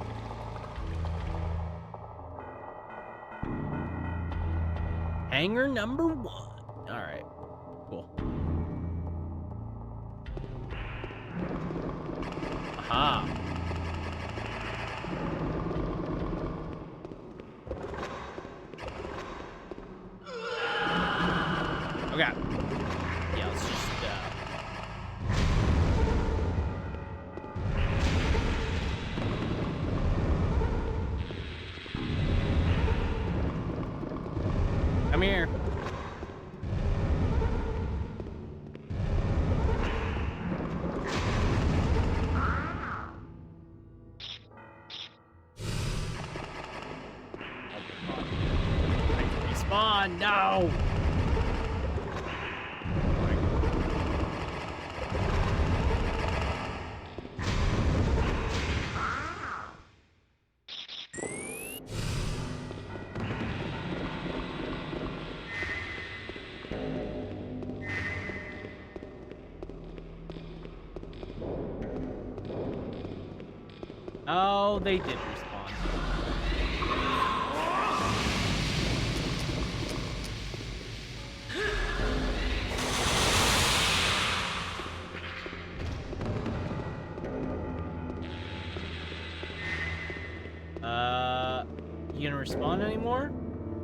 Hangar number 1. All right, cool. Aha. let's just come here. Respawn, no! Oh, they did respawn. You gonna respawn anymore?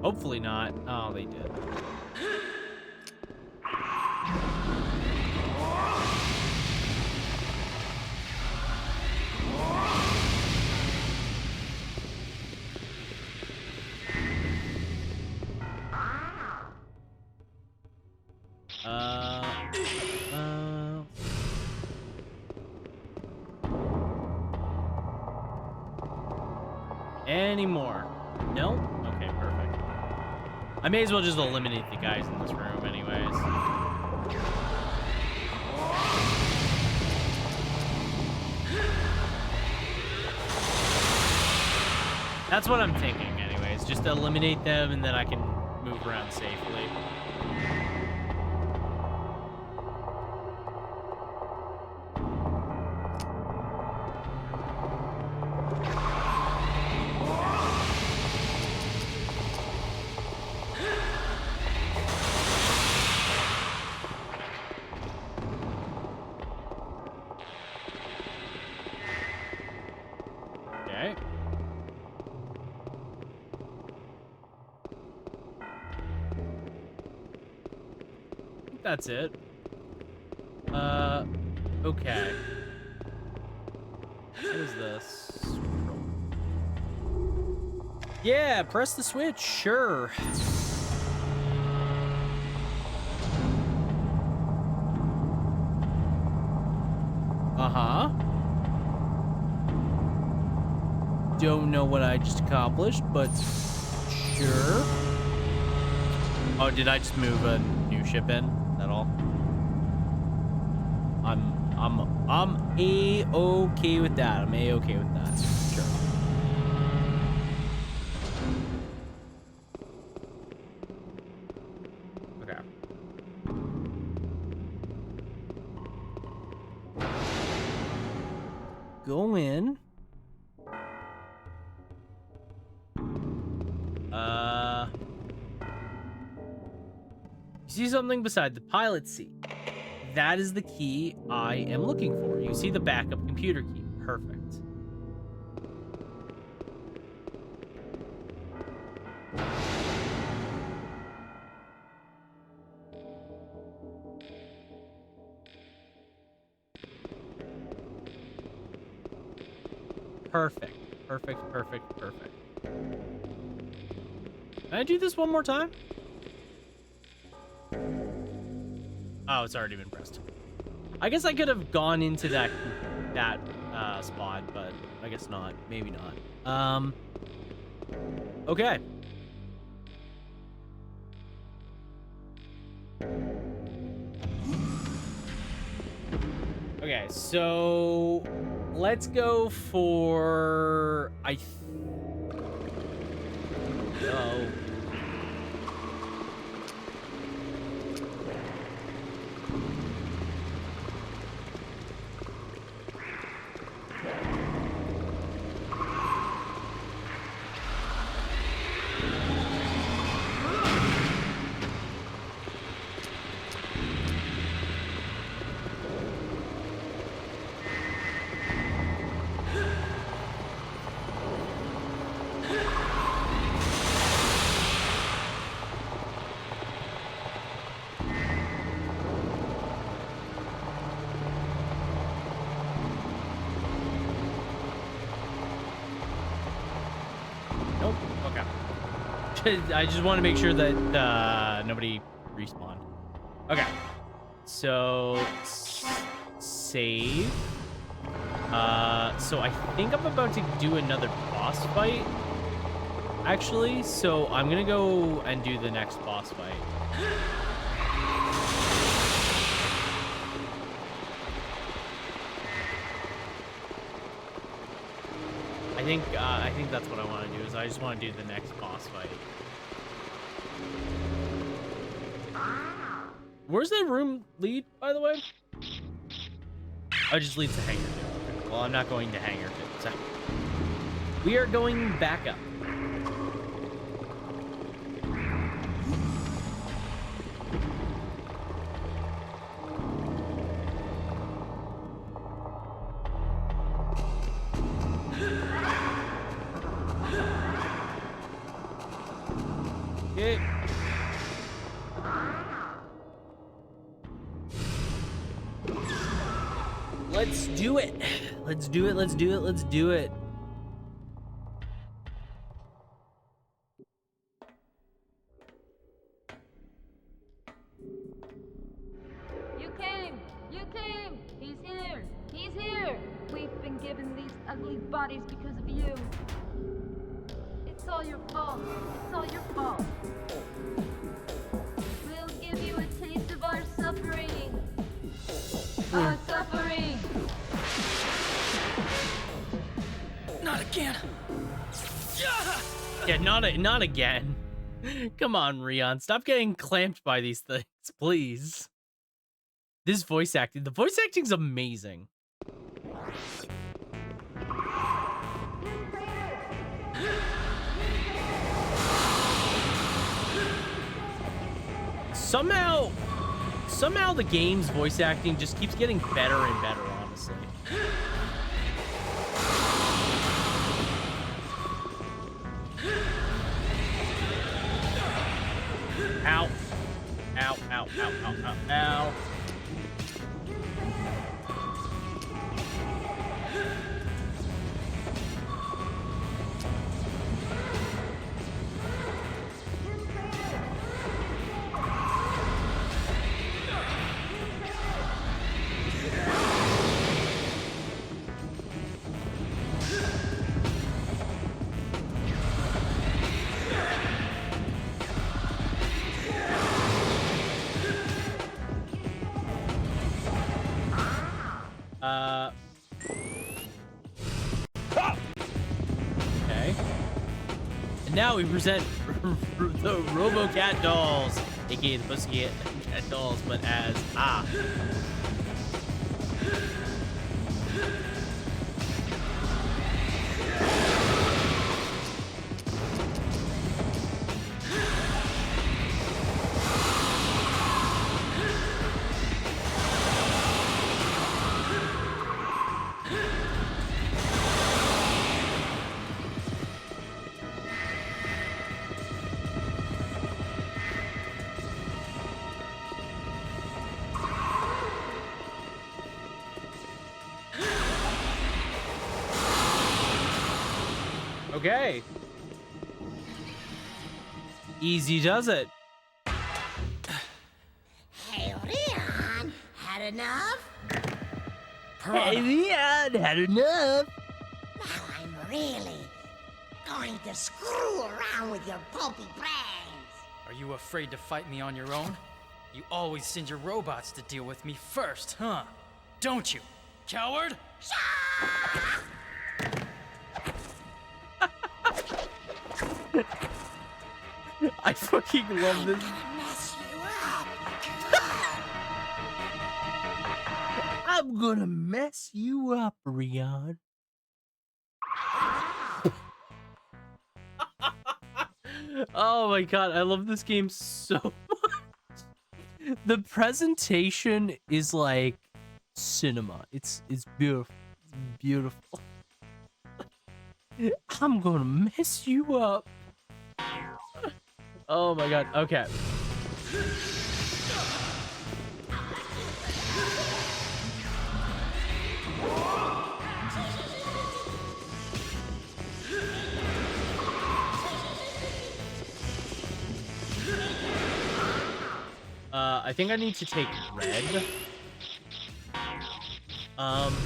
Hopefully not. Oh, they did. Any more? No? Okay, perfect. I may as well just eliminate the guys in this room anyways. That's what I'm thinking anyways. Just eliminate them and then I can move around safely. Okay. I think that's it. Okay. What is this? Yeah, press the switch, sure. Uh-huh. Don't know what I just accomplished, but sure. Oh, did I just move a new ship in? Is that all? I'm A-okay with that. I'm A-okay with that. Sure. Okay. Go in. You see something beside the pilot seat. That is the key I am looking for. You see the backup computer key. Perfect. Perfect. Perfect, perfect, perfect. Can I do this one more time? Oh, it's already been pressed. I guess I could have gone into that spot, but I guess not. Maybe not. Okay. Okay, so let's go for no. I just want to make sure that nobody respawned. Okay. So save. So I think I'm about to do another boss fight. Actually, so I'm gonna go and do the next boss fight. I think that's what I want to do. Is I just want to do the next boss fight. Where's the room lead, by the way? Oh, it just leads to Hangar 2. Well, I'm not going to Hangar 2. So we are going back up. Okay. Let's do it. Let's do it. Let's do it. Let's do it. You came! You came! He's here! He's here! We've been given these ugly bodies because of you. It's all your fault. It's all your fault. We'll give you a taste of our suffering. Our suffering. Not again. Yeah, not again. Come on, Rion. Stop getting clamped by these things, please. This voice acting. The voice acting's amazing. Somehow the game's voice acting just keeps getting better and better, honestly. Ow. Ow, ow, ow, ow, ow, ow. Okay. And now we present the RoboCat dolls, aka the Pussycat dolls, but as Okay. Easy does it. Hey, Leon, had enough? Hey, Leon, had enough. Now I'm really going to screw around with your pulpy brains. Are you afraid to fight me on your own? You always send your robots to deal with me first, huh? Don't you, coward? I fucking love this. I'm gonna mess you up, Rion. Oh my god, I love this game so much. The presentation is like cinema. It's beautiful. It's beautiful. I'm gonna mess you up. Oh my god. Okay. I think I need to take red. Um.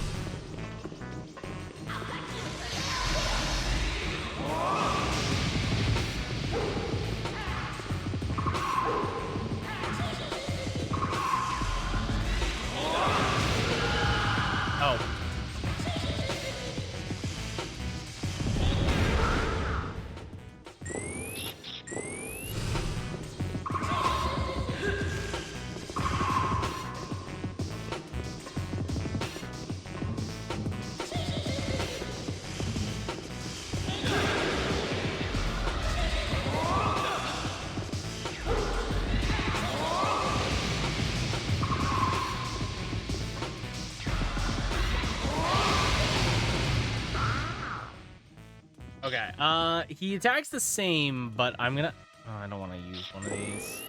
Oh. Okay, he attacks the same, but I'm gonna... Oh, I don't want to use one of these.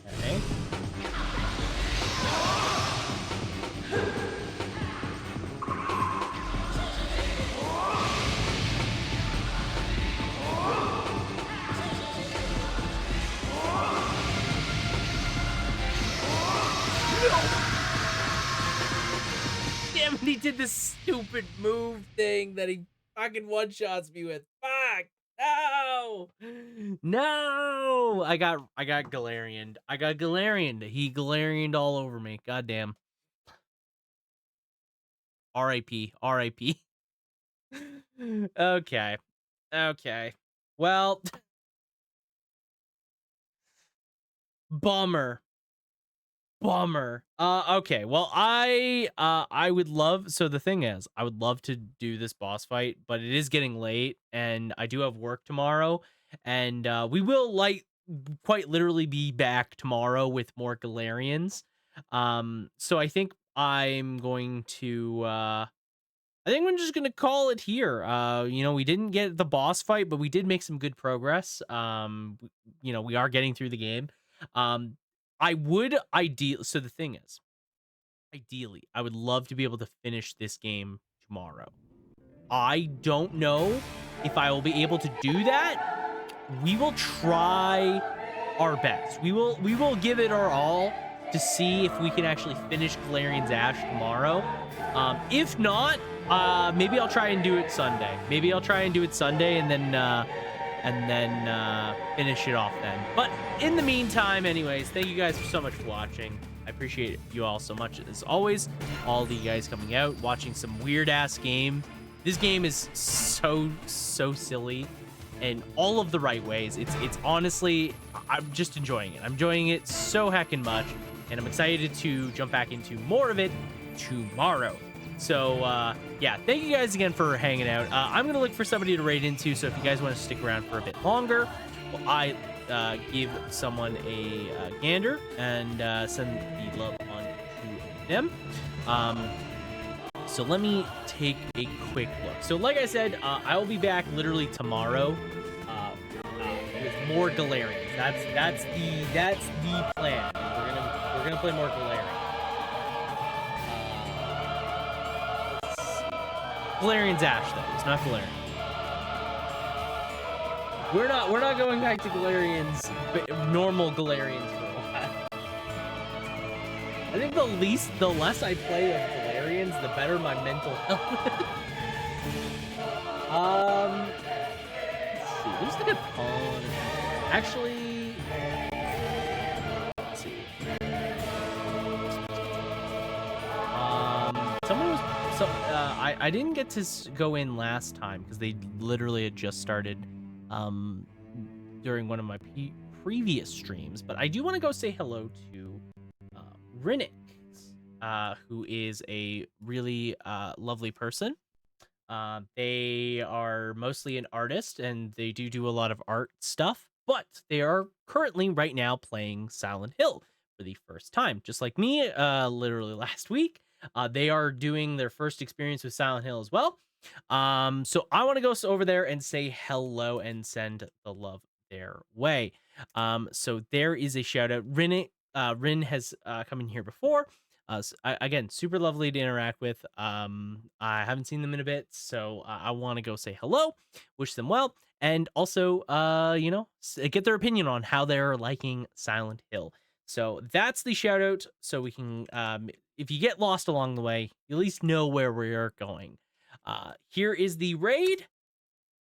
Okay. Damn it, he did this stupid move thing that he fucking one-shots me with. Fuck! No! No! I got Galerian. I got Galerian. He Galerianed all over me. Goddamn. R.I.P. R.I.P. Okay. Okay. Well, bummer. Bummer. Okay. Well, I would love, so the thing is, I would love to do this boss fight, but it is getting late and I do have work tomorrow, and we will quite literally be back tomorrow with more Galerians. So I think I'm going to I think we're just gonna call it here. You know, we didn't get the boss fight, but we did make some good progress. You know, we are getting through the game. Um, I would ideally. So the thing is, ideally, I would love to be able to finish this game tomorrow. I don't know if I will be able to do that. We will try our best. We will give it our all to see if we can actually finish Galerian's Ash tomorrow. If not, maybe I'll try and do it Sunday. Maybe I'll try and do it Sunday and then finish it off then. But in the meantime, anyways, thank you guys so much for watching. I appreciate you all so much as always. All of you guys coming out, watching some weird ass game. This game is so silly in all of the right ways. It's honestly, I'm just enjoying it. I'm enjoying it so heckin' much, and I'm excited to jump back into more of it tomorrow. So yeah, thank you guys again for hanging out. I'm gonna look for somebody to raid into, so if you guys want to stick around for a bit longer, well, I give someone a gander and send the love on to them. So let me take a quick look. So like I said, I will be back literally tomorrow with more Galerians. That's the plan. We're gonna play more Galerian. Galerian's Ash though. It's not Galerian. We're not going back to Galerians, normal Galerians for a while. I think the less I play of Galerians, the better my mental health. Let's see. There's like a ton. Actually, let's see. Someone was I didn't get to go in last time because they literally had just started during one of my previous streams, but I do want to go say hello to Rinnick, who is a really lovely person. They are mostly an artist and they do a lot of art stuff, but they are currently right now playing Silent Hill, for the first time, just like me, literally last week. They are doing their first experience with Silent Hill as well. So I want to go over there and say hello and send the love their way. So there is a shout out. Rin has come in here before. Again, super lovely to interact with. I haven't seen them in a bit, so I want to go say hello, wish them well, and also, get their opinion on how they're liking Silent Hill. So that's the shout out. So we can, if you get lost along the way, you at least know where we are going. Here is the raid,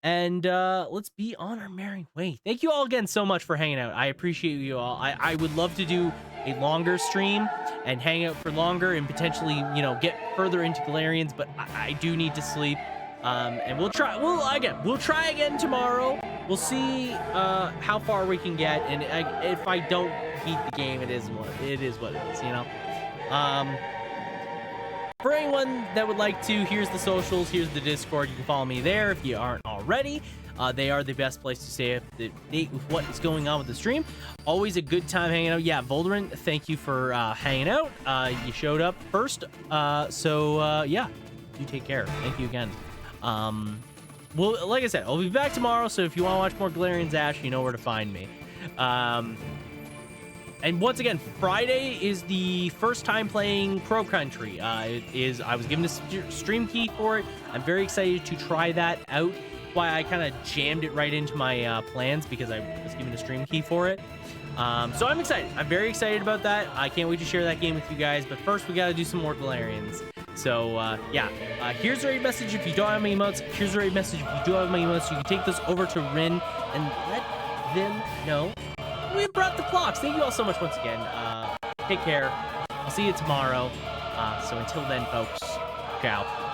and let's be on our merry way. Thank you all again so much for hanging out. I appreciate you all. I would love to do a longer stream and hang out for longer and potentially, get further into Galerians, but I do need to sleep. And we'll try again tomorrow. We'll see how far we can get, and if I don't beat the game, it is what it is, For anyone that would like to, here's the socials, here's the Discord. You can follow me there if you aren't already. They are the best place to stay up to date with what is going on with the stream. Always a good time hanging out. Yeah, Volderin, thank you for hanging out. You showed up first. So yeah, you take care. Thank you again. Well, like I said, I'll be back tomorrow. So if you want to watch more Galerians Ash, you know where to find me. And once again, Friday is the first time playing Crow Country. I was given a stream key for it. I'm very excited to try that out. Why I kind of jammed it right into my plans, because I was given a stream key for it. So I'm excited. I'm very excited about that. I can't wait to share that game with you guys. But first, we got to do some more Galerians. So yeah, here's the raid message if you don't have my emotes. Here's the raid message if you do have my emotes. You can take this over to Rin and let them know we brought the clocks. Thank you all so much once again. Take care. I'll see you tomorrow. So until then, folks, ciao.